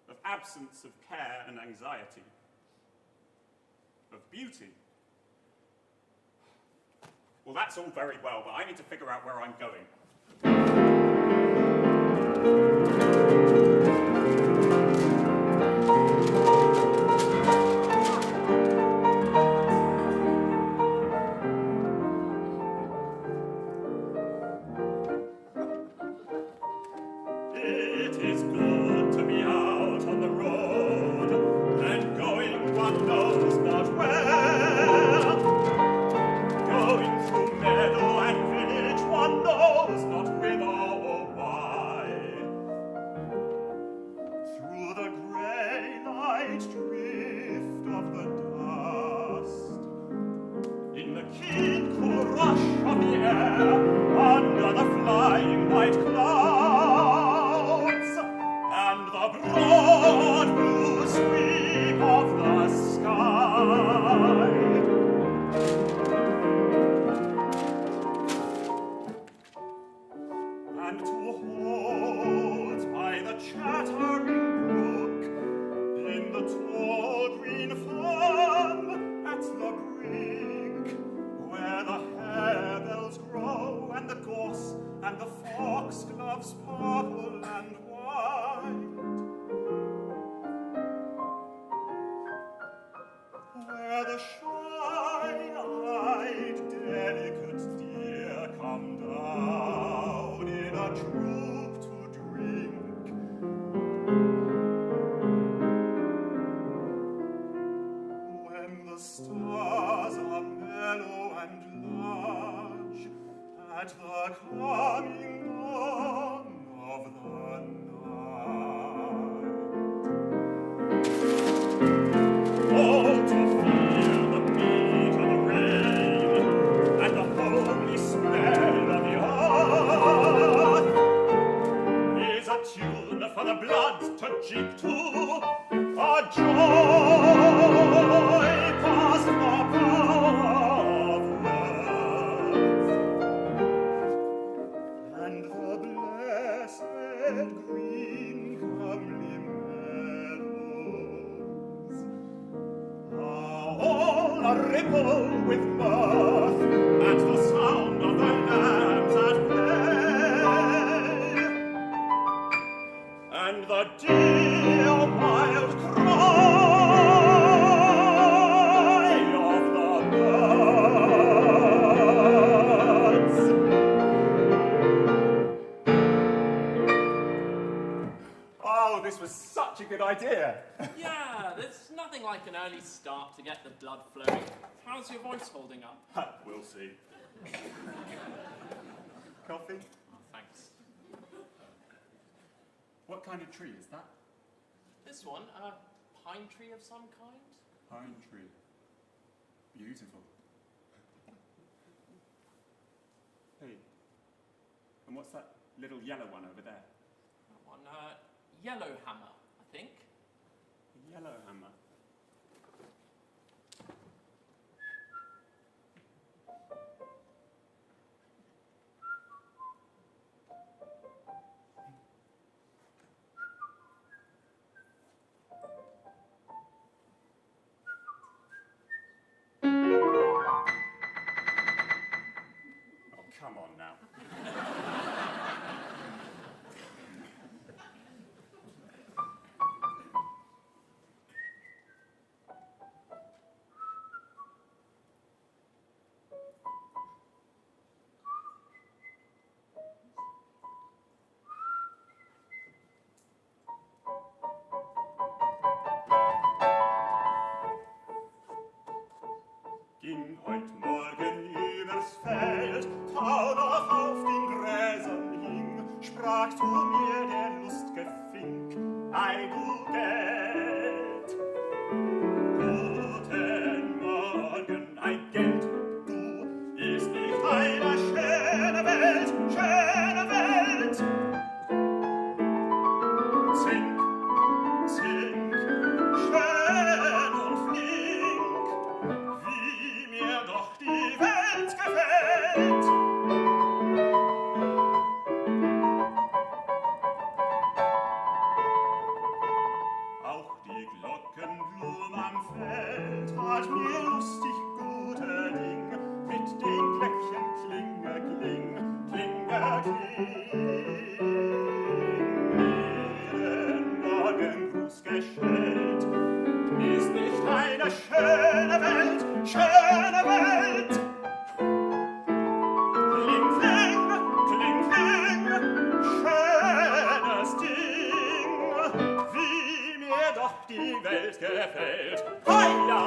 of absence of care and anxiety, of beauty. Well, that's all very well, but I need to figure out where I'm going. It is good to be out on the road and going one knows not where. Going through meadow and village, one knows not whither or why. Through the grey light drift of the dust, in the keen cool rush of the air, under the flying white clouds, and the broad blue sweep of the sky. And to hold by the chattering brook, in the tall green fern at the brink, where the harebells grow, and the gorse and the foxgloves purple and white, where the shy-eyed delicate deer come down in a troop to drink. When the stars are mellow and large at the coming dawn of the night. Oh, to feel the beat of the rain and the holy smell of the earth is a tune for the blood to jig to, a joy past the power of words. And the blessed green comely meadows are all a ripple with mirth at the sound of the lambs at play, and the dear wild cry of the birds. Oh, this was such a good idea. Yeah, there's nothing like an early start to get the blood flowing. How's your voice holding up? We'll see. Coffee? Oh, thanks. What kind of tree is that? This one, a pine tree of some kind? Pine tree. Beautiful. Hey, and what's that little yellow one over there? That one, yellow hammer, I think. A yellow hammer. Come on now. Geschenkt. Ist nicht eine schöne Welt, schöne Welt? Kling, kling, kling, kling, schönes Ding, wie mir doch die Welt gefällt. Heia!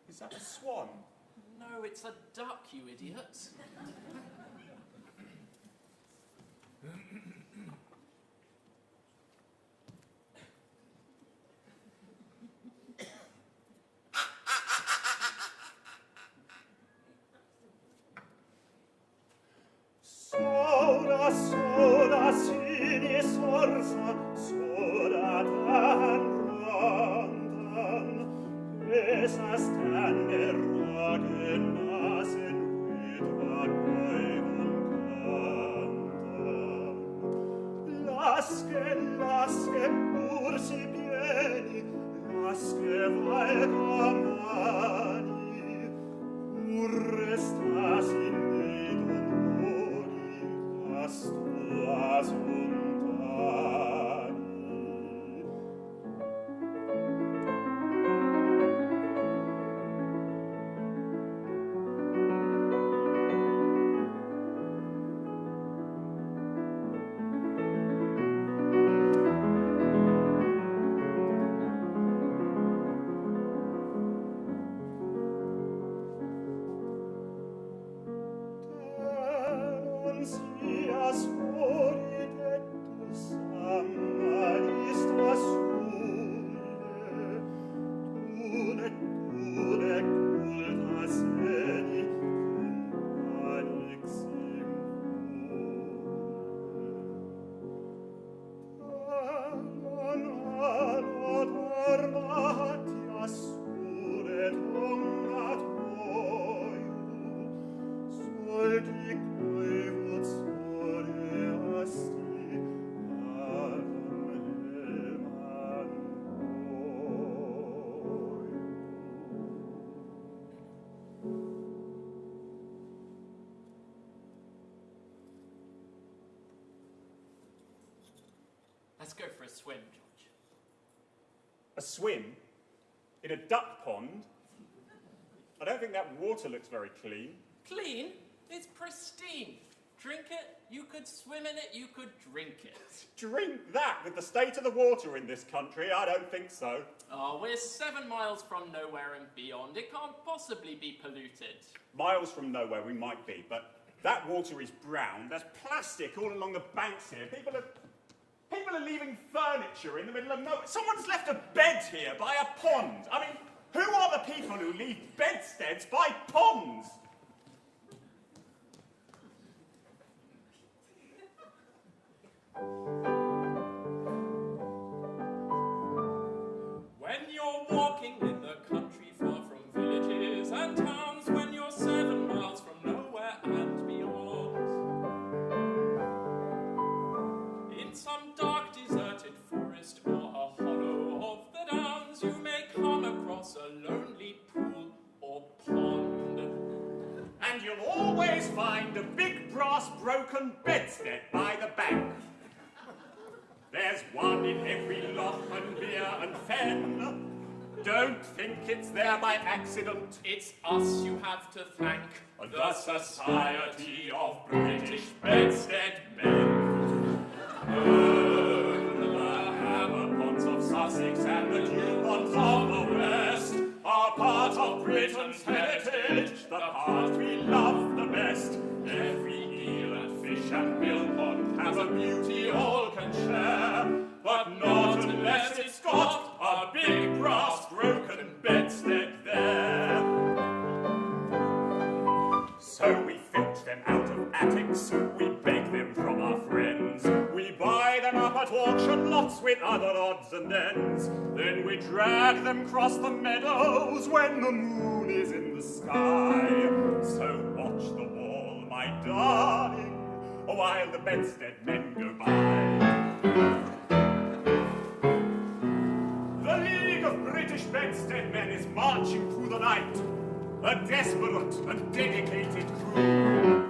Is that a swan? No, it's a duck, you idiot. Sola, sola, sine sorsa, sola tan rondan, esas tan errogenasen, mit Vagoivon cantan. swim, George? A swim? In a duck pond? I don't think that water looks very clean. Clean? It's pristine. Drink it, you could swim in it, you could drink it. Drink that with the state of the water in this country? I don't think so. Oh, we're 7 miles from nowhere and beyond. It can't possibly be polluted. Miles from nowhere we might be, but that water is brown. There's plastic all along the banks here. People are leaving furniture in the middle of nowhere. Someone's left a bed here by a pond. I mean, who are the people who leave bedsteads by ponds? When you're walking in the country far from villages and towns, when you're 7 miles from nowhere and beyond, in some dark deserted forest or a hollow of the downs, you may come across a lonely pool or pond. And you'll always find a big brass broken bedstead by the bank. There's one in every loch and beer and fen. Don't think it's there by accident. It's us you have to thank, The Society of British Bedstead Men. The Hammer-Ponds of Sussex and the Dew-Ponds of the West are part of Britain's heritage, the part we love the best. Every eel and fish and mill pond has a beauty all can share, but not unless it's got a big brass broken bedstead there. So we filch them out of attics, we beg them from our friends, we buy them up at auction lots with other odds and ends, then we drag them across the meadows when the moon is in the sky. So watch the wall, my darling, while the bedstead men go by. The League of British Bedstead Men is marching through the night, a desperate and dedicated crew.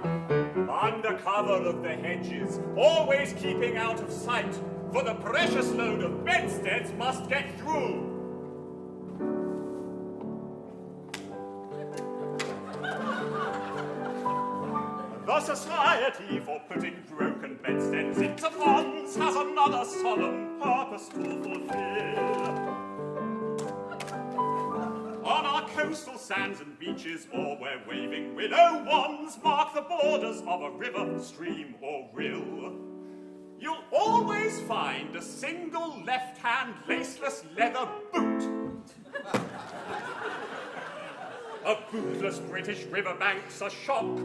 Under cover of the hedges, always keeping out of sight, for the precious load of bedsteads must get through. The Society for Putting Broken Bedsteads into Ponds has another solemn purpose to fulfill. On our coastal sands and beaches, or where waving willow wands mark the borders of a river, stream, or rill, you'll always find a single left-hand laceless leather boot. A bootless British riverbank's a shock.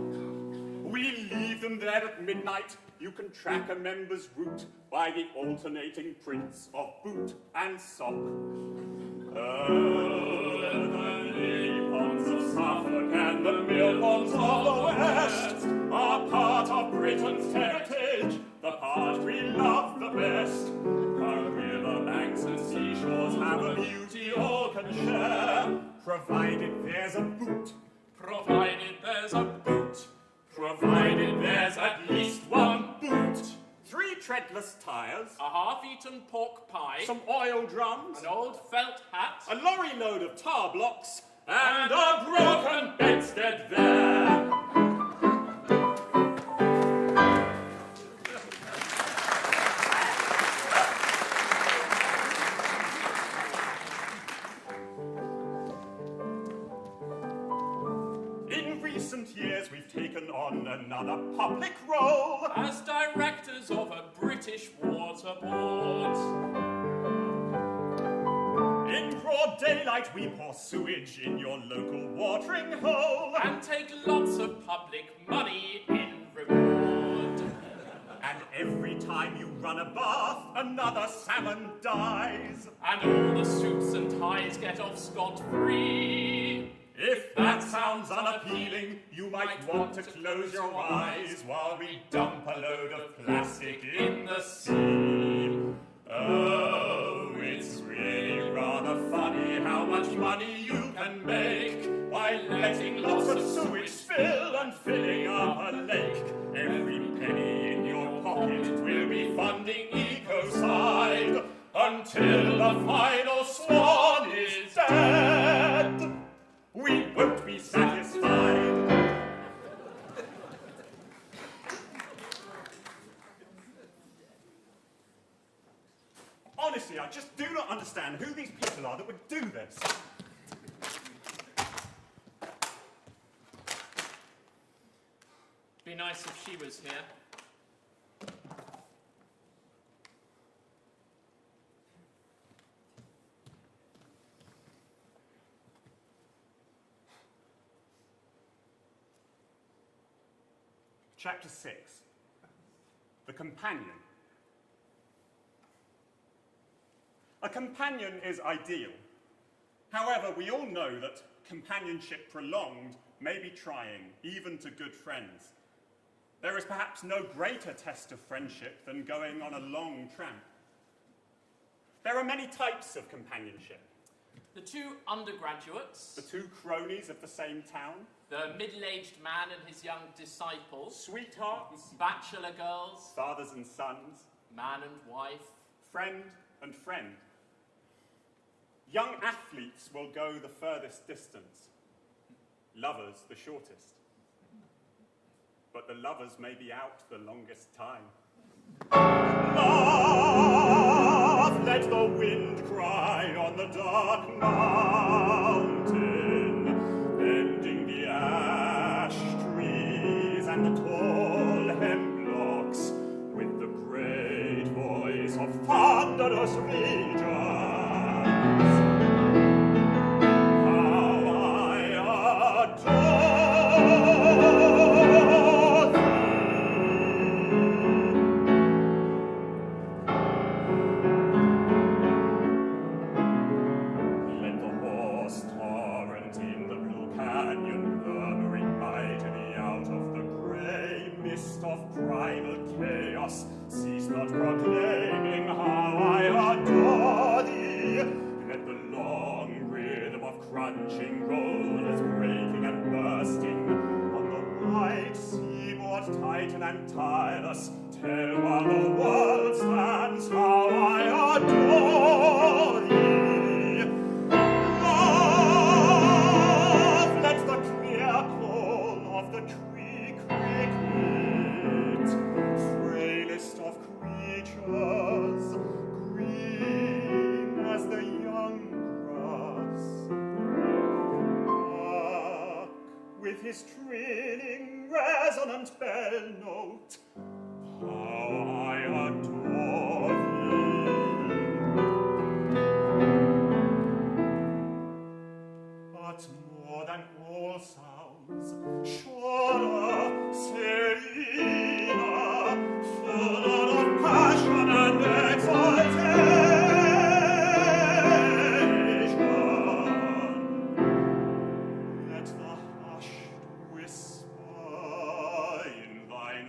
We leave them there at midnight. You can track a member's route by the alternating prints of boot and sock. Oh, the lily ponds of Suffolk and the mill ponds of the West are part of Britain's heritage, the part we love the best. Our river banks and seashores have a beauty all can share, provided there's a boot. Provided there's a boot. Provided there's at least one boot. 3 treadless tires. A half-eaten pork pie. Some oil drums. An old felt hat. A lorry load of tar blocks. And a broken bedstead there. In recent years, we've taken on another public role as directors of a British water board. In broad daylight, we pour sewage in your local watering hole and take lots of public money in reward. And every time you run a bath, another salmon dies. And all the suits and ties get off scot-free. If that sounds unappealing, you might want to close your eyes while we dump a load of plastic in the sea. Oh, it's really rather funny how much money you can make by letting lots of sewage spill and filling up a lake. Every penny in your pocket will be funding Ecocide. Honestly, I just do not understand who these people are that would do this. Be nice if she was here. Chapter 6. The Companion. A companion is ideal. However, we all know that companionship prolonged may be trying, even to good friends. There is perhaps no greater test of friendship than going on a long tramp. There are many types of companionship. The two undergraduates. The two cronies of the same town. The middle-aged man and his young disciple. Sweethearts. Bachelor girls. Fathers and sons. Man and wife. Friend and friend. Young athletes will go the furthest distance. Lovers the shortest. But the lovers may be out the longest time. Love, let the wind cry on the dark mountain, bending the ash trees and the tall hemlocks with the great voice of thunderous regions. How I adore of primal chaos, cease not proclaiming how I adore thee. Let the long rhythm of crunching rollers breaking and bursting on the wide seaboard tighten and tireless, tell while the world stands how I adore thee. Love, let the clear call of the tree cricket, frailest of creatures, green as the young grass, mark with his trilling resonant bell note how I adore thee. But more than all sounds, surer, serener, fuller of passion and exaltation, let the hushed whisper in thine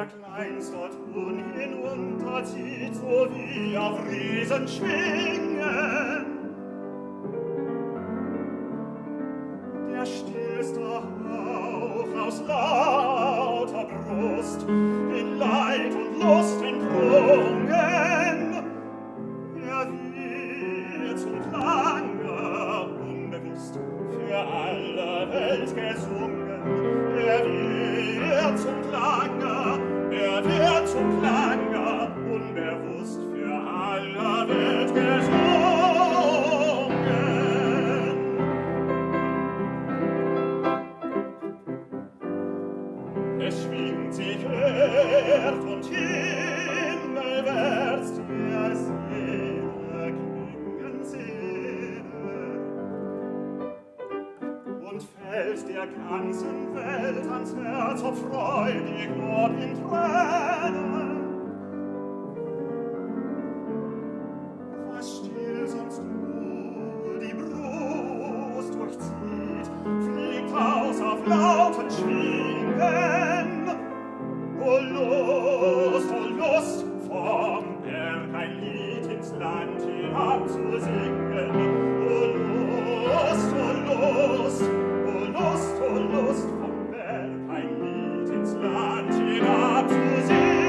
der kleinste Ton hinunterzieht, so wie auf Riesenschwingen. Der stillste Hauch aus lauter Brust, in Leid und Lust entrungen, er wird zum Klange unbewusst für alle Welt gesungen. Er wird zum Klange, unbewusst für alle Welt gesungen. Es schwingt sich Erd und himmelwärts, der Seele klingen Seele, und fällt der ganzen Welt ans Herz, ob freudig, ob in Tränen. Was still sonst nur die Brust durchzieht, fliegt aus auf lauten Schwingen. O Lust, vom Berg ein Lied ins Land hinab zu singen. O Lust, vom Berg ein Lied ins Land hinab zu singen.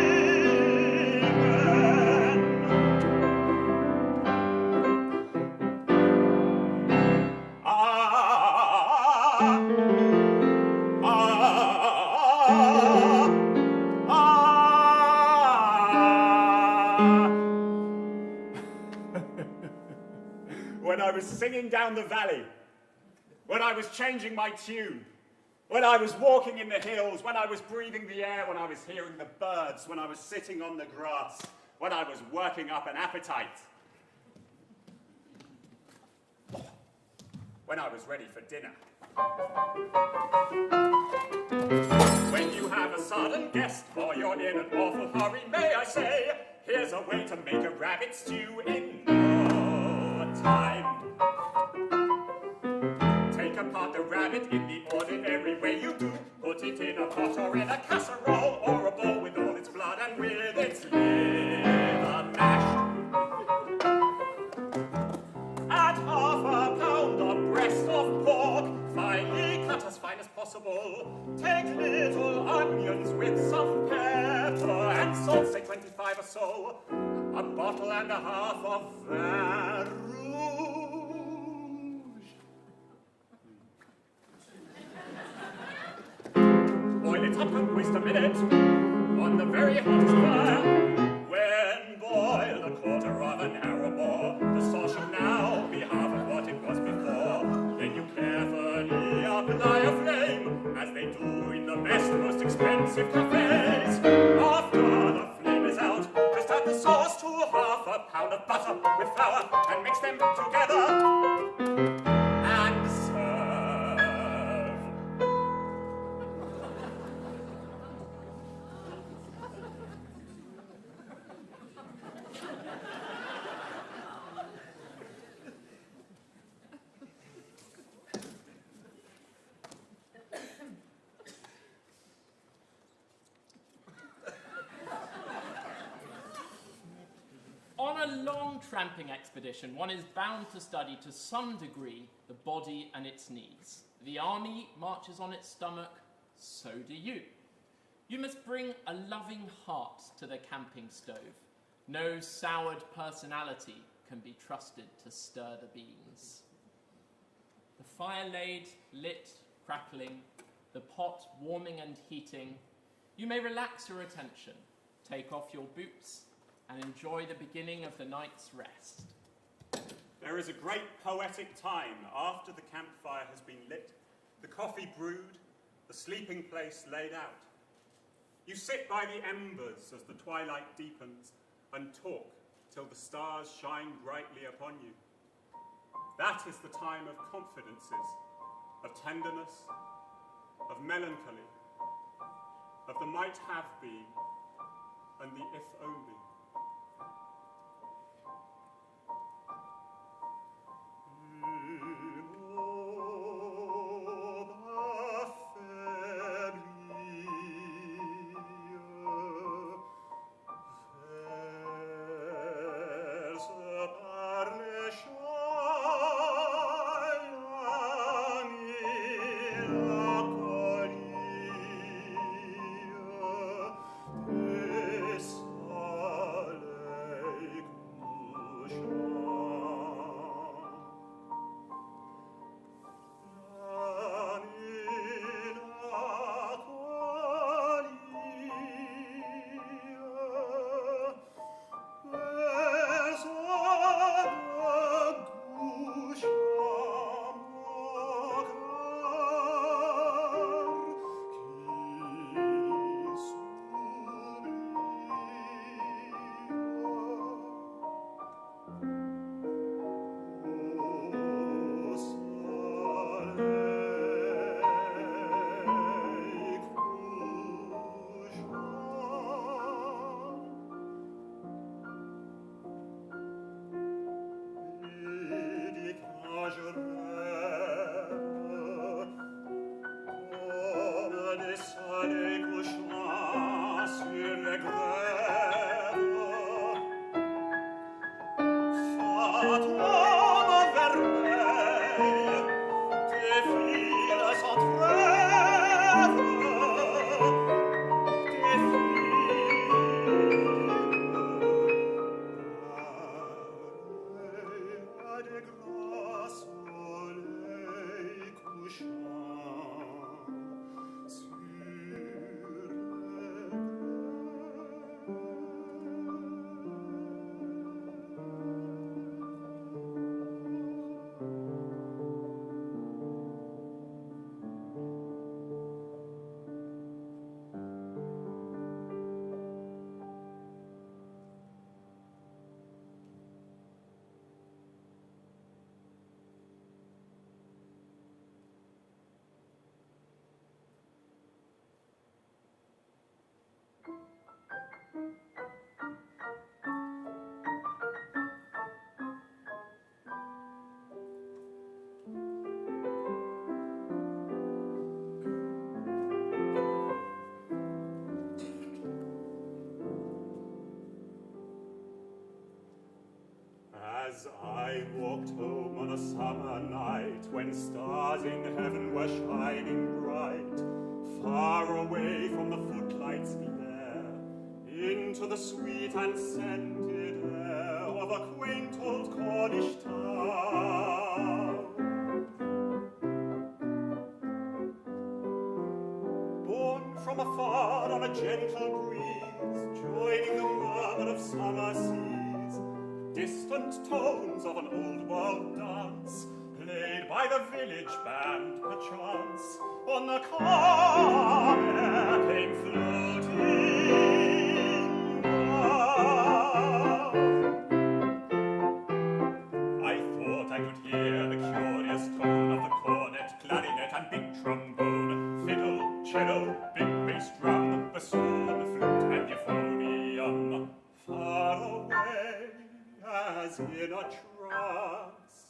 When I was singing down the valley, when I was changing my tune, when I was walking in the hills, when I was breathing the air, when I was hearing the birds, when I was sitting on the grass, when I was working up an appetite, when I was ready for dinner. When you have a sudden guest or you're in an awful hurry, may I say, here's a way to make a rabbit stew in no time. Take apart the rabbit in the ordinary way you do. Put it in a pot or in a casserole or a bowl with all its blood and with its liver mashed. Add half a pound of breast of pork, finely cut as fine as possible. Take little onions with some pepper and salt, say 25 or so. A bottle and a half of Vin Rouge. Boil it up and waste a minute on the very hottest fire. When boiled a quarter of an hour more, the sauce should now be half of what it was before. Then you carefully apply a flame, as they do in the best, most expensive cafes. After the flame is out, just add the sauce to half a pound of butter with flour and mix them together and serve. On a long tramping expedition, one is bound to study to some degree the body and its needs. The army marches on its stomach, so do you. You must bring a loving heart to the camping stove. No soured personality can be trusted to stir the beans. The fire laid, lit, crackling, the pot warming and heating, you may relax your attention, take off your boots, and enjoy the beginning of the night's rest. There is a great poetic time after the campfire has been lit, the coffee brewed, the sleeping place laid out. You sit by the embers as the twilight deepens and talk till the stars shine brightly upon you. That is the time of confidences, of tenderness, of melancholy, of the might have been and the if only. As I walked home on a summer night, when stars in heaven were shining bright, far away from the footlights' glare, into the sweet and scented air of a quaint old Cornish town. Born from afar on a gentle breeze, joining the murmur of summer seas, distant tones of an old world dance, played by the village band, perchance, on the calm air came floating down. I thought I could hear the curious tone of the cornet, clarinet, and big trombone, fiddle, cello, big bass drum, bassoon, flute, and euphonium, far away as in a trance.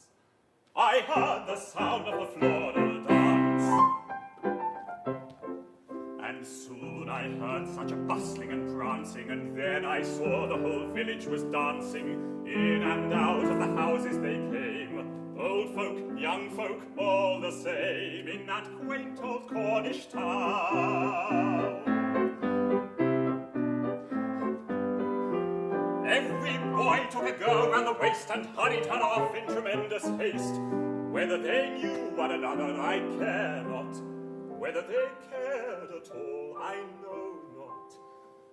I heard the sound of the floral dance, and soon I heard such a bustling and prancing, and then I saw the whole village was dancing. In and out of the houses they came, old folk, young folk, all the same, in that quaint old Cornish town. Every boy took a girl round the waist and hurried her off in tremendous haste. Whether they knew one another, I care not. Whether they cared at all, I know not.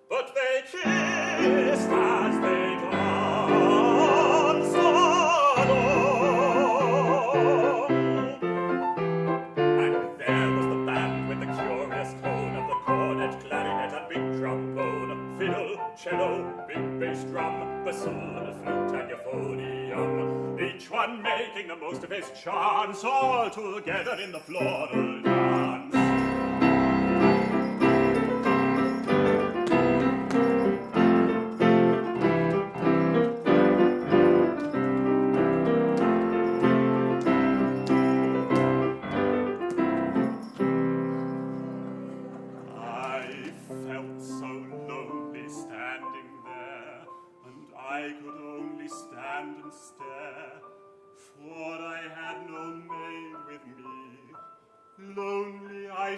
But they kissed as they danced along. And there was the band with the curious tone of the cornet, clarinet, and big trombone, fiddle, cello, big bass drum, bassoon, flute, and euphonium, each one making the most of his chance, all together in the floral dance.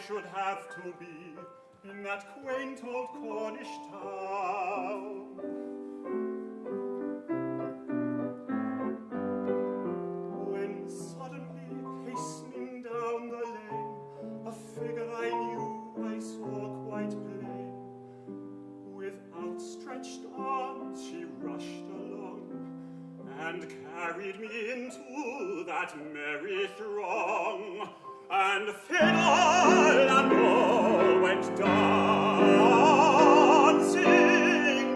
Should have to be in that quaint old Cornish town. When suddenly, hastening down the lane, a figure I knew I saw quite plain. With outstretched arms she rushed along and carried me into that merry throng. And fiddle and all went dancing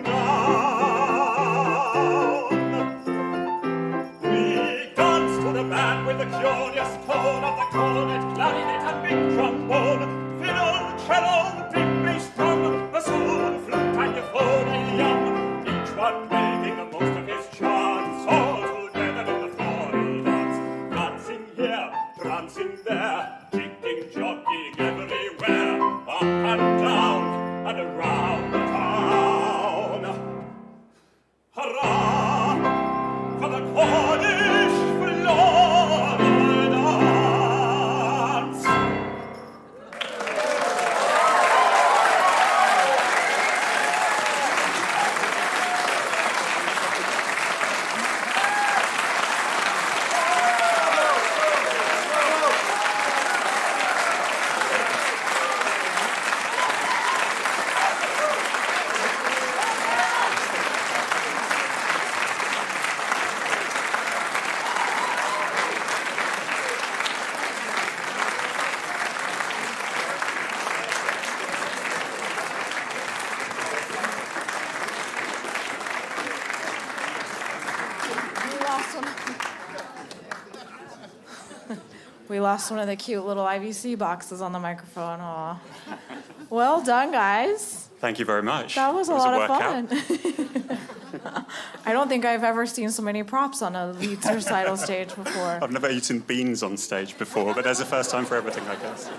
down. We danced to the band with the curious tone of the cornet, clarinet, and big trombone, fiddle, cello, big bass drum, bassoon, flute, and euphonium, each one making the most of his chance, all together in the floral dance, dancing here, prancing there, jigging, jogging everywhere, up and down and around the town. Hurrah for the Cornish floral dance! We lost one of the cute little IVC boxes on the microphone. Aw. Well done, guys. Thank you very much. That was a It lot of workout. fun. I don't think I've ever seen so many props on a lead recital stage before. I've never eaten beans on stage before, but there's a first time for everything, I guess.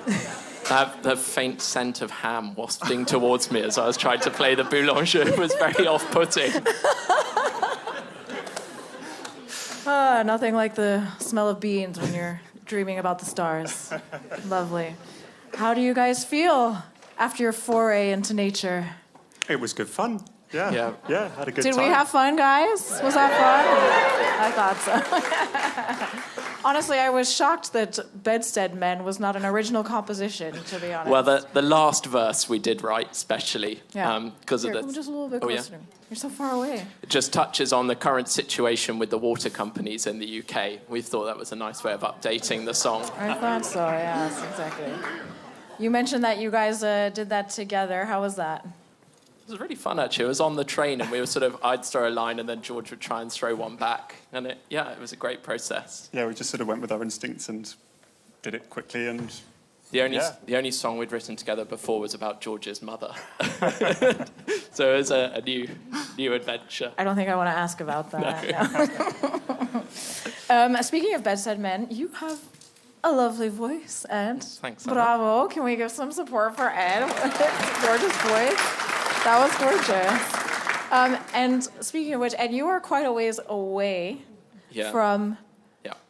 The faint scent of ham wafting towards me as I was trying to play the boulanger was very off-putting. Nothing like the smell of beans when you're dreaming about the stars. Lovely. How do you guys feel after your foray into nature? It was good fun. Yeah, had a good time. Did we have fun, guys? Was that fun? I thought so. Honestly, I was shocked that Bedstead Men was not an original composition, to be honest. Well, the last verse we did right, especially, because Here, of come the... just a little bit closer to me. You're so far away. It just touches on the current situation with the water companies in the UK. We thought that was a nice way of updating the song. I thought so, yes, exactly. You mentioned that you guys did that together. How was that? It was really fun, actually. It was on the train, and we were I'd throw a line, and then George would try and throw one back. And it was a great process. Yeah, we just sort of went with our instincts and did it quickly. And the only song we'd written together before was about George's mother. So it was a new adventure. I don't think I want to ask about that. No. Speaking of Bedstead Men, you have a lovely voice, Ed. Thanks. Bravo. Can we give some support for Ed? Gorgeous voice. That was gorgeous. And speaking of which, Ed, you are quite a ways away from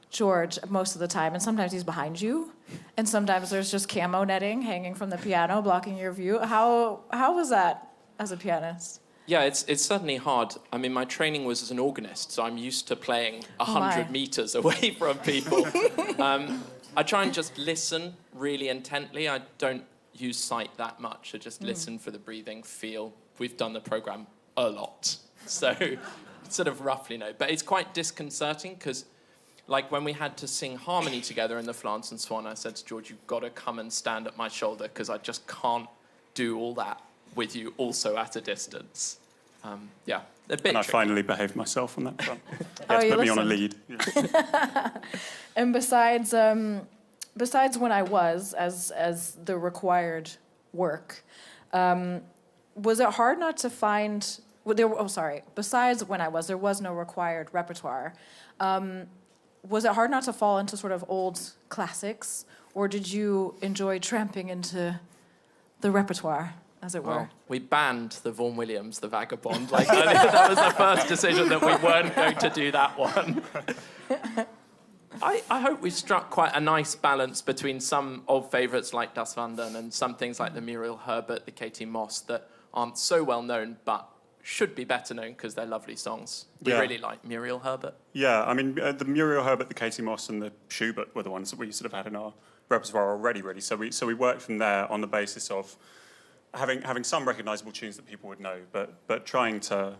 George most of the time. And sometimes he's behind you. And sometimes there's just camo netting hanging from the piano, blocking your view. How was that as a pianist? Yeah, it's certainly hard. I mean, my training was as an organist, so I'm used to playing 100 meters away from people. I try and just listen really intently. I don't use sight that much. I just listen for the breathing, feel. We've done the program a lot, so sort of roughly know. But it's quite disconcerting because, like, when we had to sing harmony together in the Flans and Swan, I said to George, "You've got to come and stand at my shoulder because I just can't do all that with you also at a distance." A bit and I tricky. finally behaved myself on that front. You put me on a listened. lead. Yeah. And besides when I was as the required work, was it hard not to find? Besides when I was, there was no required repertoire. Was it hard not to fall into sort of old classics, or did you enjoy tramping into the repertoire, as it were? Well, we banned the Vaughan Williams, the Vagabond. Like, that was the first decision that we weren't going to do that one. I hope we struck quite a nice balance between some old favourites like Das Wandern and some things like the Muriel Herbert, the Katie Moss, that aren't so well known but should be better known because they're lovely songs. We really like Muriel Herbert. Yeah, I mean, the Muriel Herbert, the Katie Moss, and the Schubert were the ones that we sort of had in our repertoire already, really. So we worked from there on the basis of having some recognisable tunes that people would know, but trying to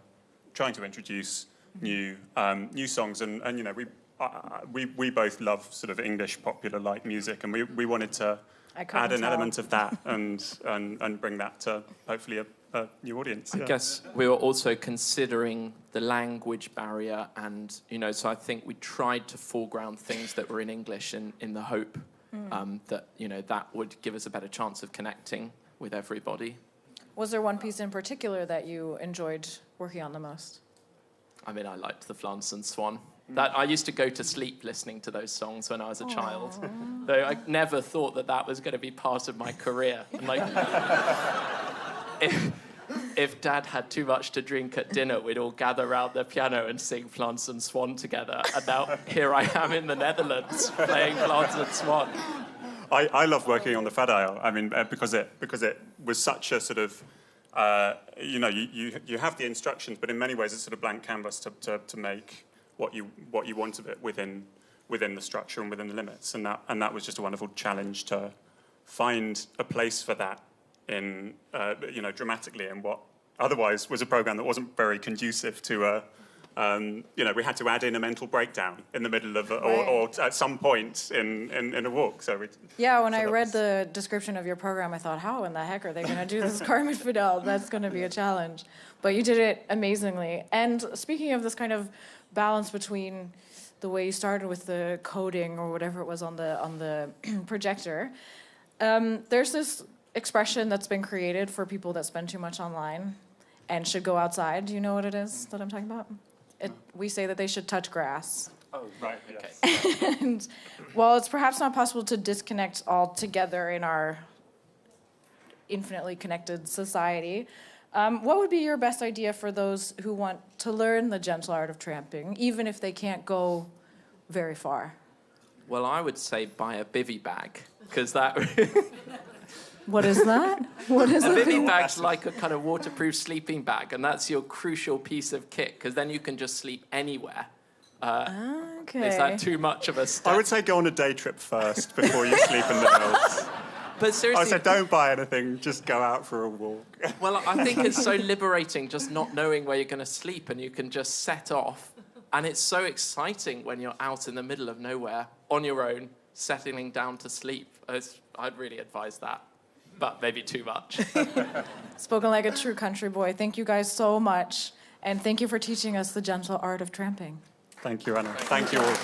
introduce new songs, and you know, we both love sort of English popular light music, and we wanted to add an element of that and bring that to hopefully a new audience. I guess we were also considering the language barrier, and you know, so I think we tried to foreground things that were in English in the hope that you know that would give us a better chance of connecting with everybody. Was there one piece in particular that you enjoyed working on the most? I mean, I liked the Flans and Swan. That I used to go to sleep listening to those songs when I was a child. Though I never thought that was going to be part of my career. And like, if Dad had too much to drink at dinner, we'd all gather around the piano and sing Flans and Swan together. And now here I am in the Netherlands playing Flans and Swan. I love working on the Fadail. I mean, because it was such a sort of, you know, you have the instructions, but in many ways it's sort of blank canvas to make what you want of it within the structure and within the limits, and that was just a wonderful challenge to find a place for that in you know, dramatically in what otherwise was a program that wasn't very conducive to you know, we had to add in a mental breakdown in the middle of or at some point in a walk. So when I read the description of your program, I thought, how in the heck are they going to do this Carmen Fidel? That's going to be a challenge. But you did it amazingly. And speaking of this kind of balance between the way you started with the coding or whatever it was on the projector, there's this expression that's been created for people that spend too much online and should go outside. Do you know what it is that I'm talking about? We say that they should touch grass. Oh, right, yes. And while it's perhaps not possible to disconnect altogether in our infinitely connected society, What would be your best idea for those who want to learn the gentle art of tramping, even if they can't go very far? Well, I would say buy a bivy bag, because that... What is that? What is a bivy bag's like a kind of waterproof sleeping bag, and that's your crucial piece of kit, because then you can just sleep anywhere. Okay. Is that too much of a step? I would say go on a day trip first before you sleep in the hills. But seriously, I said don't buy anything, just go out for a walk. Well, I think it's so liberating just not knowing where you're going to sleep, and you can just set off. And it's so exciting when you're out in the middle of nowhere on your own, settling down to sleep. I'd really advise that, but maybe too much. Spoken like a true country boy. Thank you guys so much. And thank you for teaching us the gentle art of tramping. Thank you, Anna. Thank you all.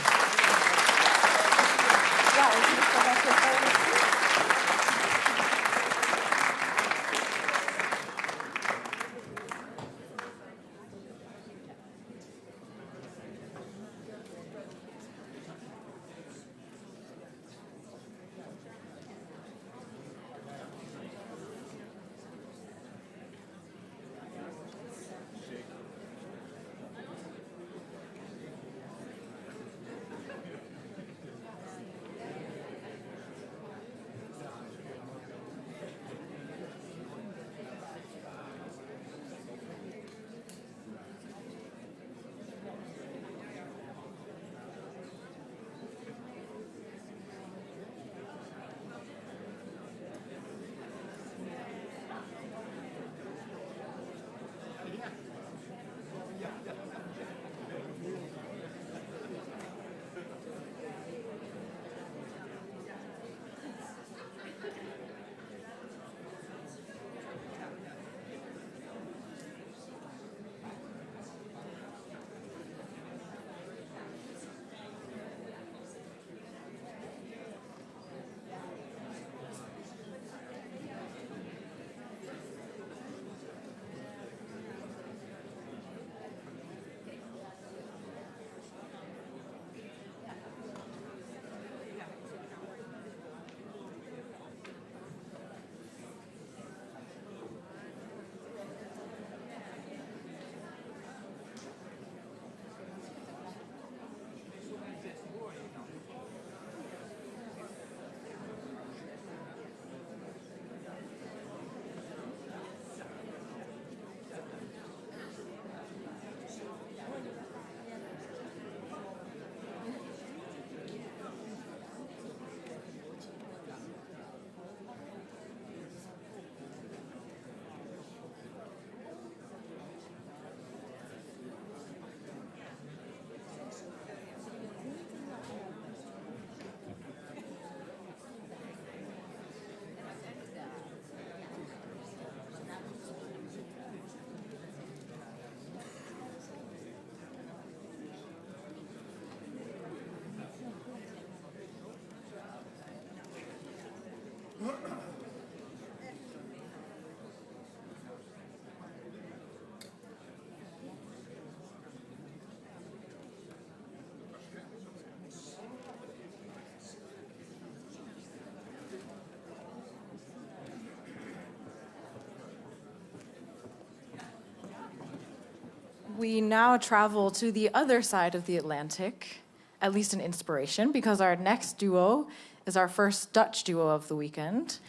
We now travel to the other side of the Atlantic, at least an inspiration, because our next duo is our first Dutch duo of the weekend,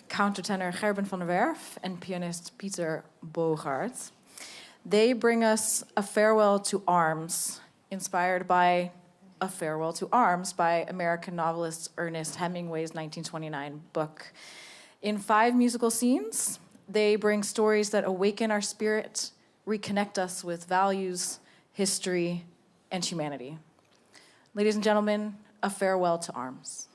countertenor Gerben van der Werf and pianist Pieter Bogaert. They bring us A Farewell to Arms, inspired by A Farewell to Arms by American novelist Ernest Hemingway's 1929 book. In 5 musical scenes, they bring stories that awaken our spirit, reconnect us with values, history, and humanity. Ladies and gentlemen, A Farewell to Arms.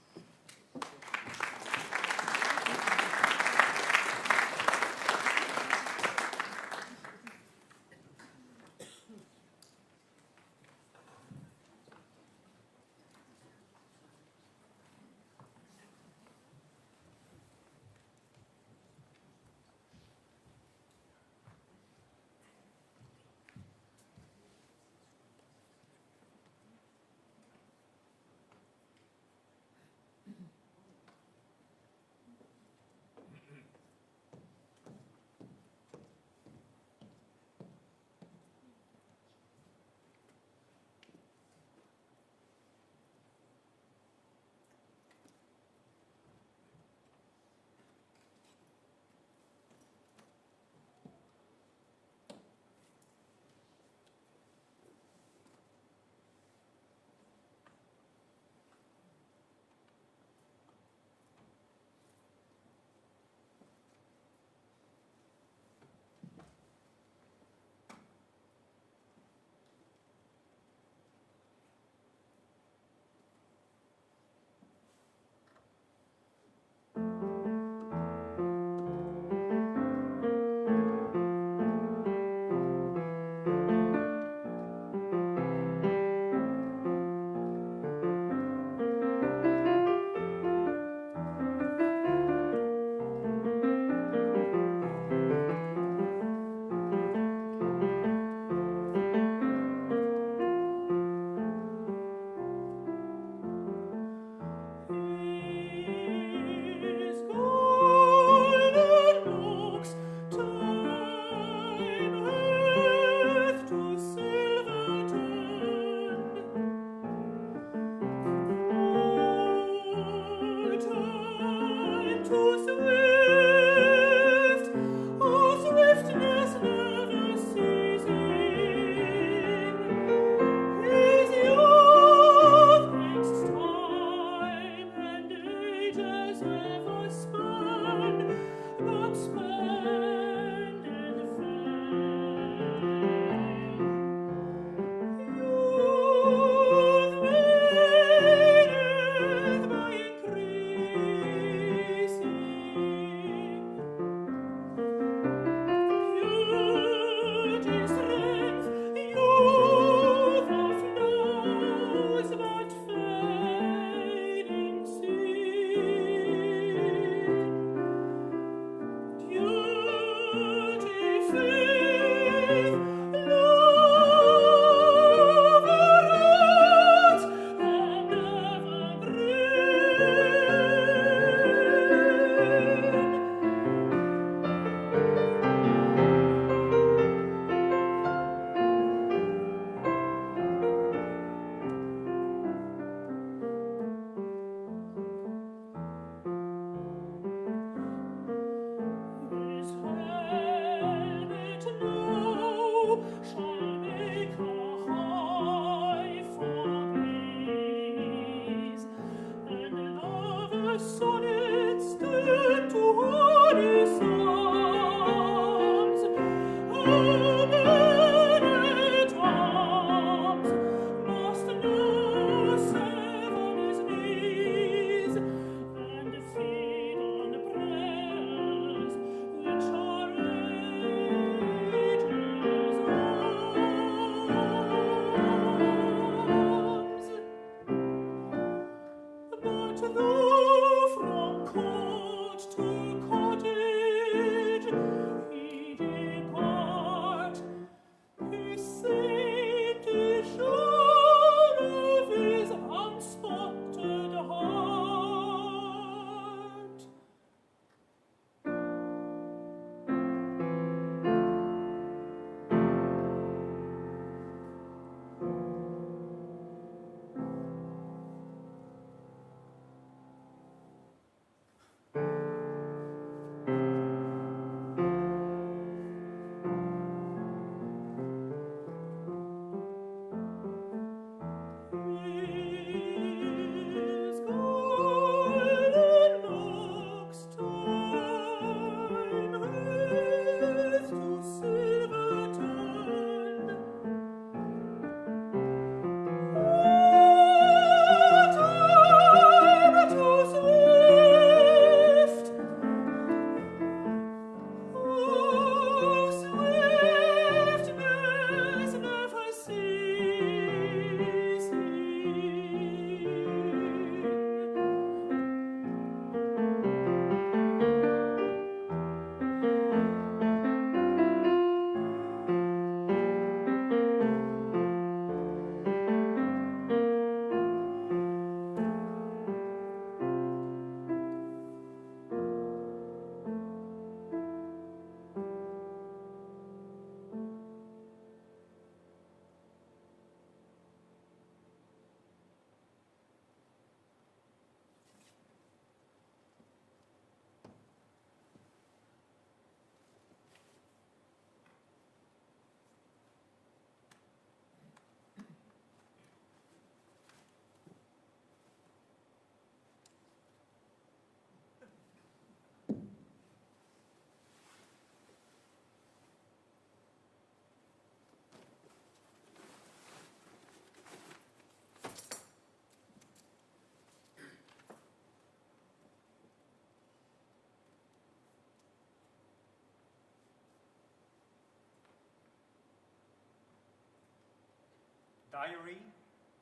Diary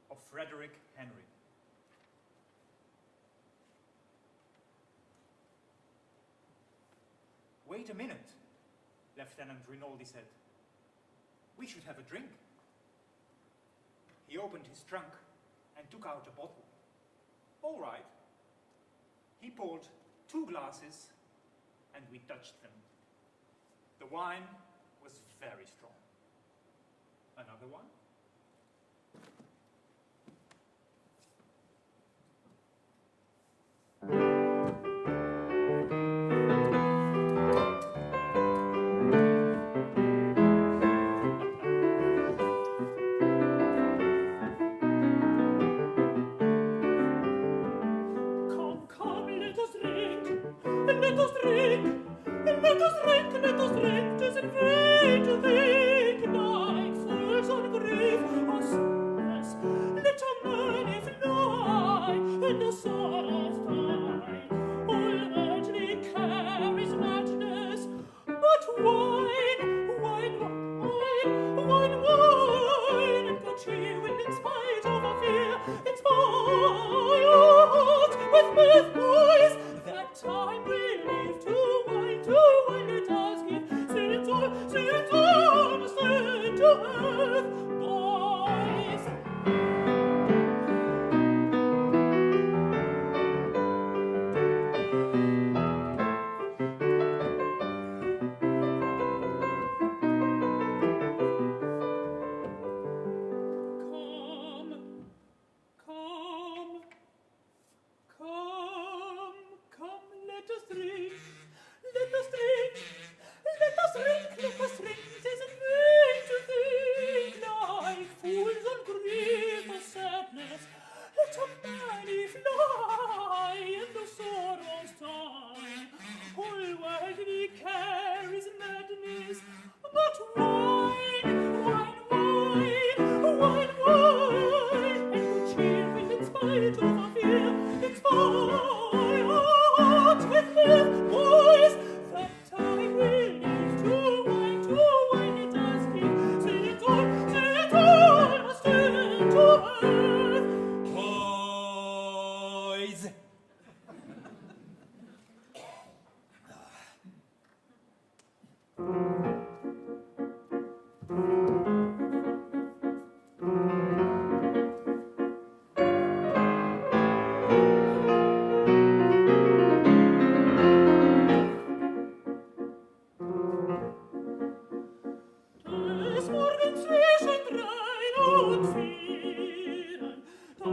of Frederick Henry. Wait a minute, Lieutenant Rinaldi said. We should have a drink. He opened his trunk and took out a bottle. All right. He poured 2 glasses and we touched them. The wine was very strong. Another one? Time we leave to wine, let us give, sit on, und Vieren, da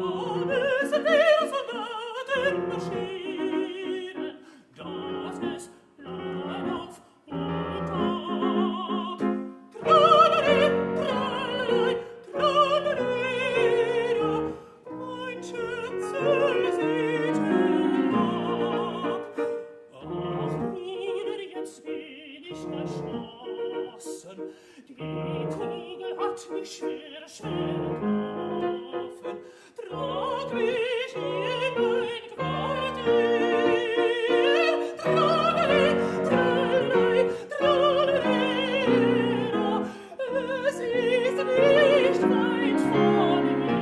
müssen wir Soldaten marschieren, das ist Lein auf und ab. Tralali, tralali, tralalira, mein Schützel sieht herab. Ach, Bruder, jetzt bin ich erschossen, die Kugel hat mich schwer, schwer getroffen. Trag mich in mein Quartier, tralali, tralali, tralalira, es ist nicht weit von mir.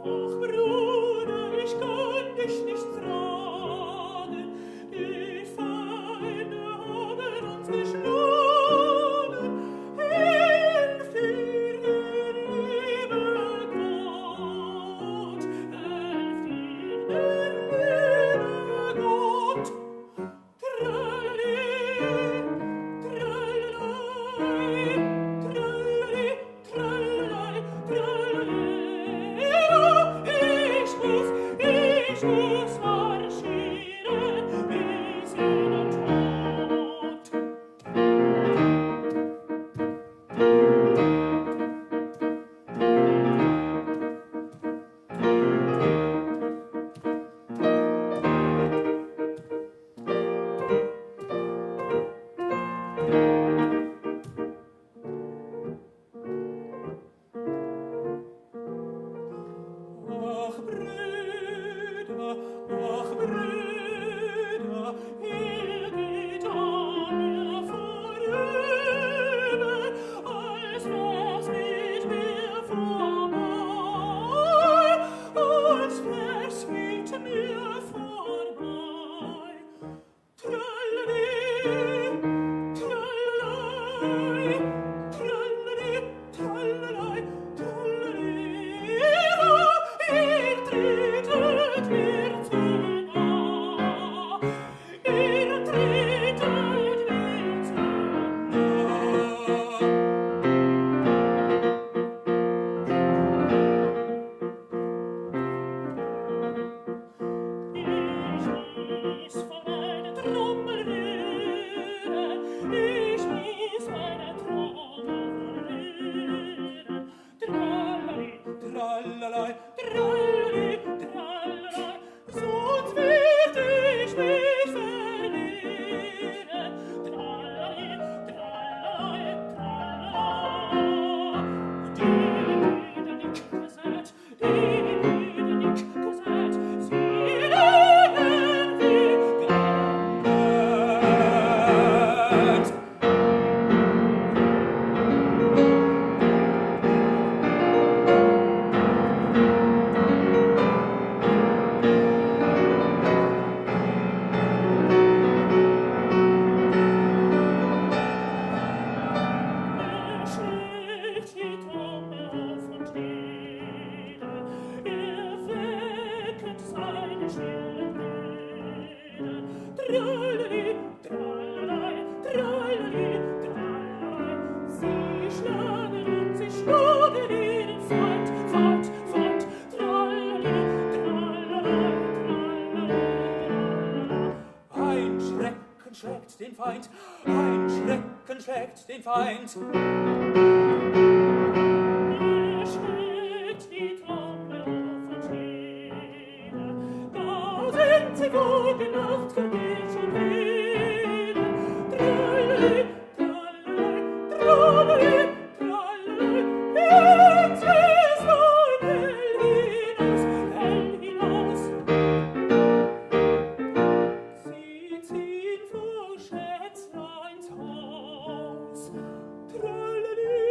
Ach Bruder, ich kann dich nicht tragen. Die Feinde haben uns geschlagen. Hilf dir, der liebe Gott. Hilf dir, der liebe Gott. Tralali, tralali, tralali, tralali, tralalira, ich muss marschieren bis in den Tod. Ach Brüder, ihr geht an mir vorüber, als wär's mit mir vorbei, als wär's mit mir vorbei. Tralali, tralali, tralali, tralali, tralalira, ihr tretet mir zu nah, ihr tretet mir zu Ich ließ von meiner Trommel rühren, ich ließ meine Trommel rühren. Tralali, tralala, tralali, tralala, sonst wird ich mich verlieren. Tralali, tralala, tralala. Die Lieder nicht gesagt, die Lieder nicht gesagt, sie lernen wie Bogaert. Schlägt die Trommel auf und nieder, ihr wecket seine stillen Brüder. Tralali, tralala, tralali, tralala, sie schlagen ihren Feind, Feind, Feind. Tralali, tralala, tralala. Ein Schrecken schlägt den Feind, ein Schrecken schlägt den Feind. Er schlägt die Trommel auf und nieder, da sind sie, wo die Nacht vergeht schon wieder. Tralali, tralali, tralali, tralali, jetzt ist ein hell hinaus. Sie ziehen vor Schätzleins Haus. Tralali,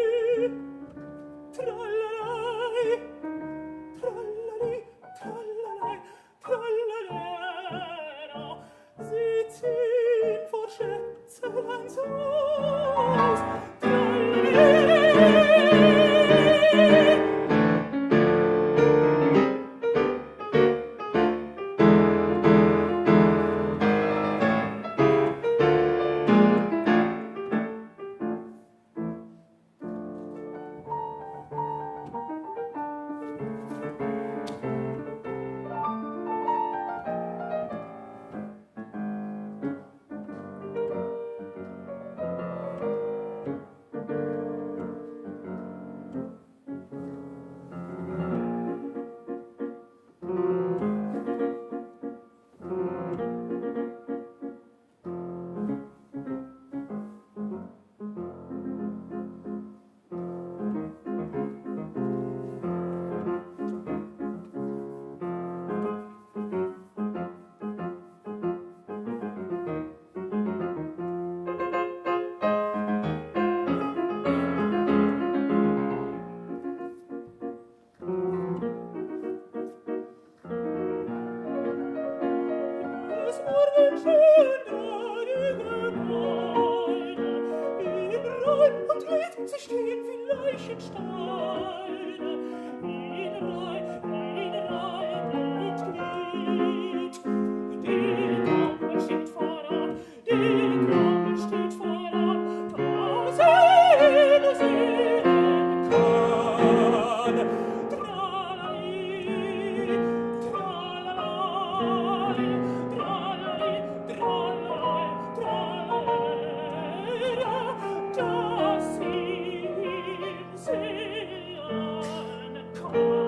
Sie stehen wie Leichensteine, in Reihe und Glied. Die Gruppe steht voran, die Gruppe steht voran, da sie sehen kann. Tralali, tralalai, tralali, tralai, tralala, dass sie sehen kann.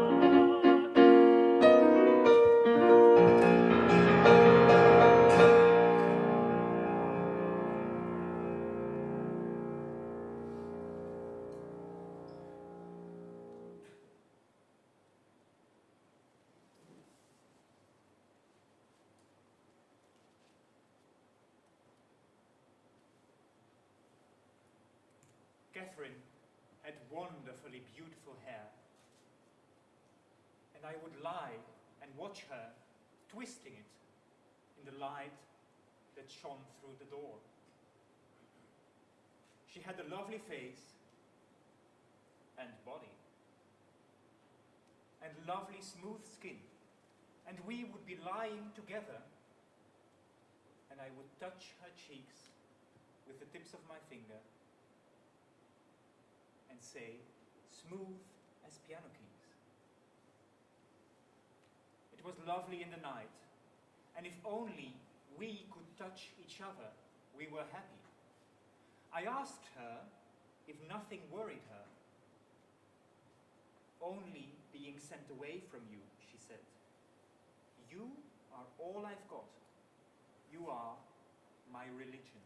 Catherine had wonderfully beautiful hair, and I would lie and watch her twisting it in the light that shone through the door. She had a lovely face and body, and lovely smooth skin, and we would be lying together, and I would touch her cheeks with the tips of my finger and say, smooth as piano keys. It was lovely in the night, and if only we could touch each other, we were happy. I asked her if nothing worried her. Only being sent away from you, she said. You are all I've got. You are my religion.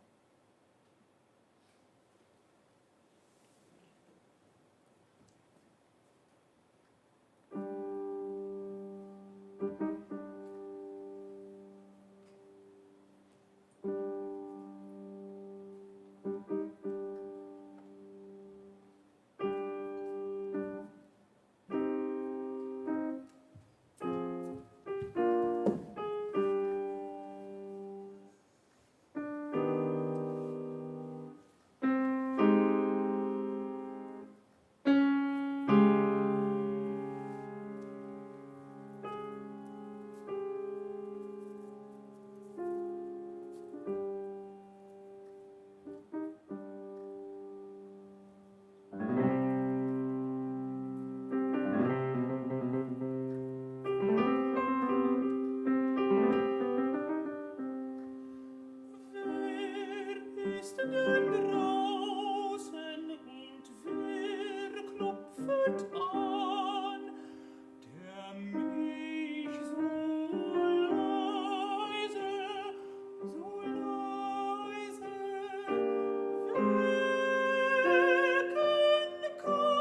Ist denn draußen und wer klopft an, der mich so leise wecken kann?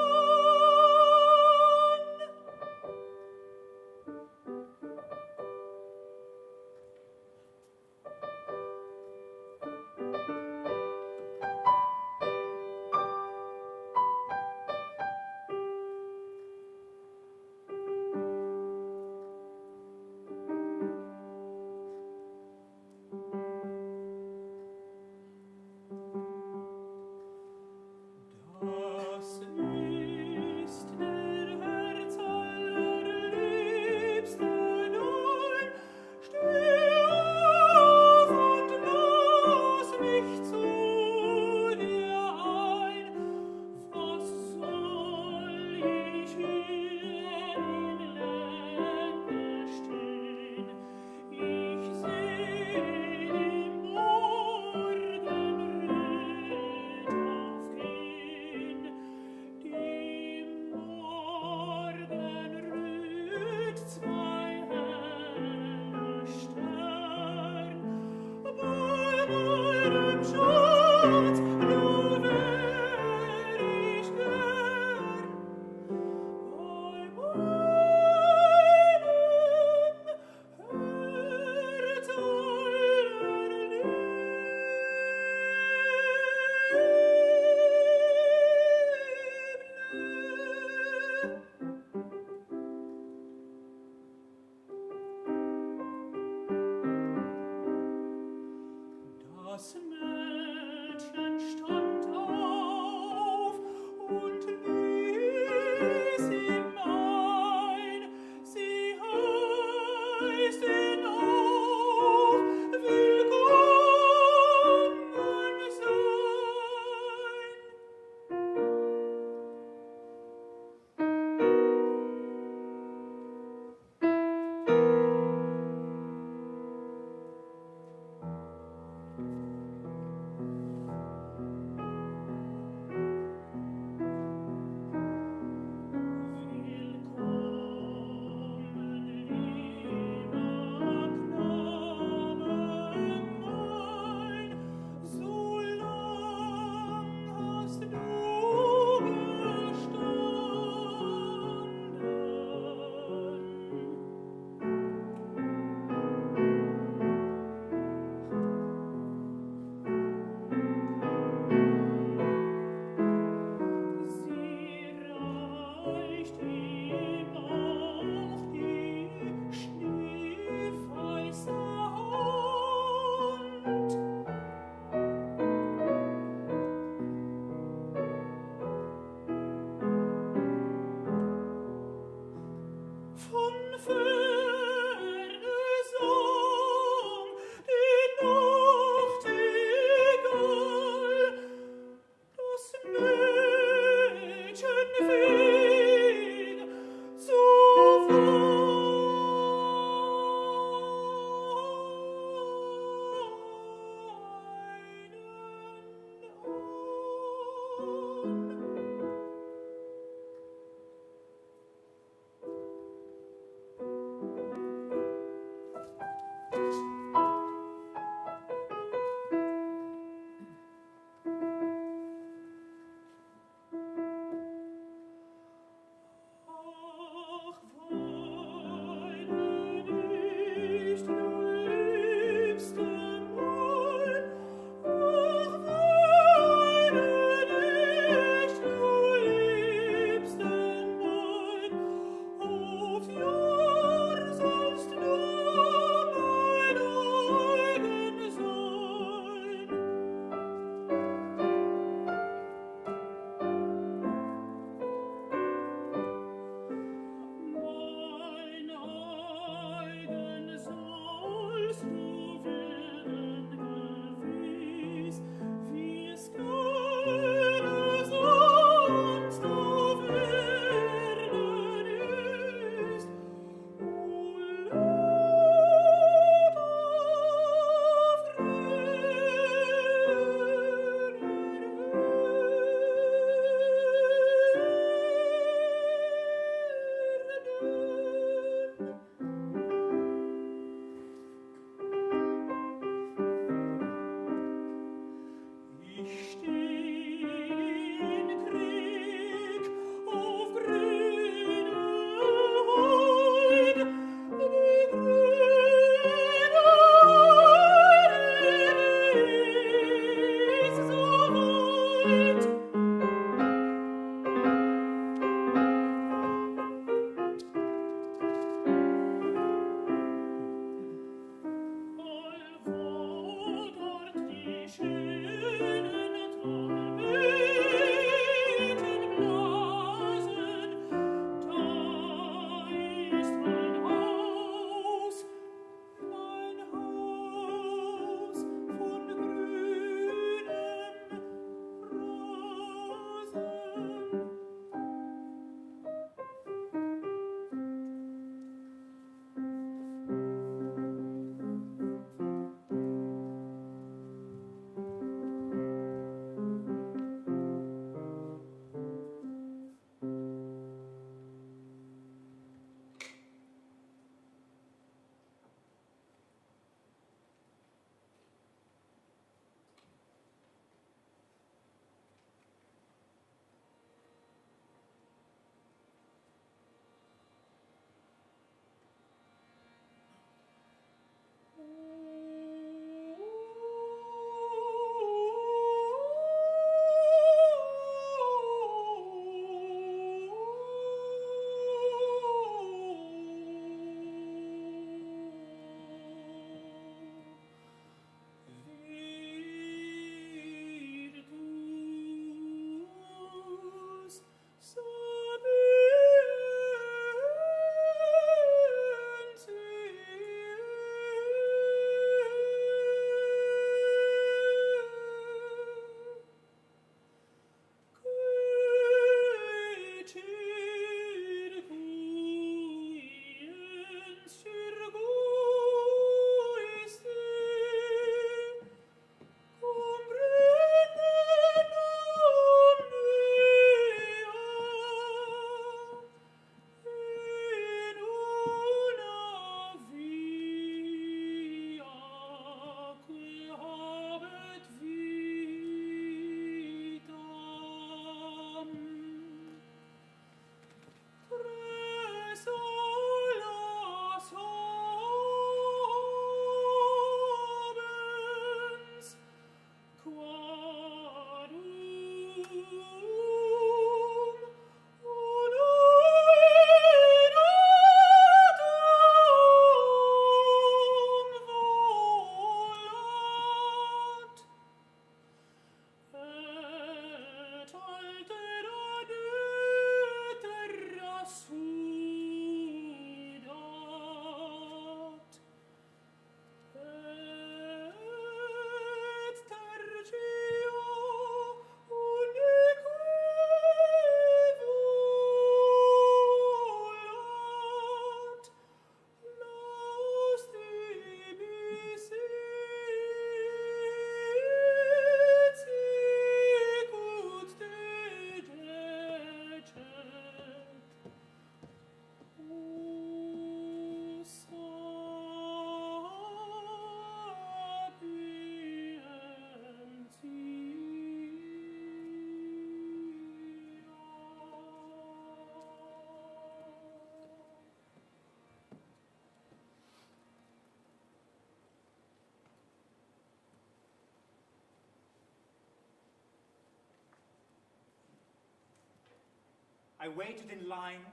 I waited in line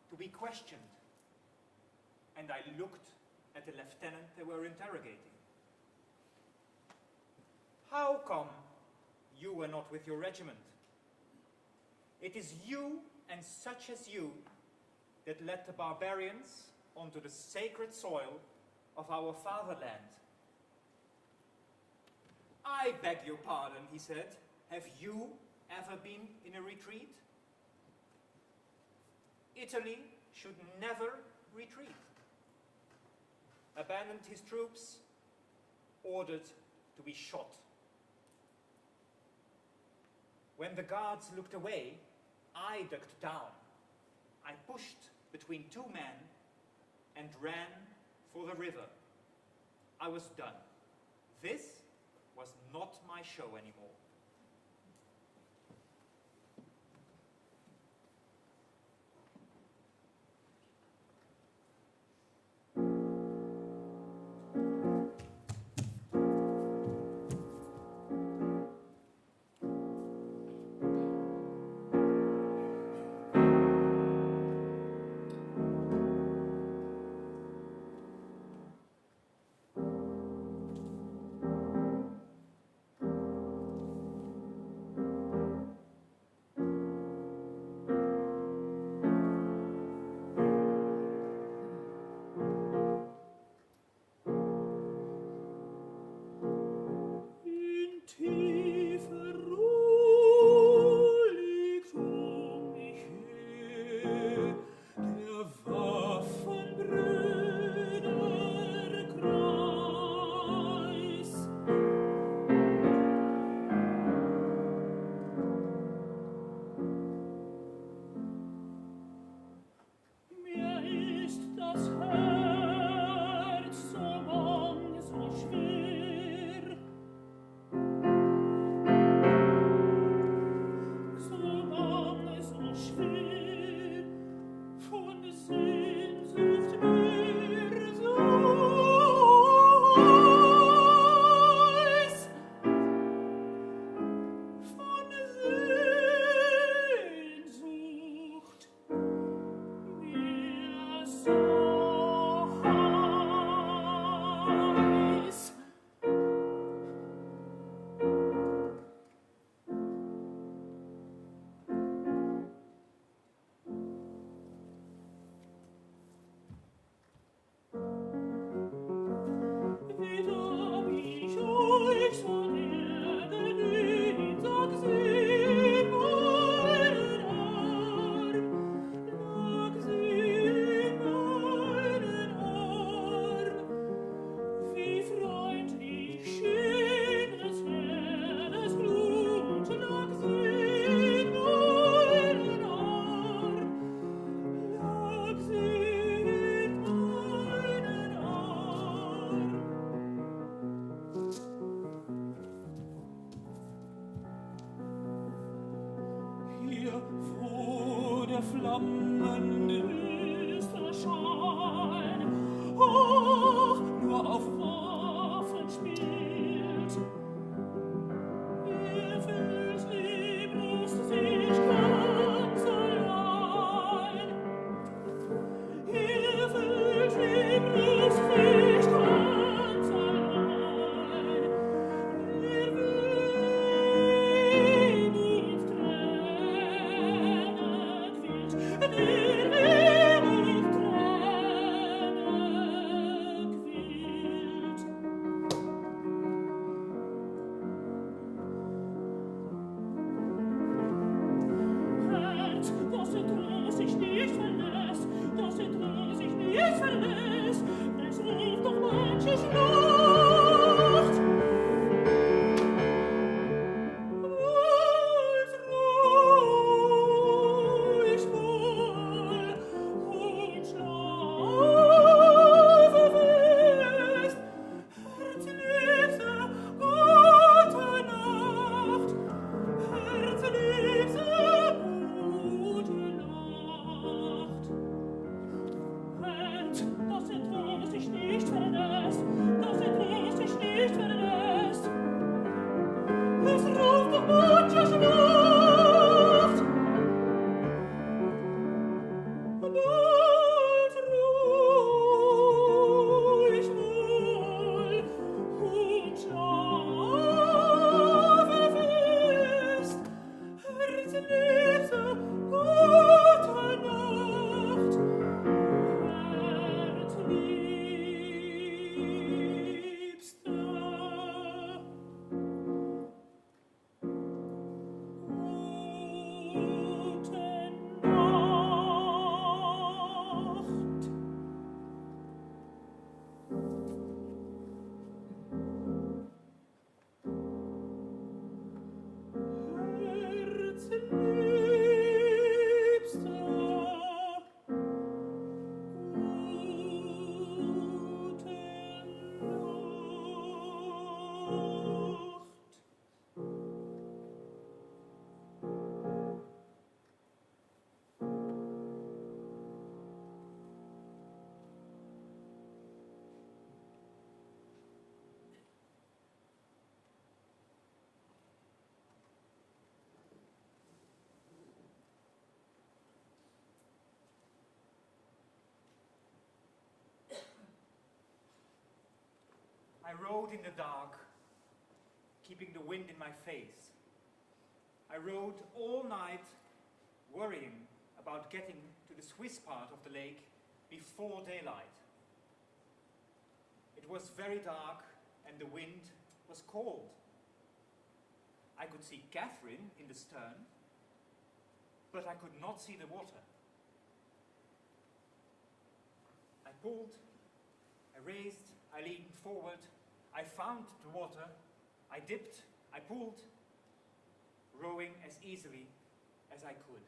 to be questioned, and I looked at the lieutenant they were interrogating. How come you were not with your regiment? It is you and such as you that led the barbarians onto the sacred soil of our fatherland. I beg your pardon, he said. Have you ever been in a retreat? Italy should never retreat. Abandoned his troops, ordered to be shot. When the guards looked away, I ducked down. I pushed between two men and ran for the river. I was done. This was not my show anymore. I rode in the dark, keeping the wind in my face. I rode all night, worrying about getting to the Swiss part of the lake before daylight. It was very dark and the wind was cold. I could see Catherine in the stern, but I could not see the water. I pulled, I raised, I leaned forward, I found the water, I dipped, I pulled, rowing as easily as I could.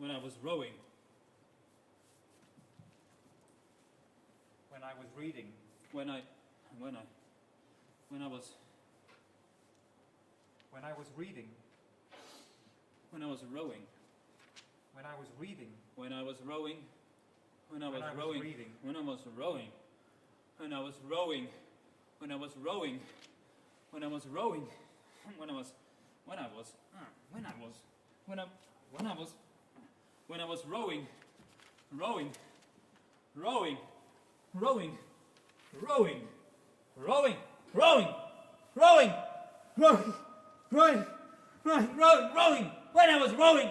When I was rowing. When I was reading. When I was reading. When I was rowing. When I was reading. When I was rowing. When I was When I was rowing. reading. When I was rowing. When I was rowing. When I was rowing. When I was rowing. When I was rowing. Rowing. Rowing. Rowing. Rowing. Rowing. Rowing. Rowing. Rowing. Rowing. Rowing. Rowing. When I was rowing.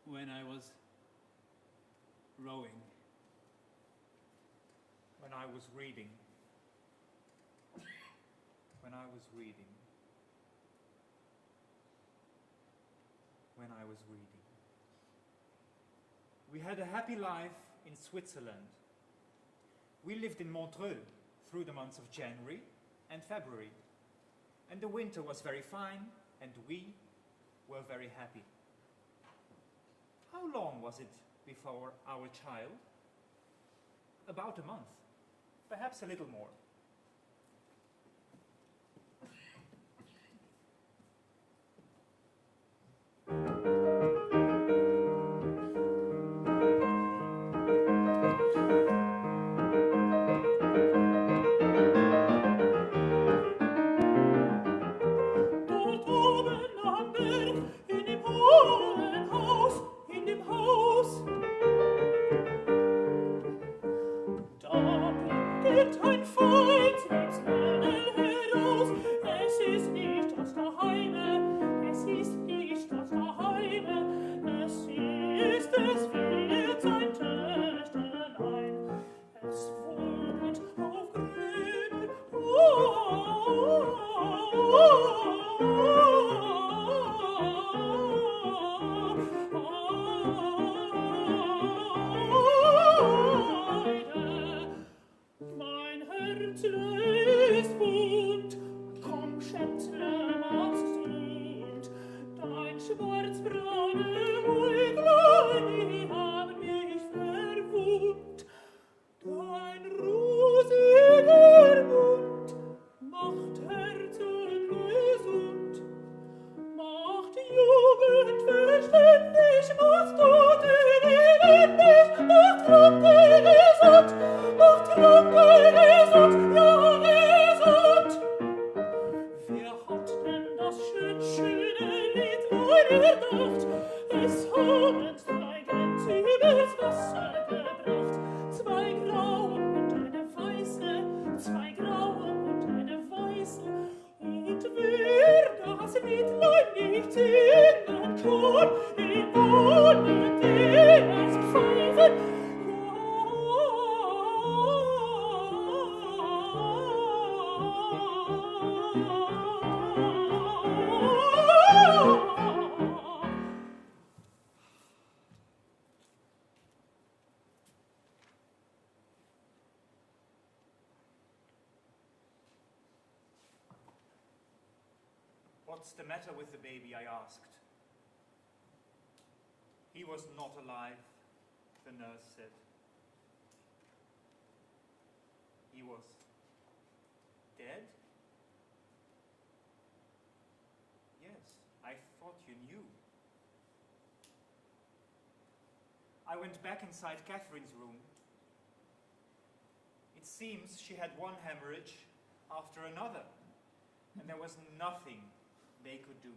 When I was rowing. When I was reading. When I was reading. When I was reading. We had a happy life in Switzerland. We lived in Montreux through the months of January and February. And the winter was very fine, and we were very happy. How long was it before our child? About a month, perhaps a little more. nicht singen kann, im Wohnen, der es pfeifen, What's the matter with the baby? I asked. He was not alive, the nurse said. He was dead? Yes, I thought you knew. I went back inside Catherine's room. It seems she had one hemorrhage after another, and there was nothing they could do.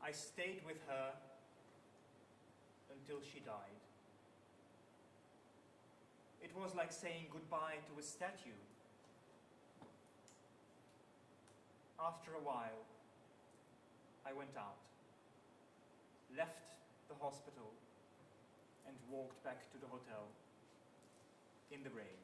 I stayed with her until she died. It was like saying goodbye to a statue. After a while, I went out, left the hospital, and walked back to the hotel in the rain.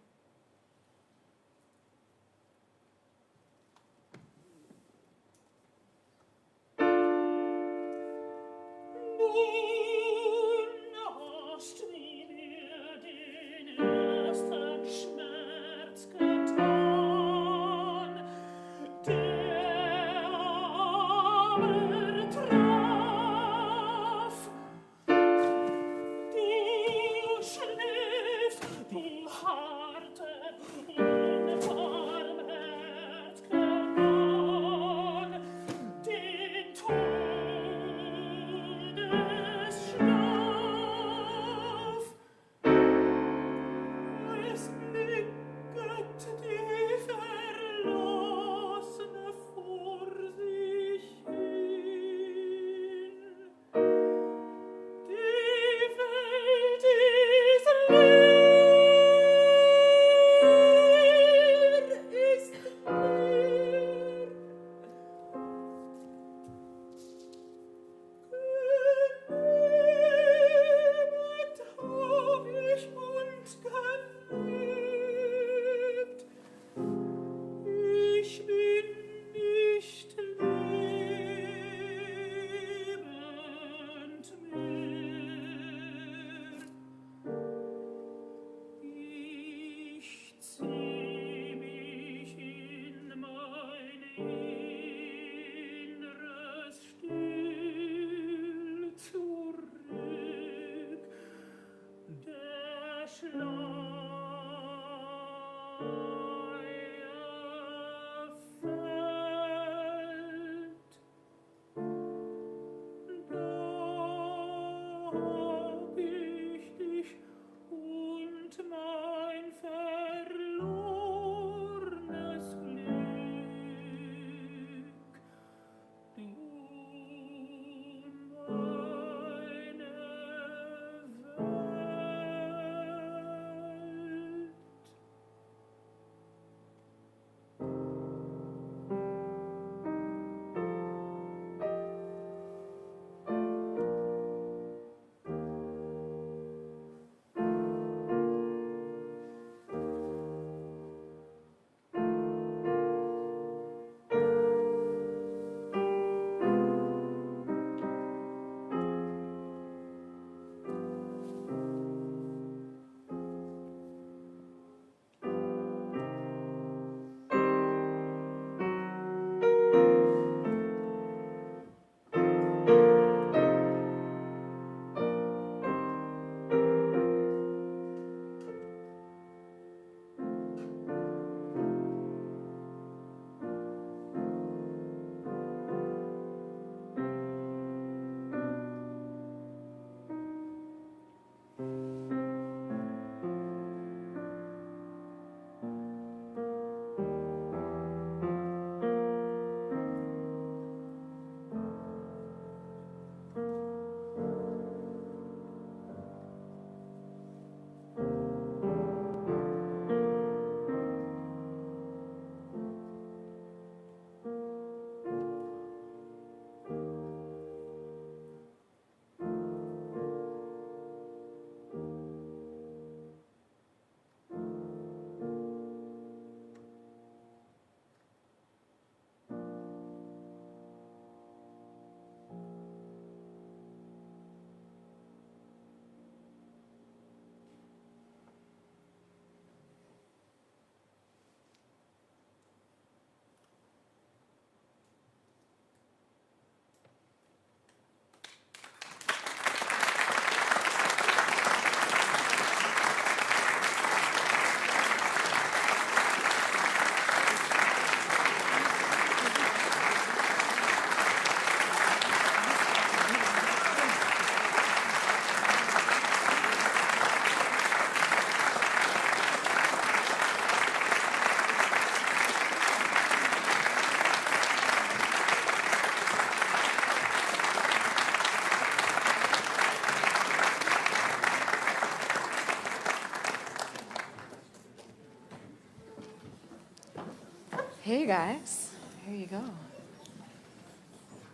Hey guys, here you go.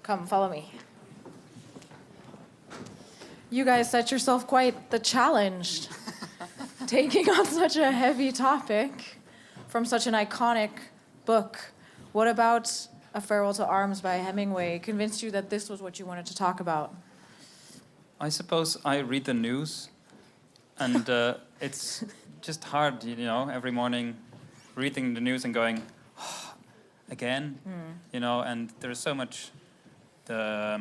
Come, follow me. You guys set yourself quite the challenge, taking on such a heavy topic from such an iconic book. What about A Farewell to Arms by Hemingway convinced you that this was what you wanted to talk about? I suppose I read the news, and it's just hard, every morning reading the news and going, oh, again, and there's so much, there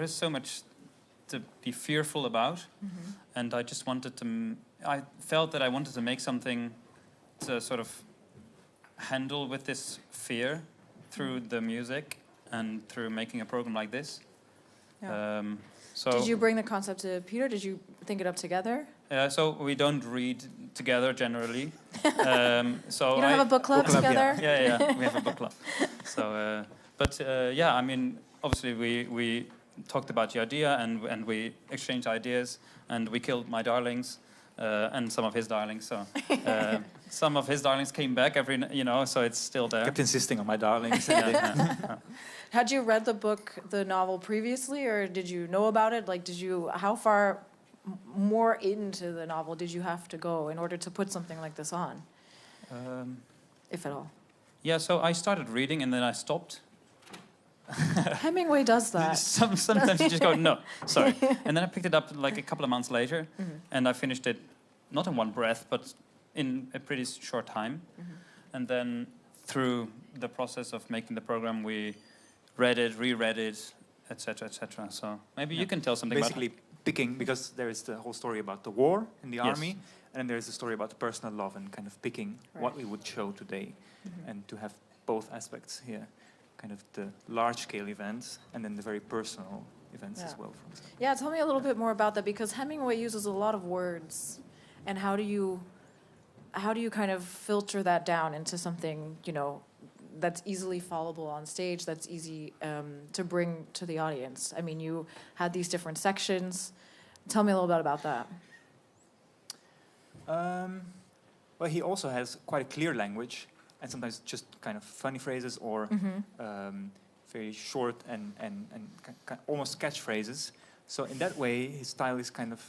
is so much to be fearful about, and I just wanted to, I felt that I wanted to make something to sort of handle with this fear through the music and through making a program like this. Yeah. So did you bring the concept to Pieter? Did you think it up together? So we don't read together generally. So you don't have a book club together? Yeah, we have a book club. So, I mean, obviously we talked about the idea and we exchanged ideas and we killed my darlings and some of his darlings. So some of his darlings came back so it's still there. Kept insisting on my darlings. Had you read the novel previously, or did you know about it? Like, how far more into the novel did you have to go in order to put something like this on? If at all. Yeah, so I started reading and then I stopped. Hemingway does that. Sometimes you just go, no, sorry. And then I picked it up like a couple of months later, and I finished it not in one breath, but in a pretty short time. And then through the process of making the program, we read it, reread it, etc., etc. So maybe you can tell something basically about picking, because there is the whole story about the war in the army, and then there is the story about the personal love and kind of picking what we would show today, and to have both aspects here, kind of the large-scale events and then the very personal events as well. Yeah, tell me a little bit more about that, because Hemingway uses a lot of words, and how do you kind of filter that down into something, that's easily followable on stage, that's easy to bring to the audience? I mean, you had these different sections. Tell me a little bit about that. Well, he also has quite a clear language, and sometimes just kind of funny phrases or very short and almost catchphrases. So in that way, his style is kind of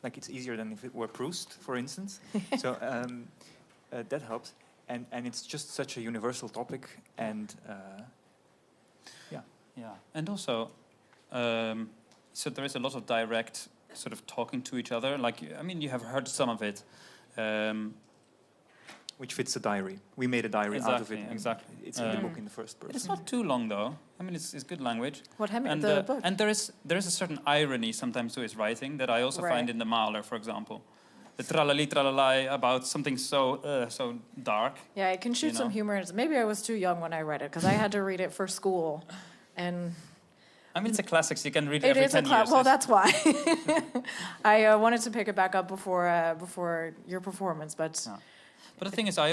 like it's easier than if it were Proust, for instance. So that helps. And it's just such a universal topic, and and also, so there is a lot of direct sort of talking to each other. Like, I mean, you have heard some of it, which fits a diary. We made a diary out of it. Exactly. It's in the book in the first person. It's not too long though. I mean, it's good language. The book? And there is a certain irony sometimes to his writing that I also find in the Mahler, for example. The tralali tralalai about something so dark. Yeah, I can shoot some humor in it. Maybe I was too young when I read it, because I had to read it for school, and I mean, it's a classic, so you can read it every 10 years. Well, that's why. I wanted to pick it back up before your performance, but... Yeah. But the thing is, I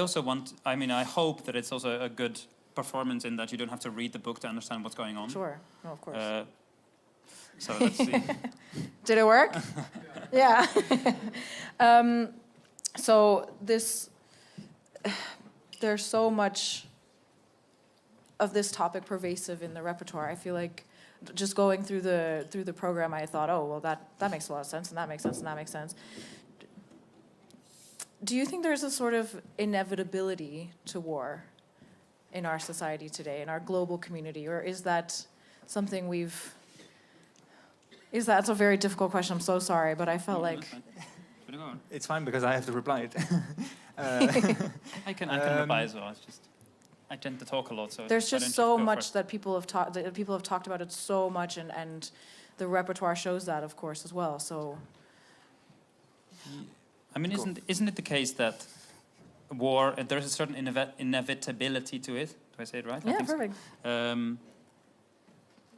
hope that it's also a good performance in that you don't have to read the book to understand what's going on. Sure, no, of course. So let's see. Did it work? Yeah. So there's so much of this topic pervasive in the repertoire. I feel like just going through the program, I thought, oh, well, that makes a lot of sense, and that makes sense, and that makes sense. Do you think there's a sort of inevitability to war in our society today, in our global community, or is that something that's a very difficult question. I'm so sorry, but I felt like... It's fine, because I have to reply it. I can reply as well. It's just I tend to talk a lot, so there's just so much that people have talked about it so much, and the repertoire shows that, of course, as well. So, I mean, isn't it the case that war, there's a certain inevitability to it? Do I say it right? Yeah, perfect.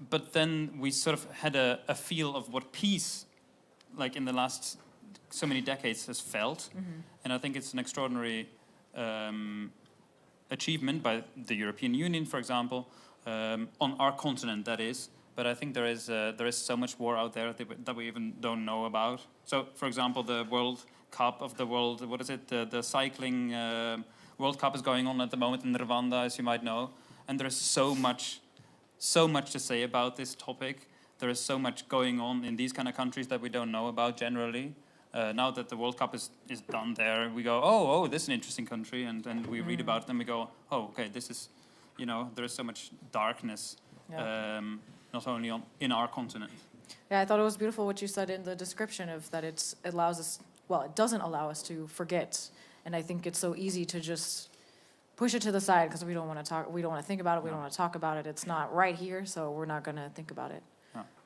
But then we sort of had a feel of what peace, like in the last so many decades, has felt. And I think it's an extraordinary achievement by the European Union, for example, on our continent, that is. But I think there is so much war out there that we even don't know about. So, for example, the World Cup of the world, what is it? The cycling World Cup is going on at the moment in Rwanda, as you might know, and there's so much to say about this topic. There is so much going on in these kind of countries that we don't know about generally. Now that the World Cup is done there, we go, oh, this is an interesting country, and we read about it, and we go, oh, okay, this is, there is so much darkness, not only in our continent. Yeah, I thought it was beautiful what you said in the description of that it allows us, well, it doesn't allow us to forget, and I think it's so easy to just push it to the side because we don't want to talk, we don't want to think about it, we don't want to talk about it. It's not right here, so we're not going to think about it.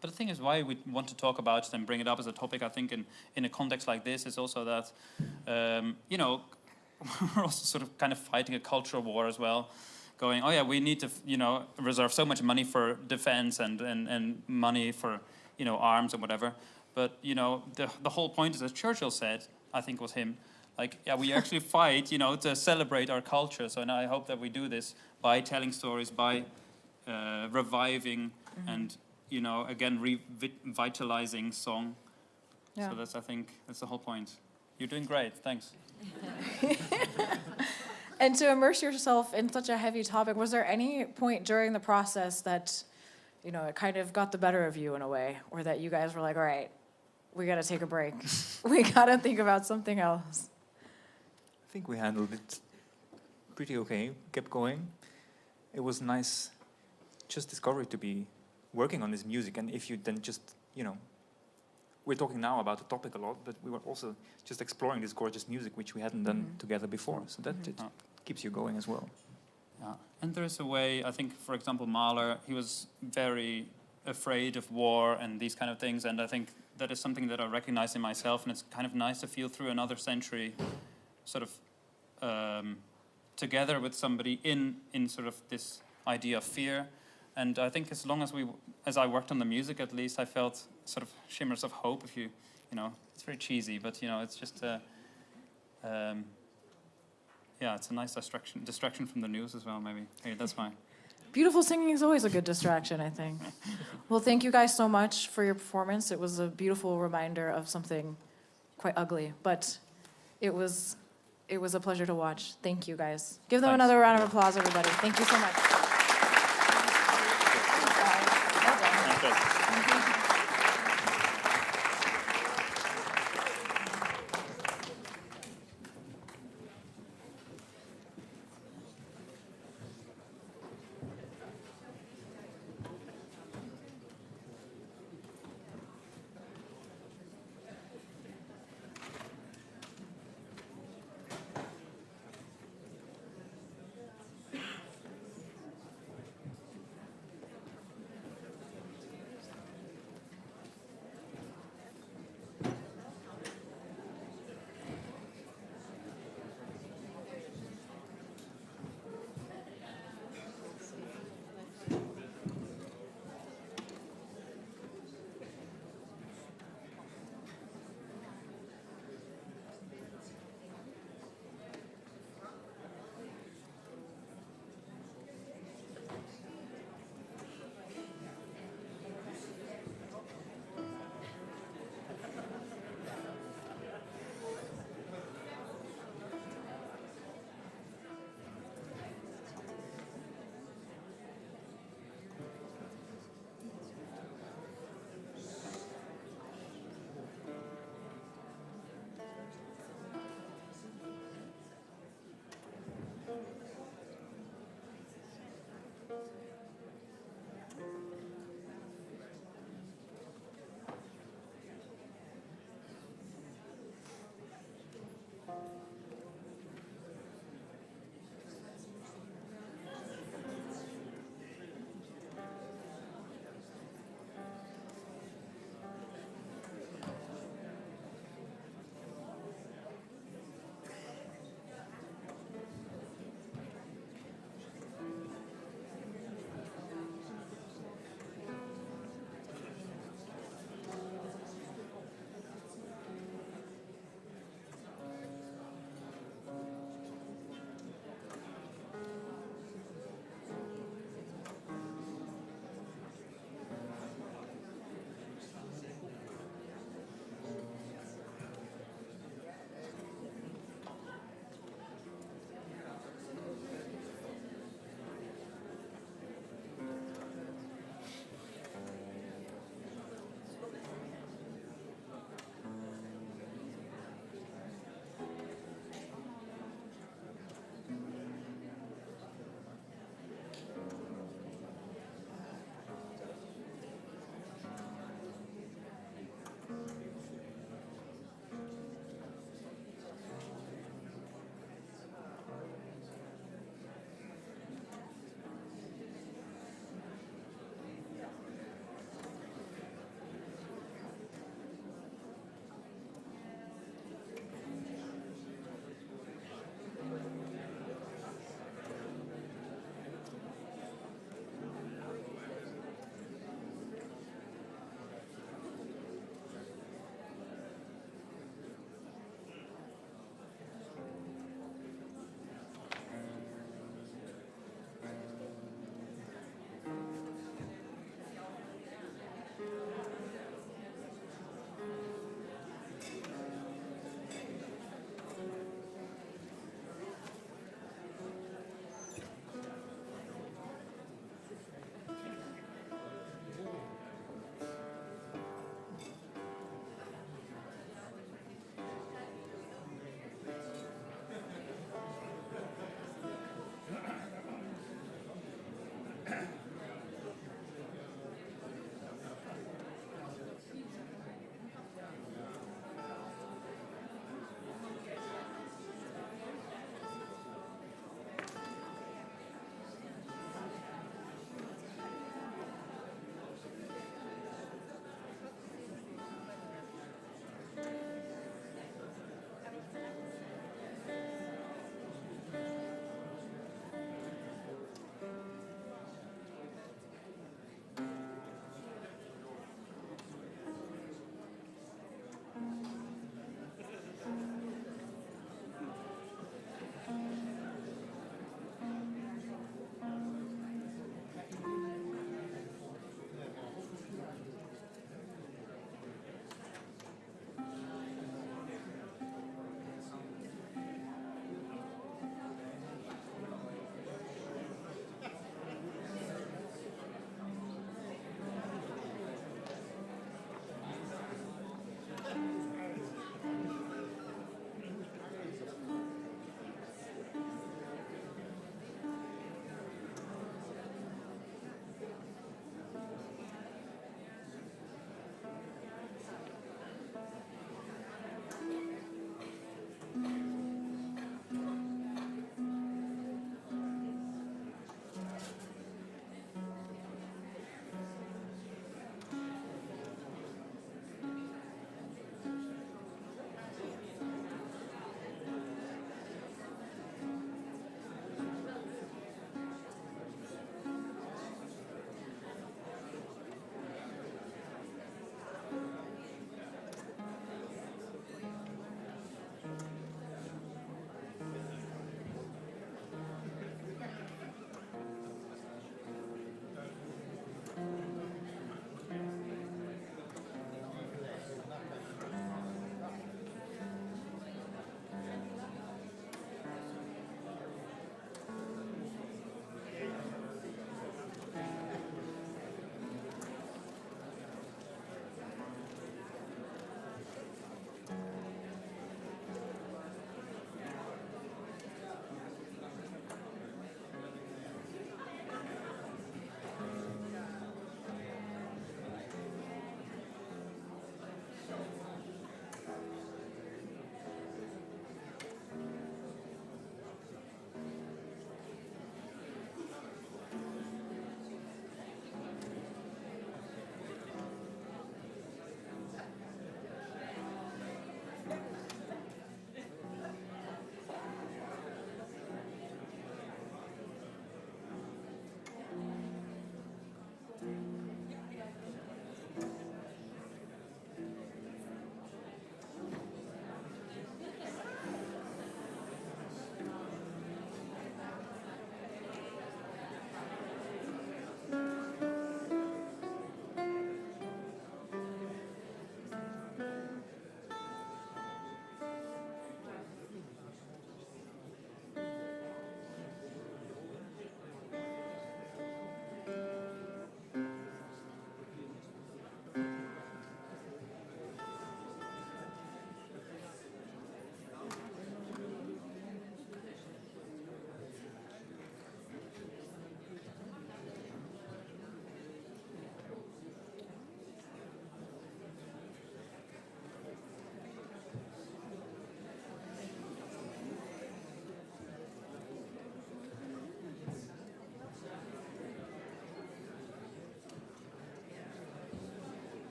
But the thing is, why we want to talk about it and bring it up as a topic, I think, in a context like this, is also that, we're also sort of kind of fighting a cultural war as well, going, oh yeah, we need to, reserve so much money for defense and money for, arms and whatever. But, the whole point is, as Churchill said, I think it was him, like, yeah, we actually fight, to celebrate our culture. So now I hope that we do this by telling stories, by reviving and, again, revitalizing song. Yeah. So I think that's the whole point. You're doing great, thanks. And to immerse yourself in such a heavy topic, was there any point during the process that, it kind of got the better of you in a way, or that you guys were like, all right, we got to take a break. We got to think about something else. I think we handled it pretty okay, kept going. It was nice, just discovery to be working on this music, and if you then just, we're talking now about the topic a lot, but we were also just exploring this gorgeous music which we hadn't done together before, so that it keeps you going as well. Yeah, and there is a way, I think, for example, Mahler, he was very afraid of war and these kind of things, and I think that is something that I recognize in myself, and it's kind of nice to feel through another century sort of together with somebody in sort of this idea of fear. And I think as long as I worked on the music, at least, I felt sort of shimmers of hope. If it's very cheesy, but it's just it's a nice distraction from the news as well. Maybe that's my. Beautiful singing is always a good distraction, I think. Well, thank you guys so much for your performance. It was a beautiful reminder of something quite ugly, but it was a pleasure to watch. Thank you guys. Give them another round of applause, everybody. Thank you so much.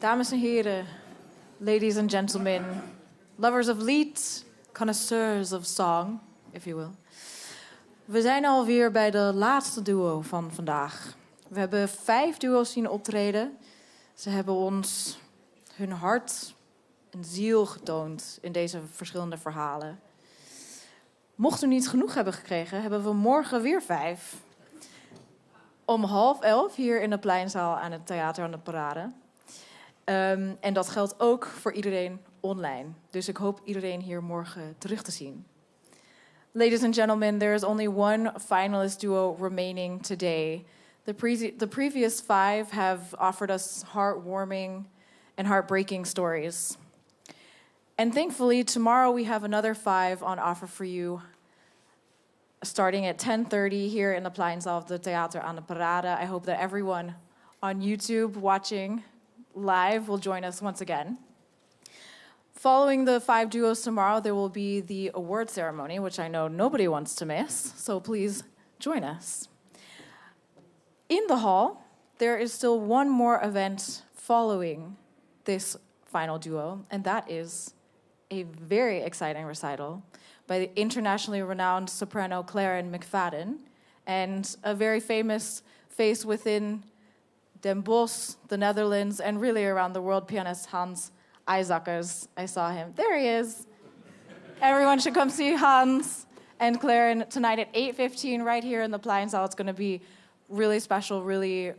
Dames en heren, ladies and gentlemen, lovers of lied, connoisseurs of song, if you will. We zijn alweer bij de laatste duo van vandaag. We hebben 5 duo's zien optreden. Ze hebben ons hun hart en ziel getoond in deze verschillende verhalen. Mocht u niet genoeg hebben gekregen, hebben we morgen weer 5. Om 10:30 hier in de Pleinzaal aan het Theater aan de Parade. En dat geldt ook voor iedereen online. Dus ik hoop iedereen hier morgen terug te zien. Ladies and gentlemen, there is only one finalist duo remaining today. The previous 5 have offered us heartwarming and heartbreaking stories. And thankfully, tomorrow we have another 5 on offer for you, starting at 10:30 here in the Pleinzaal of the Theater aan de Parade. I hope that everyone on YouTube watching live will join us once again. Following the 5 duos tomorrow, there will be the award ceremony, which I know nobody wants to miss, so please join us. In the hall, there is still one more event following this final duo, and that is a very exciting recital by the internationally renowned soprano Claren McFadden and a very famous face within Den Bosch, the Netherlands, and really around the world, pianist Hans Isakers. I saw him. There he is. Everyone should come see Hans and Claren tonight at 8:15 right here in the Pleinzaal. It's going to be really special, really,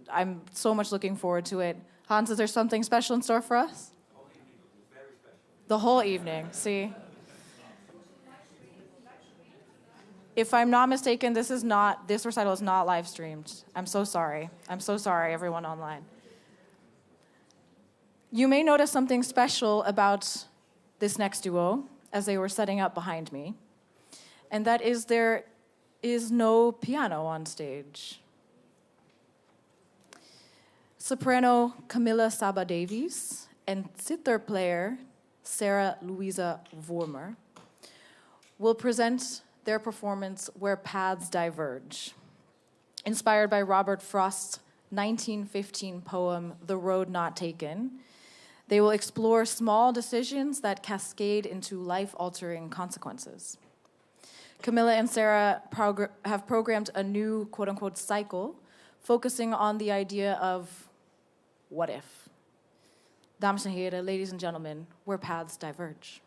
I'm so much looking forward to it. Hans, is there something special in store for us? Very special. The whole evening, see? If I'm not mistaken, this recital is not live streamed. I'm so sorry. I'm so sorry, everyone online. You may notice something special about this next duo as they were setting up behind me. And that is there is no piano on stage. Soprano Camilla Saba Davies and sitar player Sarah Luisa Wurmer will present their performance Where Paths Diverge, inspired by Robert Frost's 1915 poem, The Road Not Taken. They will explore small decisions that cascade into life-altering consequences. Camilla and Sarah have programmed a new quote-unquote cycle, focusing on the idea of what if. Dames en heren, ladies and gentlemen, Where Paths Diverge.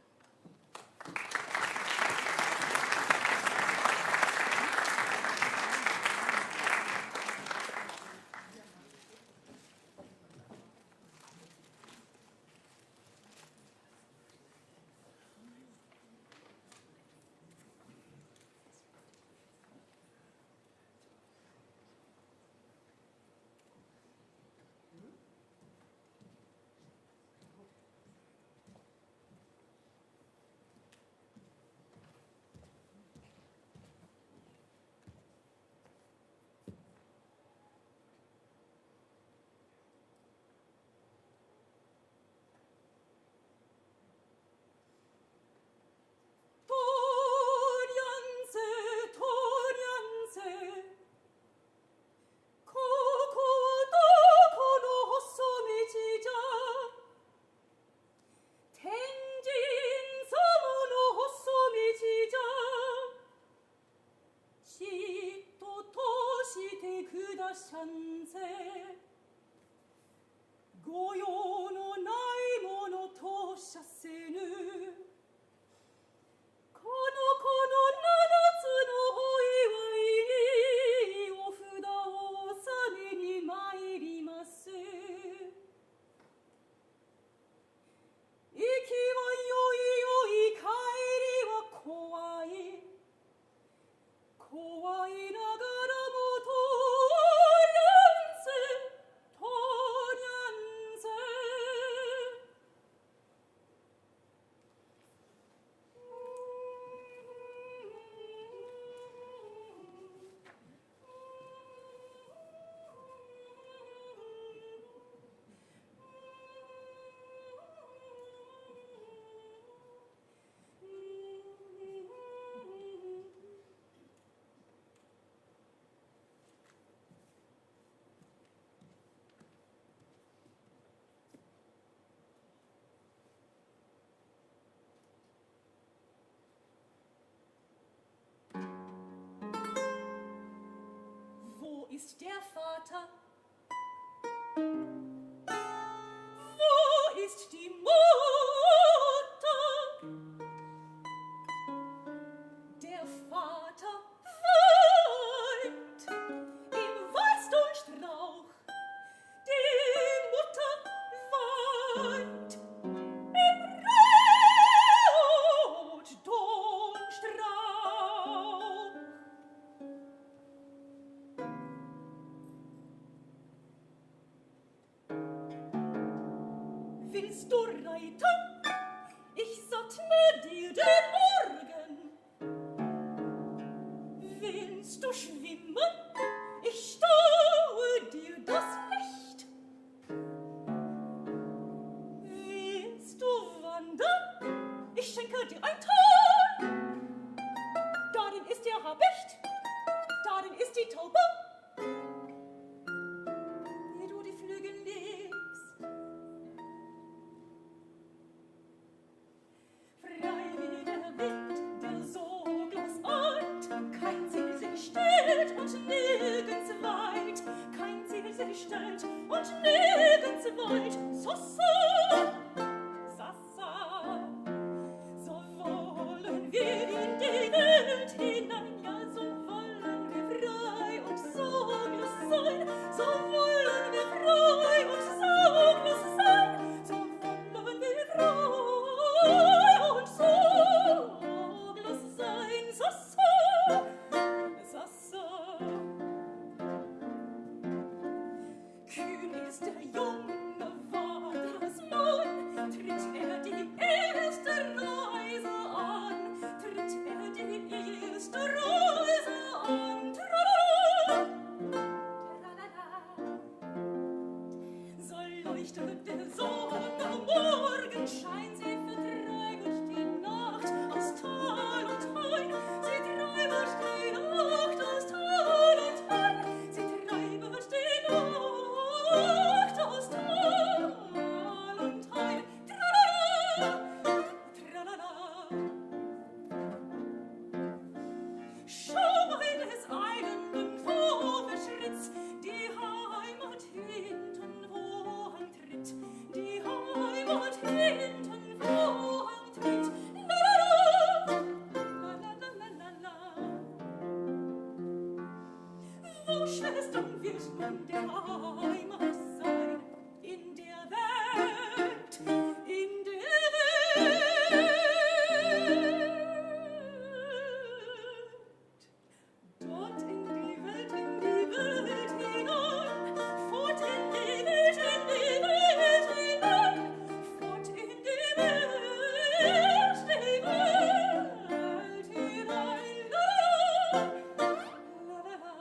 ist der Vater? Wo ist die Mutter? Der Vater weint im Weißdornstrauch. Die Mutter weint im Rotdornstrauch. Willst du reiten? Ich sattne dir den Morgen. Willst du schwimmen? Ich staue dir das Licht. Willst du wandern? Ich schenke dir ein Tal. Darin ist der Habicht, darin ist die Taube. Wie du die Flügel lebst, frei wie der Wind, der sorglos eilt, kein Ziel sich stellt und nirgends weit, kein Ziel sich stellt und nirgends weit. So, Sassa, so wollen wir in die Welt hinein, ja, so wollen wir frei und sorglos sein, so wollen wir frei und sorglos sein, so wollen wir frei und sorglos sein, Sassa, Sassa. Kühn ist der junge Vatersmann, tritt er die erste Reise an, tritt er die erste Reise an. Tralala, tralala. So leuchtet der Sonne Morgenschein, sie vertreibt die Nacht aus Tal und Hain, sie treibt die Nacht aus Tal und Hain, sie treibt die Nacht aus Tal und Hain. Tralala, tralala. Schau meines eilenden Vorwärtsschritts, die Heimat hinten, wo han tritt, die Heimat hinten, wo han tritt. La la la la la la. Wo, Schwestern, wird nun der Heimat sein? In der Welt, in der Welt. Dort in die Welt hinein, fort in die Welt hinein, fort in die Welt hinein. La la la.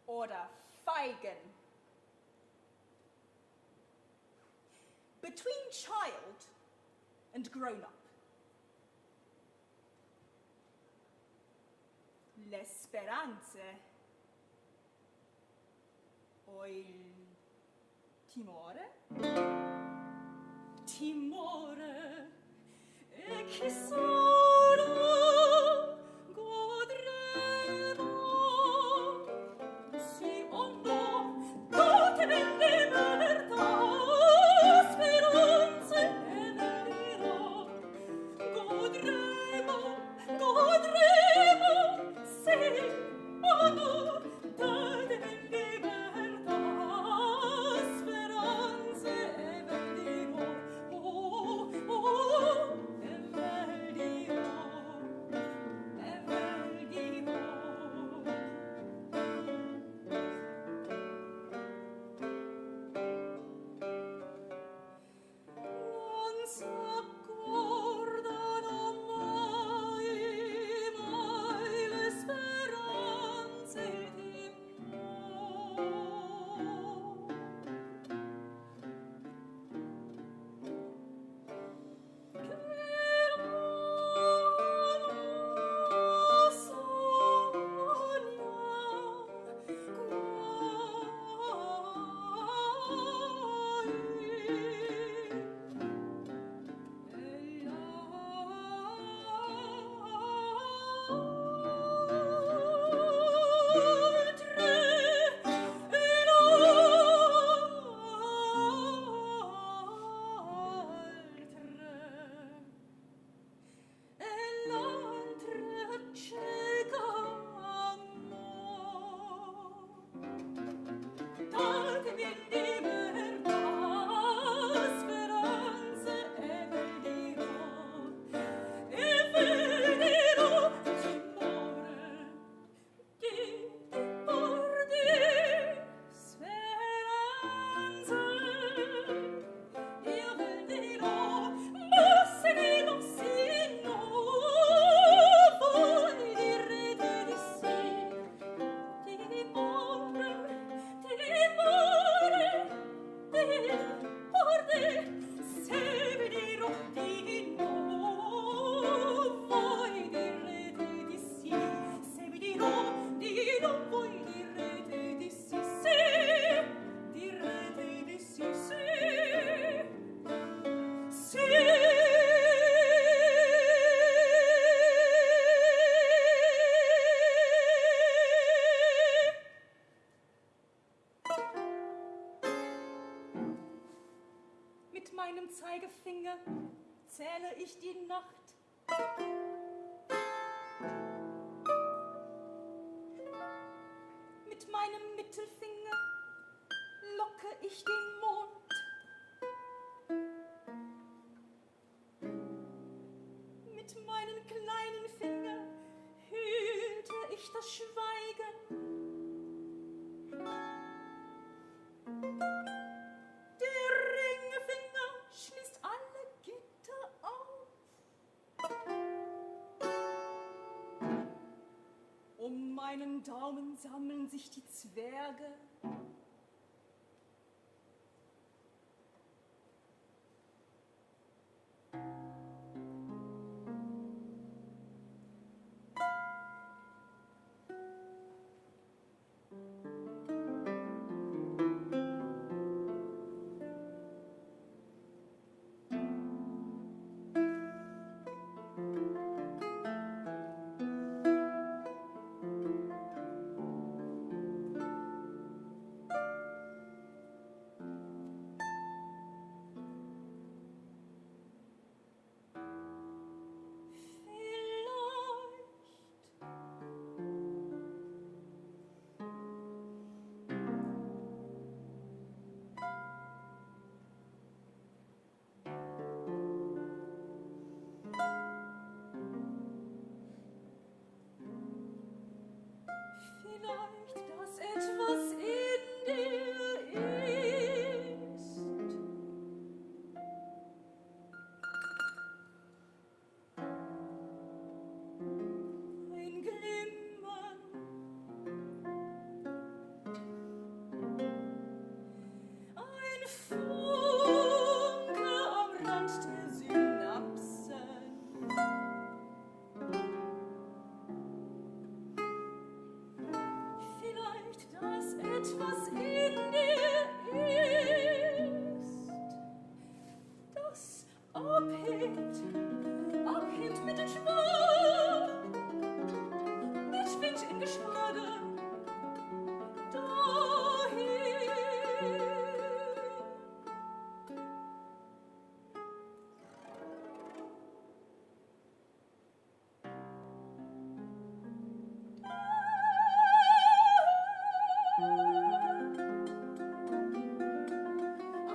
Oder Feigen. Between child and grown-up. L'esperanze. O il timore. Timore. E che solo godremo. Si o no, tutte vende merda, speranze e vero. Godremo, se o no, tutte vende merda, speranze e vero. Oh, oh, e vero, e vero. Non s'accordano mai, mai le speranze di mo'. Che non sogna Mit meinem Zeigefinger zähle ich die Nacht. Mit meinem Mittelfinger locke ich den Mond. Mit meinen kleinen Fingern hüte ich das Schweigen. Der Ringfinger schließt alle Gitter auf. Um meinen Daumen sammeln sich die Zwerge. etwas in dir ist, das abhebt mit den Schwalben, mit Wind in Geschwader, dahin.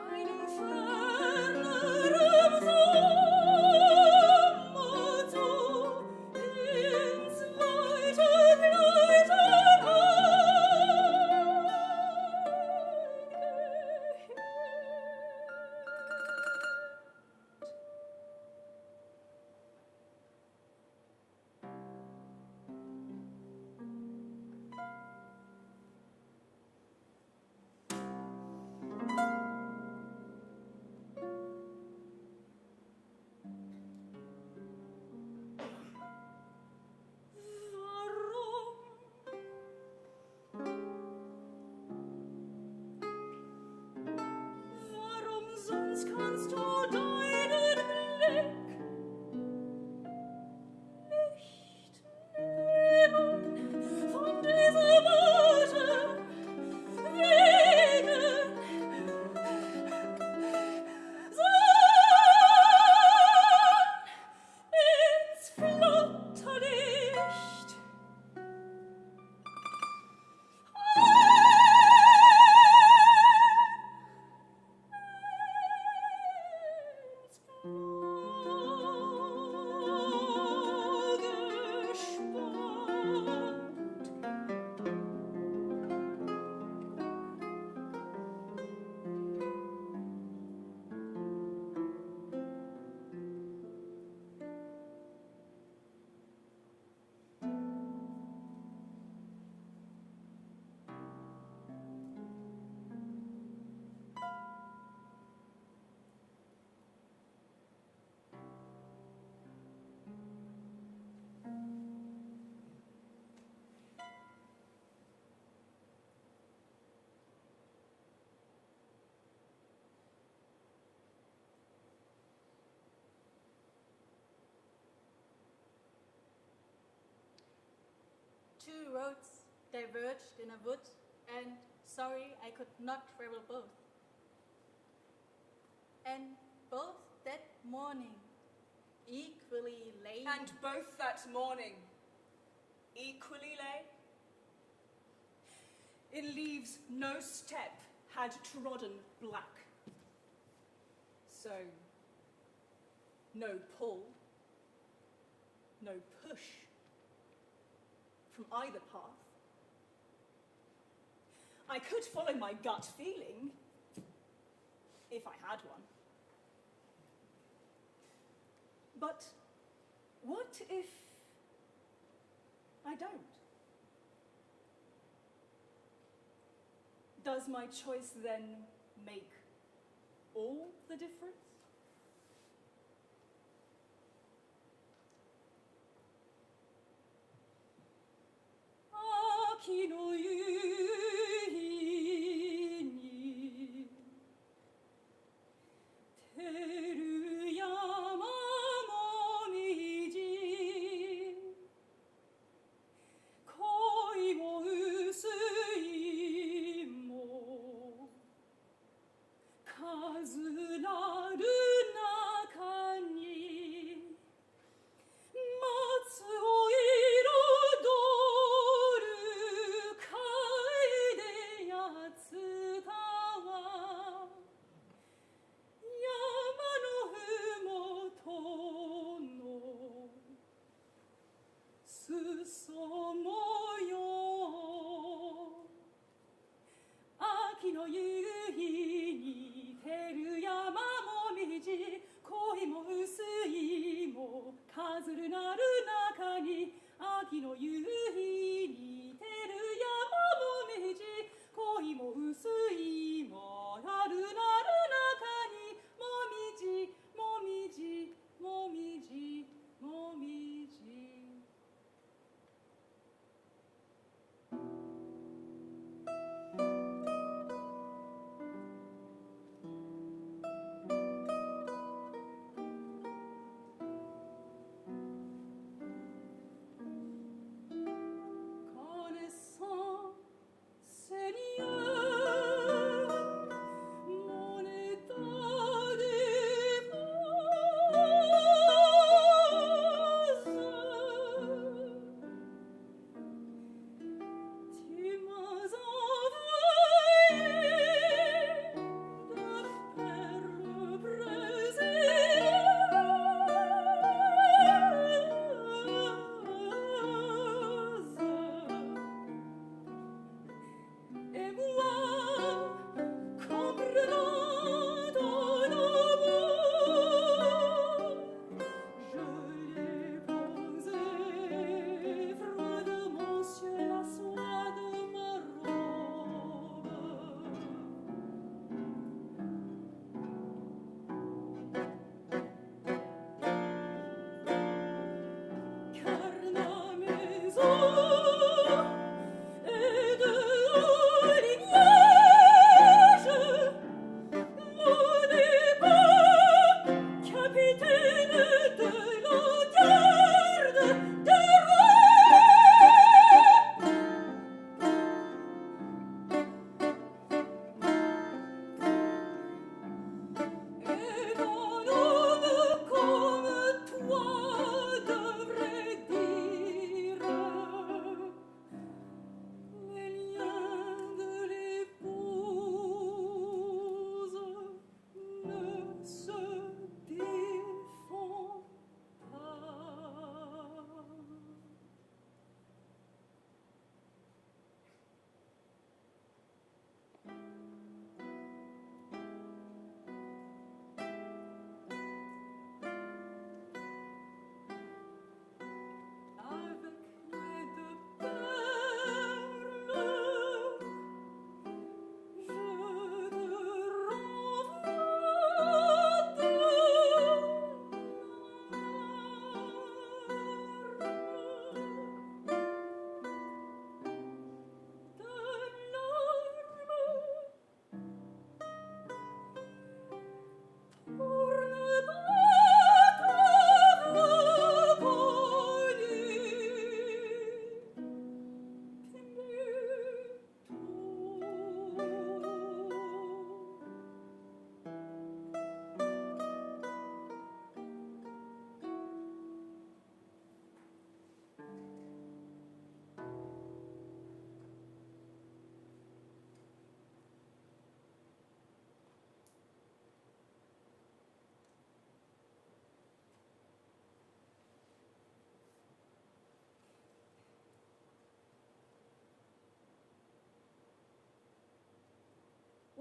Einem ferneren Sommer zu, ins weite Gleiten Warum sonst kannst du deinen Blick nicht nehmen von dieser Worte wegen, sondern ins Flutterlicht. Two roads diverged in a wood, and sorry I could not travel both. And both that morning equally lay. And both that morning equally lay. In leaves no step had trodden black. So, no pull, no push from either path. I could follow my gut feeling, if I had one. But what if I don't? Does my choice then make all the difference? Aki no yuhi ni teru yama momiji koi mo usui mo kazu naru naka ni matsu o irodoru kaide yatsuta wa yama no fumoto no susomo yo. Aki no yuhi ni teru yama momiji koi mo usui mo kazuru naru naka ni aki no yuhi ni teru yama momiji koi mo usui mo naru naru naka ni momiji momiji momiji momiji.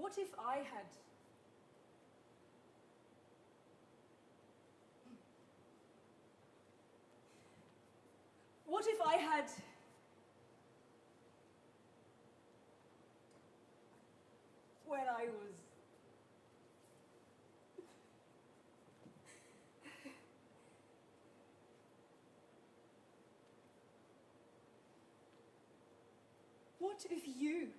What if I had... What if I had... When I was... What if you...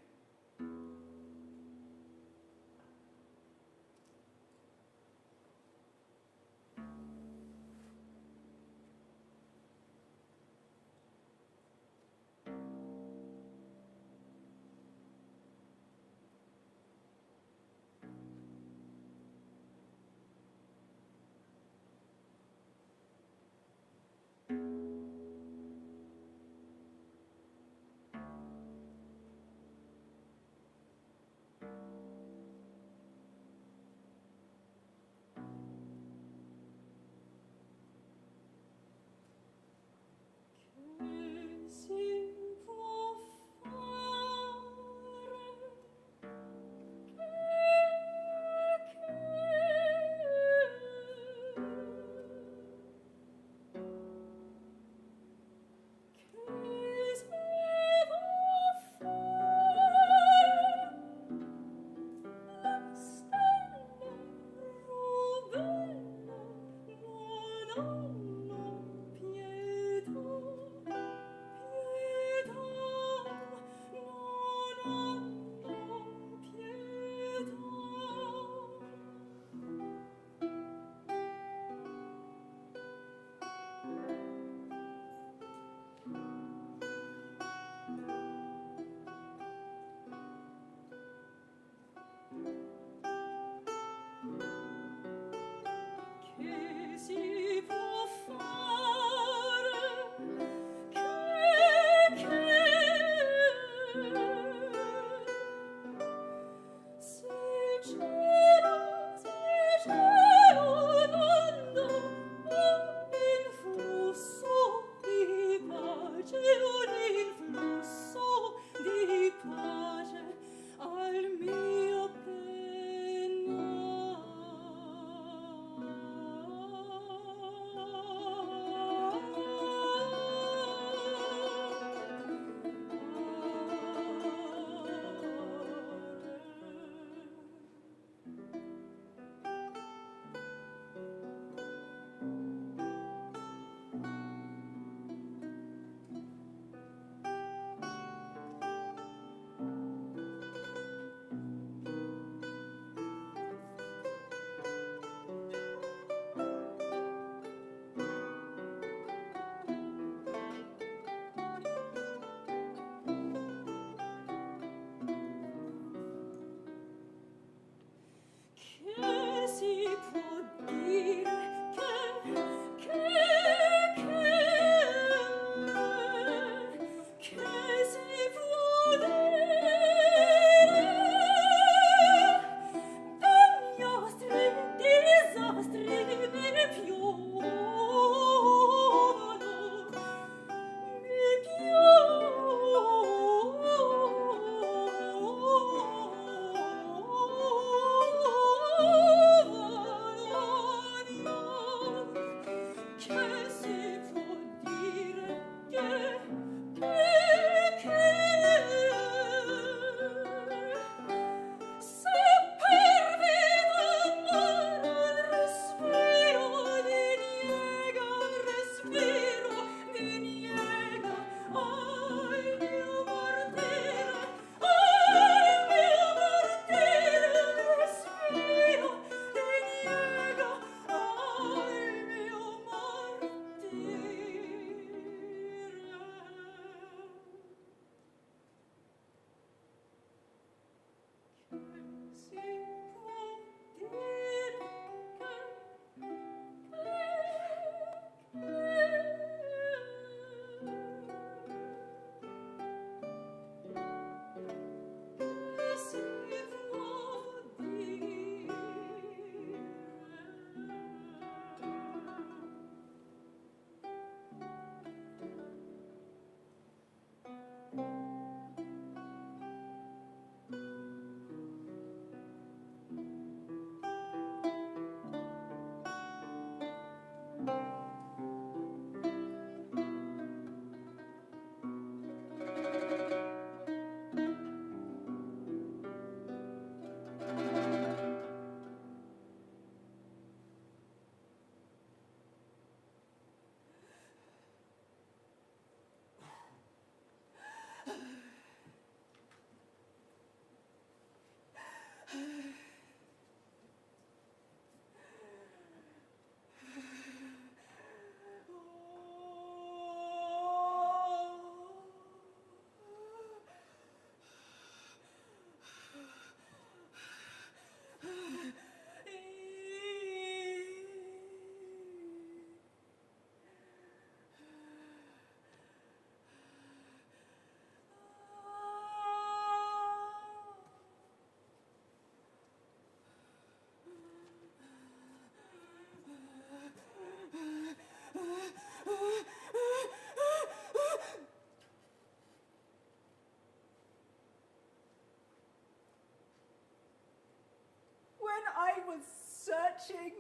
was searching,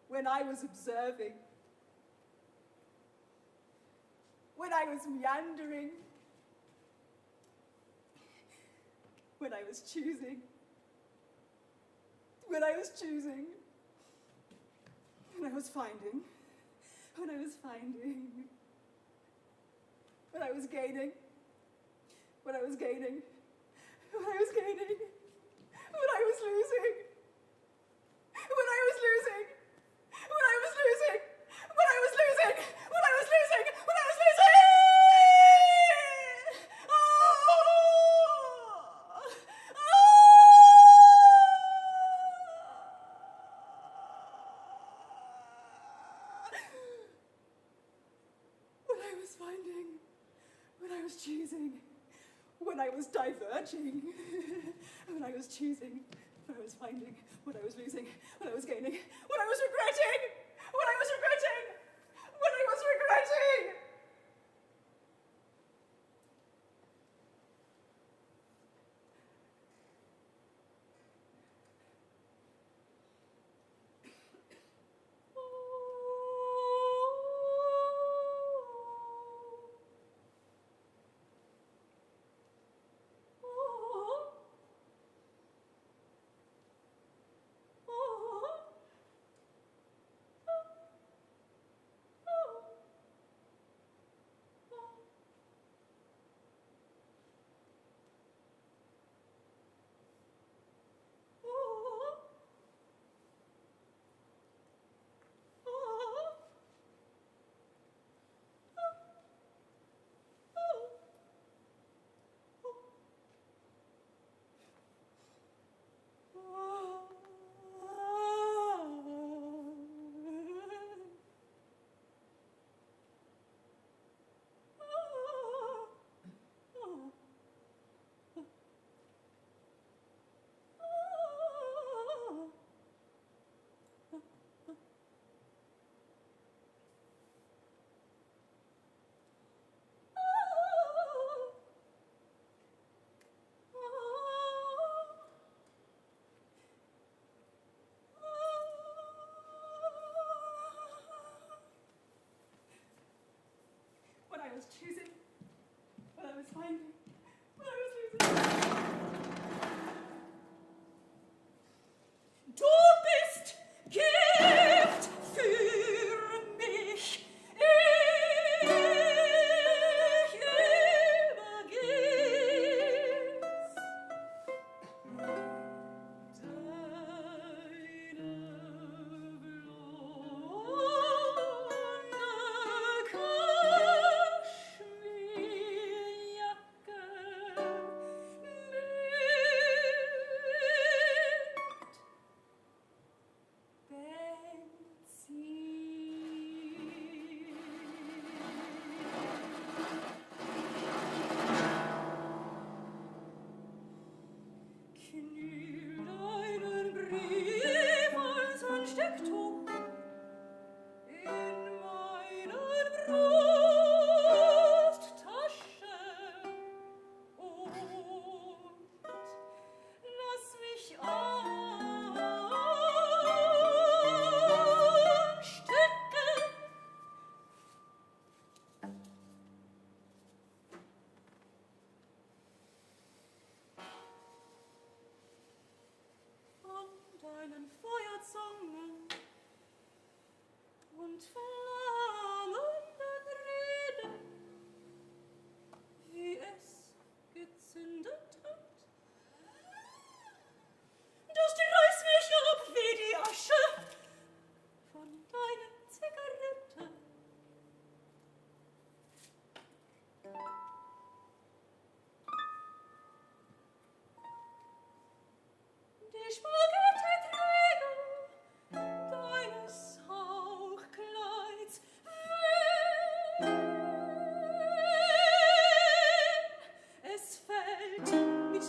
when I was observing, when I was meandering, when I was choosing, when I was choosing, when I was finding, when I was finding, when I was gaining, when I was gaining, when I was gaining, when I was losing, when I was losing, when I was losing, when I was losing, when I was losing, when I was losing. When I was finding, when I was choosing, when I was diverging, when I was choosing, when I was finding, when I was losing, when I was gaining, when I was regretting, when I was regretting, when I was regretting. When I was choosing, when I was finding, when I was losing. Du bist Gift für mich, ich übergib's. Deinen Feuerzungen und flammenden Reden, wie es gezündet hat. Du streust mich ab wie die Asche von deinen Zigaretten. Die Spaghetti-Träger deines Hauchkleids wehen. Es fällt mit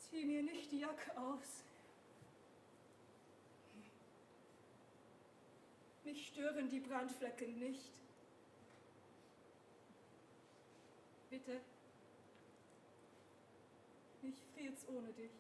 Zieh mir nicht die Jacke aus. Mich stören die Brandflecken nicht. Bitte. Mich friert's ohne dich.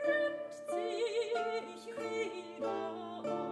Fremd zieh ich wieder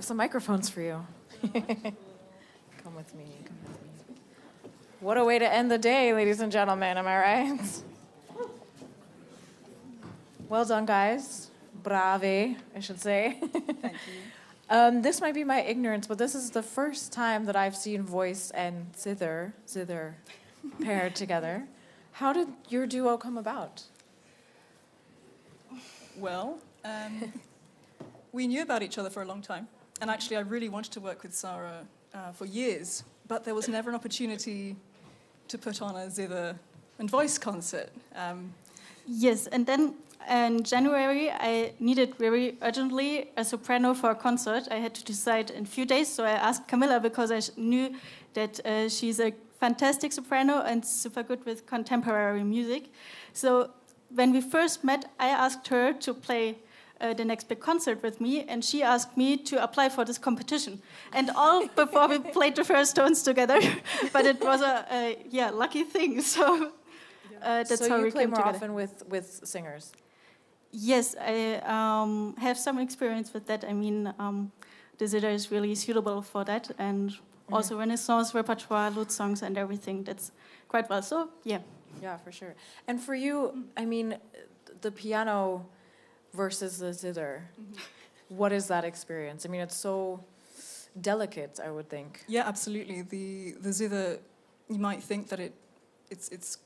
have some microphones for you. Come with me. What a way to end the day, ladies and gentlemen, am I right? Well done, guys. Brave, I should say. Thank you. This might be my ignorance, but this is the first time that I've seen voice and zither paired together. How did your duo come about? Well, we knew about each other for a long time. And actually, I really wanted to work with Sarah for years, but there was never an opportunity to put on a zither and voice concert. Yes, and then in January, I needed very urgently a soprano for a concert. I had to decide in a few days, so I asked Camilla because I knew that she's a fantastic soprano and super good with contemporary music. So when we first met, I asked her to play the next big concert with me, and she asked me to apply for this competition. And all before we played the first tones together, but it was a lucky thing. So that's so how you we play came more together. often with singers? Yes, I have some experience with that. I mean, the zither is really suitable for that, and also Renaissance repertoire, lute songs, and everything. That's quite well. So yeah. Yeah, for sure. And for you, I mean, the piano versus the zither. What is that experience? I mean, it's so delicate, I would think. Yeah, absolutely. The zither, you might think that it's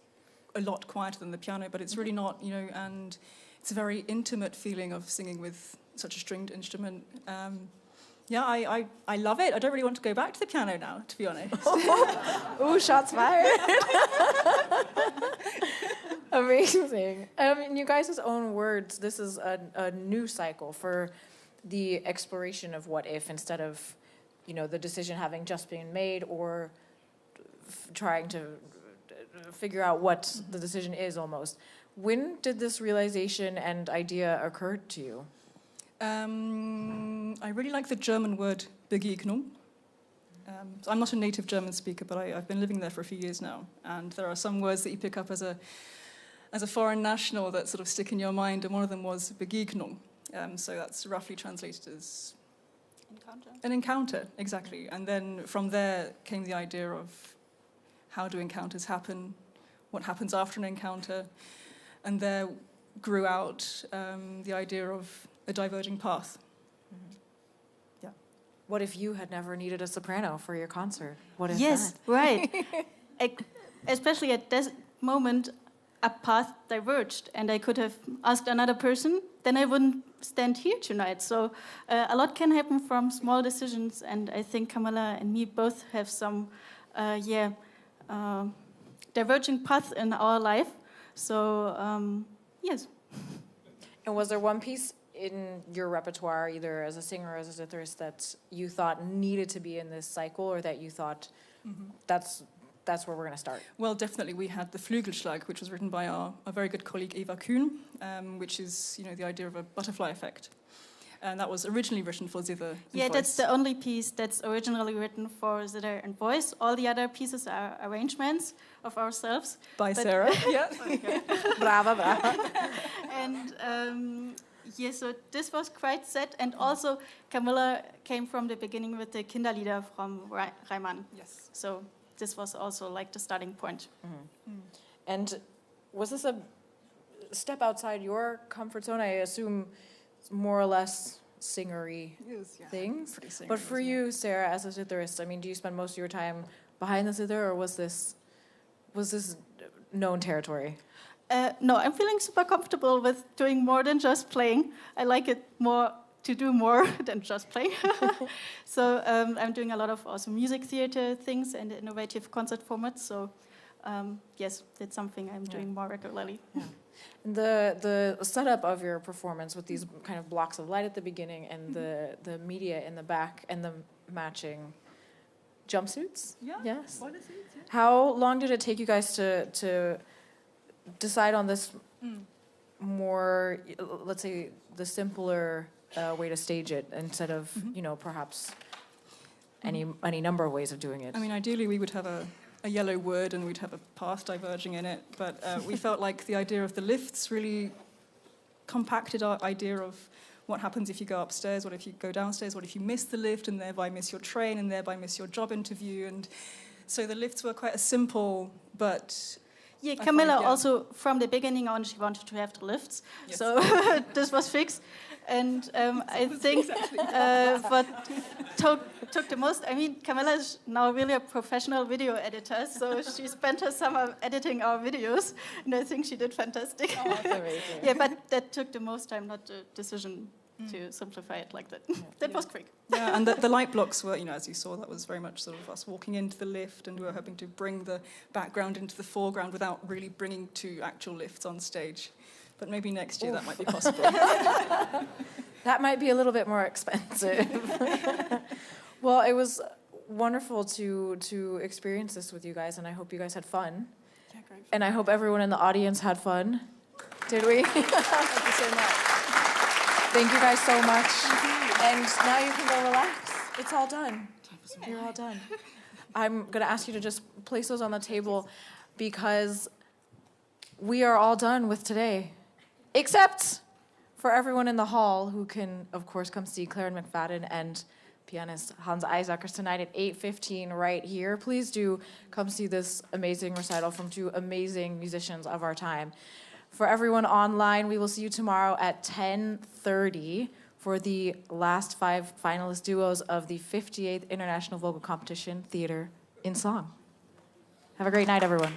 a lot quieter than the piano, but it's really not, you know, and it's a very intimate feeling of singing with such a stringed instrument. I love it. I don't really want to go back to the piano now, to be honest. Ooh, shots fired. Amazing. In you guys' own words, this is a new cycle for the exploration of what if, instead of, you know, the decision having just been made or trying to figure out what the decision is almost. When did this realization and idea occur to you? I really like the German word Begegnung. So I'm not a native German speaker, but I've been living there for a few years now. And there are some words that you pick up as a foreign national that sort of stick in your mind, and one of them was Begegnung. So that's roughly translated as an encounter, exactly. And then from there came the idea of how do encounters happen, what happens after an encounter, and there grew out the idea of a diverging path. Yeah. What if you had never needed a soprano for your concert? What if Yes, that? right. Especially at this moment, a path diverged, and I could have asked another person, then I wouldn't stand here tonight. So a lot can happen from small decisions, and I think Camilla and me both have some, diverging paths in our life. So, yes. And was there one piece in your repertoire, either as a singer or as a zitherist, that you thought needed to be in this cycle, or that you thought that's where we're going to start? Well, definitely we had the Flügelschlag, which was written by our very good colleague Eva Kuhn, which is, you know, the idea of a butterfly effect. And that was originally written for zither and Yeah, voice. that's the only piece that's originally written for zither and voice. All the other pieces are arrangements of ourselves. By Sarah. Yeah. Brava, brava. And so this was quite set. And also Camilla came from the beginning with the Kinderlieder from Reimann. Yes. So this was also like the starting point. And was this a step outside your comfort zone? I assume more or less singery things. But for you, Sarah, as a zitherist, I mean, do you spend most of your time behind the zither, or was this known territory? No, I'm feeling super comfortable with doing more than just playing. I like it more to do more than just play. So I'm doing a lot of also music theater things and innovative concert formats. So yes, that's something I'm doing more regularly. Yeah. And the setup of your performance with these kind of blocks of light at the beginning and the media in the back and the matching jumpsuits? Yeah. Yes. Bodysuits, yeah. How long did it take you guys to decide on this more, let's say, the simpler way to stage it instead of, you know, perhaps any number of ways of doing it? I mean, ideally we would have a yellow wood and we'd have a path diverging in it, but we felt like the idea of the lifts really compacted our idea of what happens if you go upstairs, what if you go downstairs, what if you miss the lift and thereby miss your train and thereby miss your job interview. And so the lifts were quite a simple, but... Yeah, Camilla also, from the beginning on, she wanted to have the lifts. Yes. So this was fixed. And I think what took the most, I mean, Camilla is now really a professional video editor, so she spent her summer editing our videos, and I think she did fantastic. Oh, that's amazing. Yeah, but that took the most time, not the decision to simplify it like that. That was quick. Yeah, and the light blocks were, as you saw, that was very much sort of us walking into the lift, and we were hoping to bring the background into the foreground without really bringing two actual lifts on stage. But maybe next year that might be possible. That might be a little bit more expensive. Well, it was wonderful to experience this with you guys, and I hope you guys had fun. Yeah, great. And I hope everyone in the audience had fun. Did we? Thank you so much. Thank you guys so much. And now you can go relax. It's all done. You're all done. I'm going to ask you to just place those on the table because we are all done with today. Except for everyone in the hall who can, of course, come see Claren McFadden and pianist Hans Eisackers tonight at 8:15 right here. Please do come see this amazing recital from two amazing musicians of our time. For everyone online, we will see you tomorrow at 10:30 for the last 5 finalist duos of the 58th International Vocal Competition Theater in Song. Have a great night, everyone.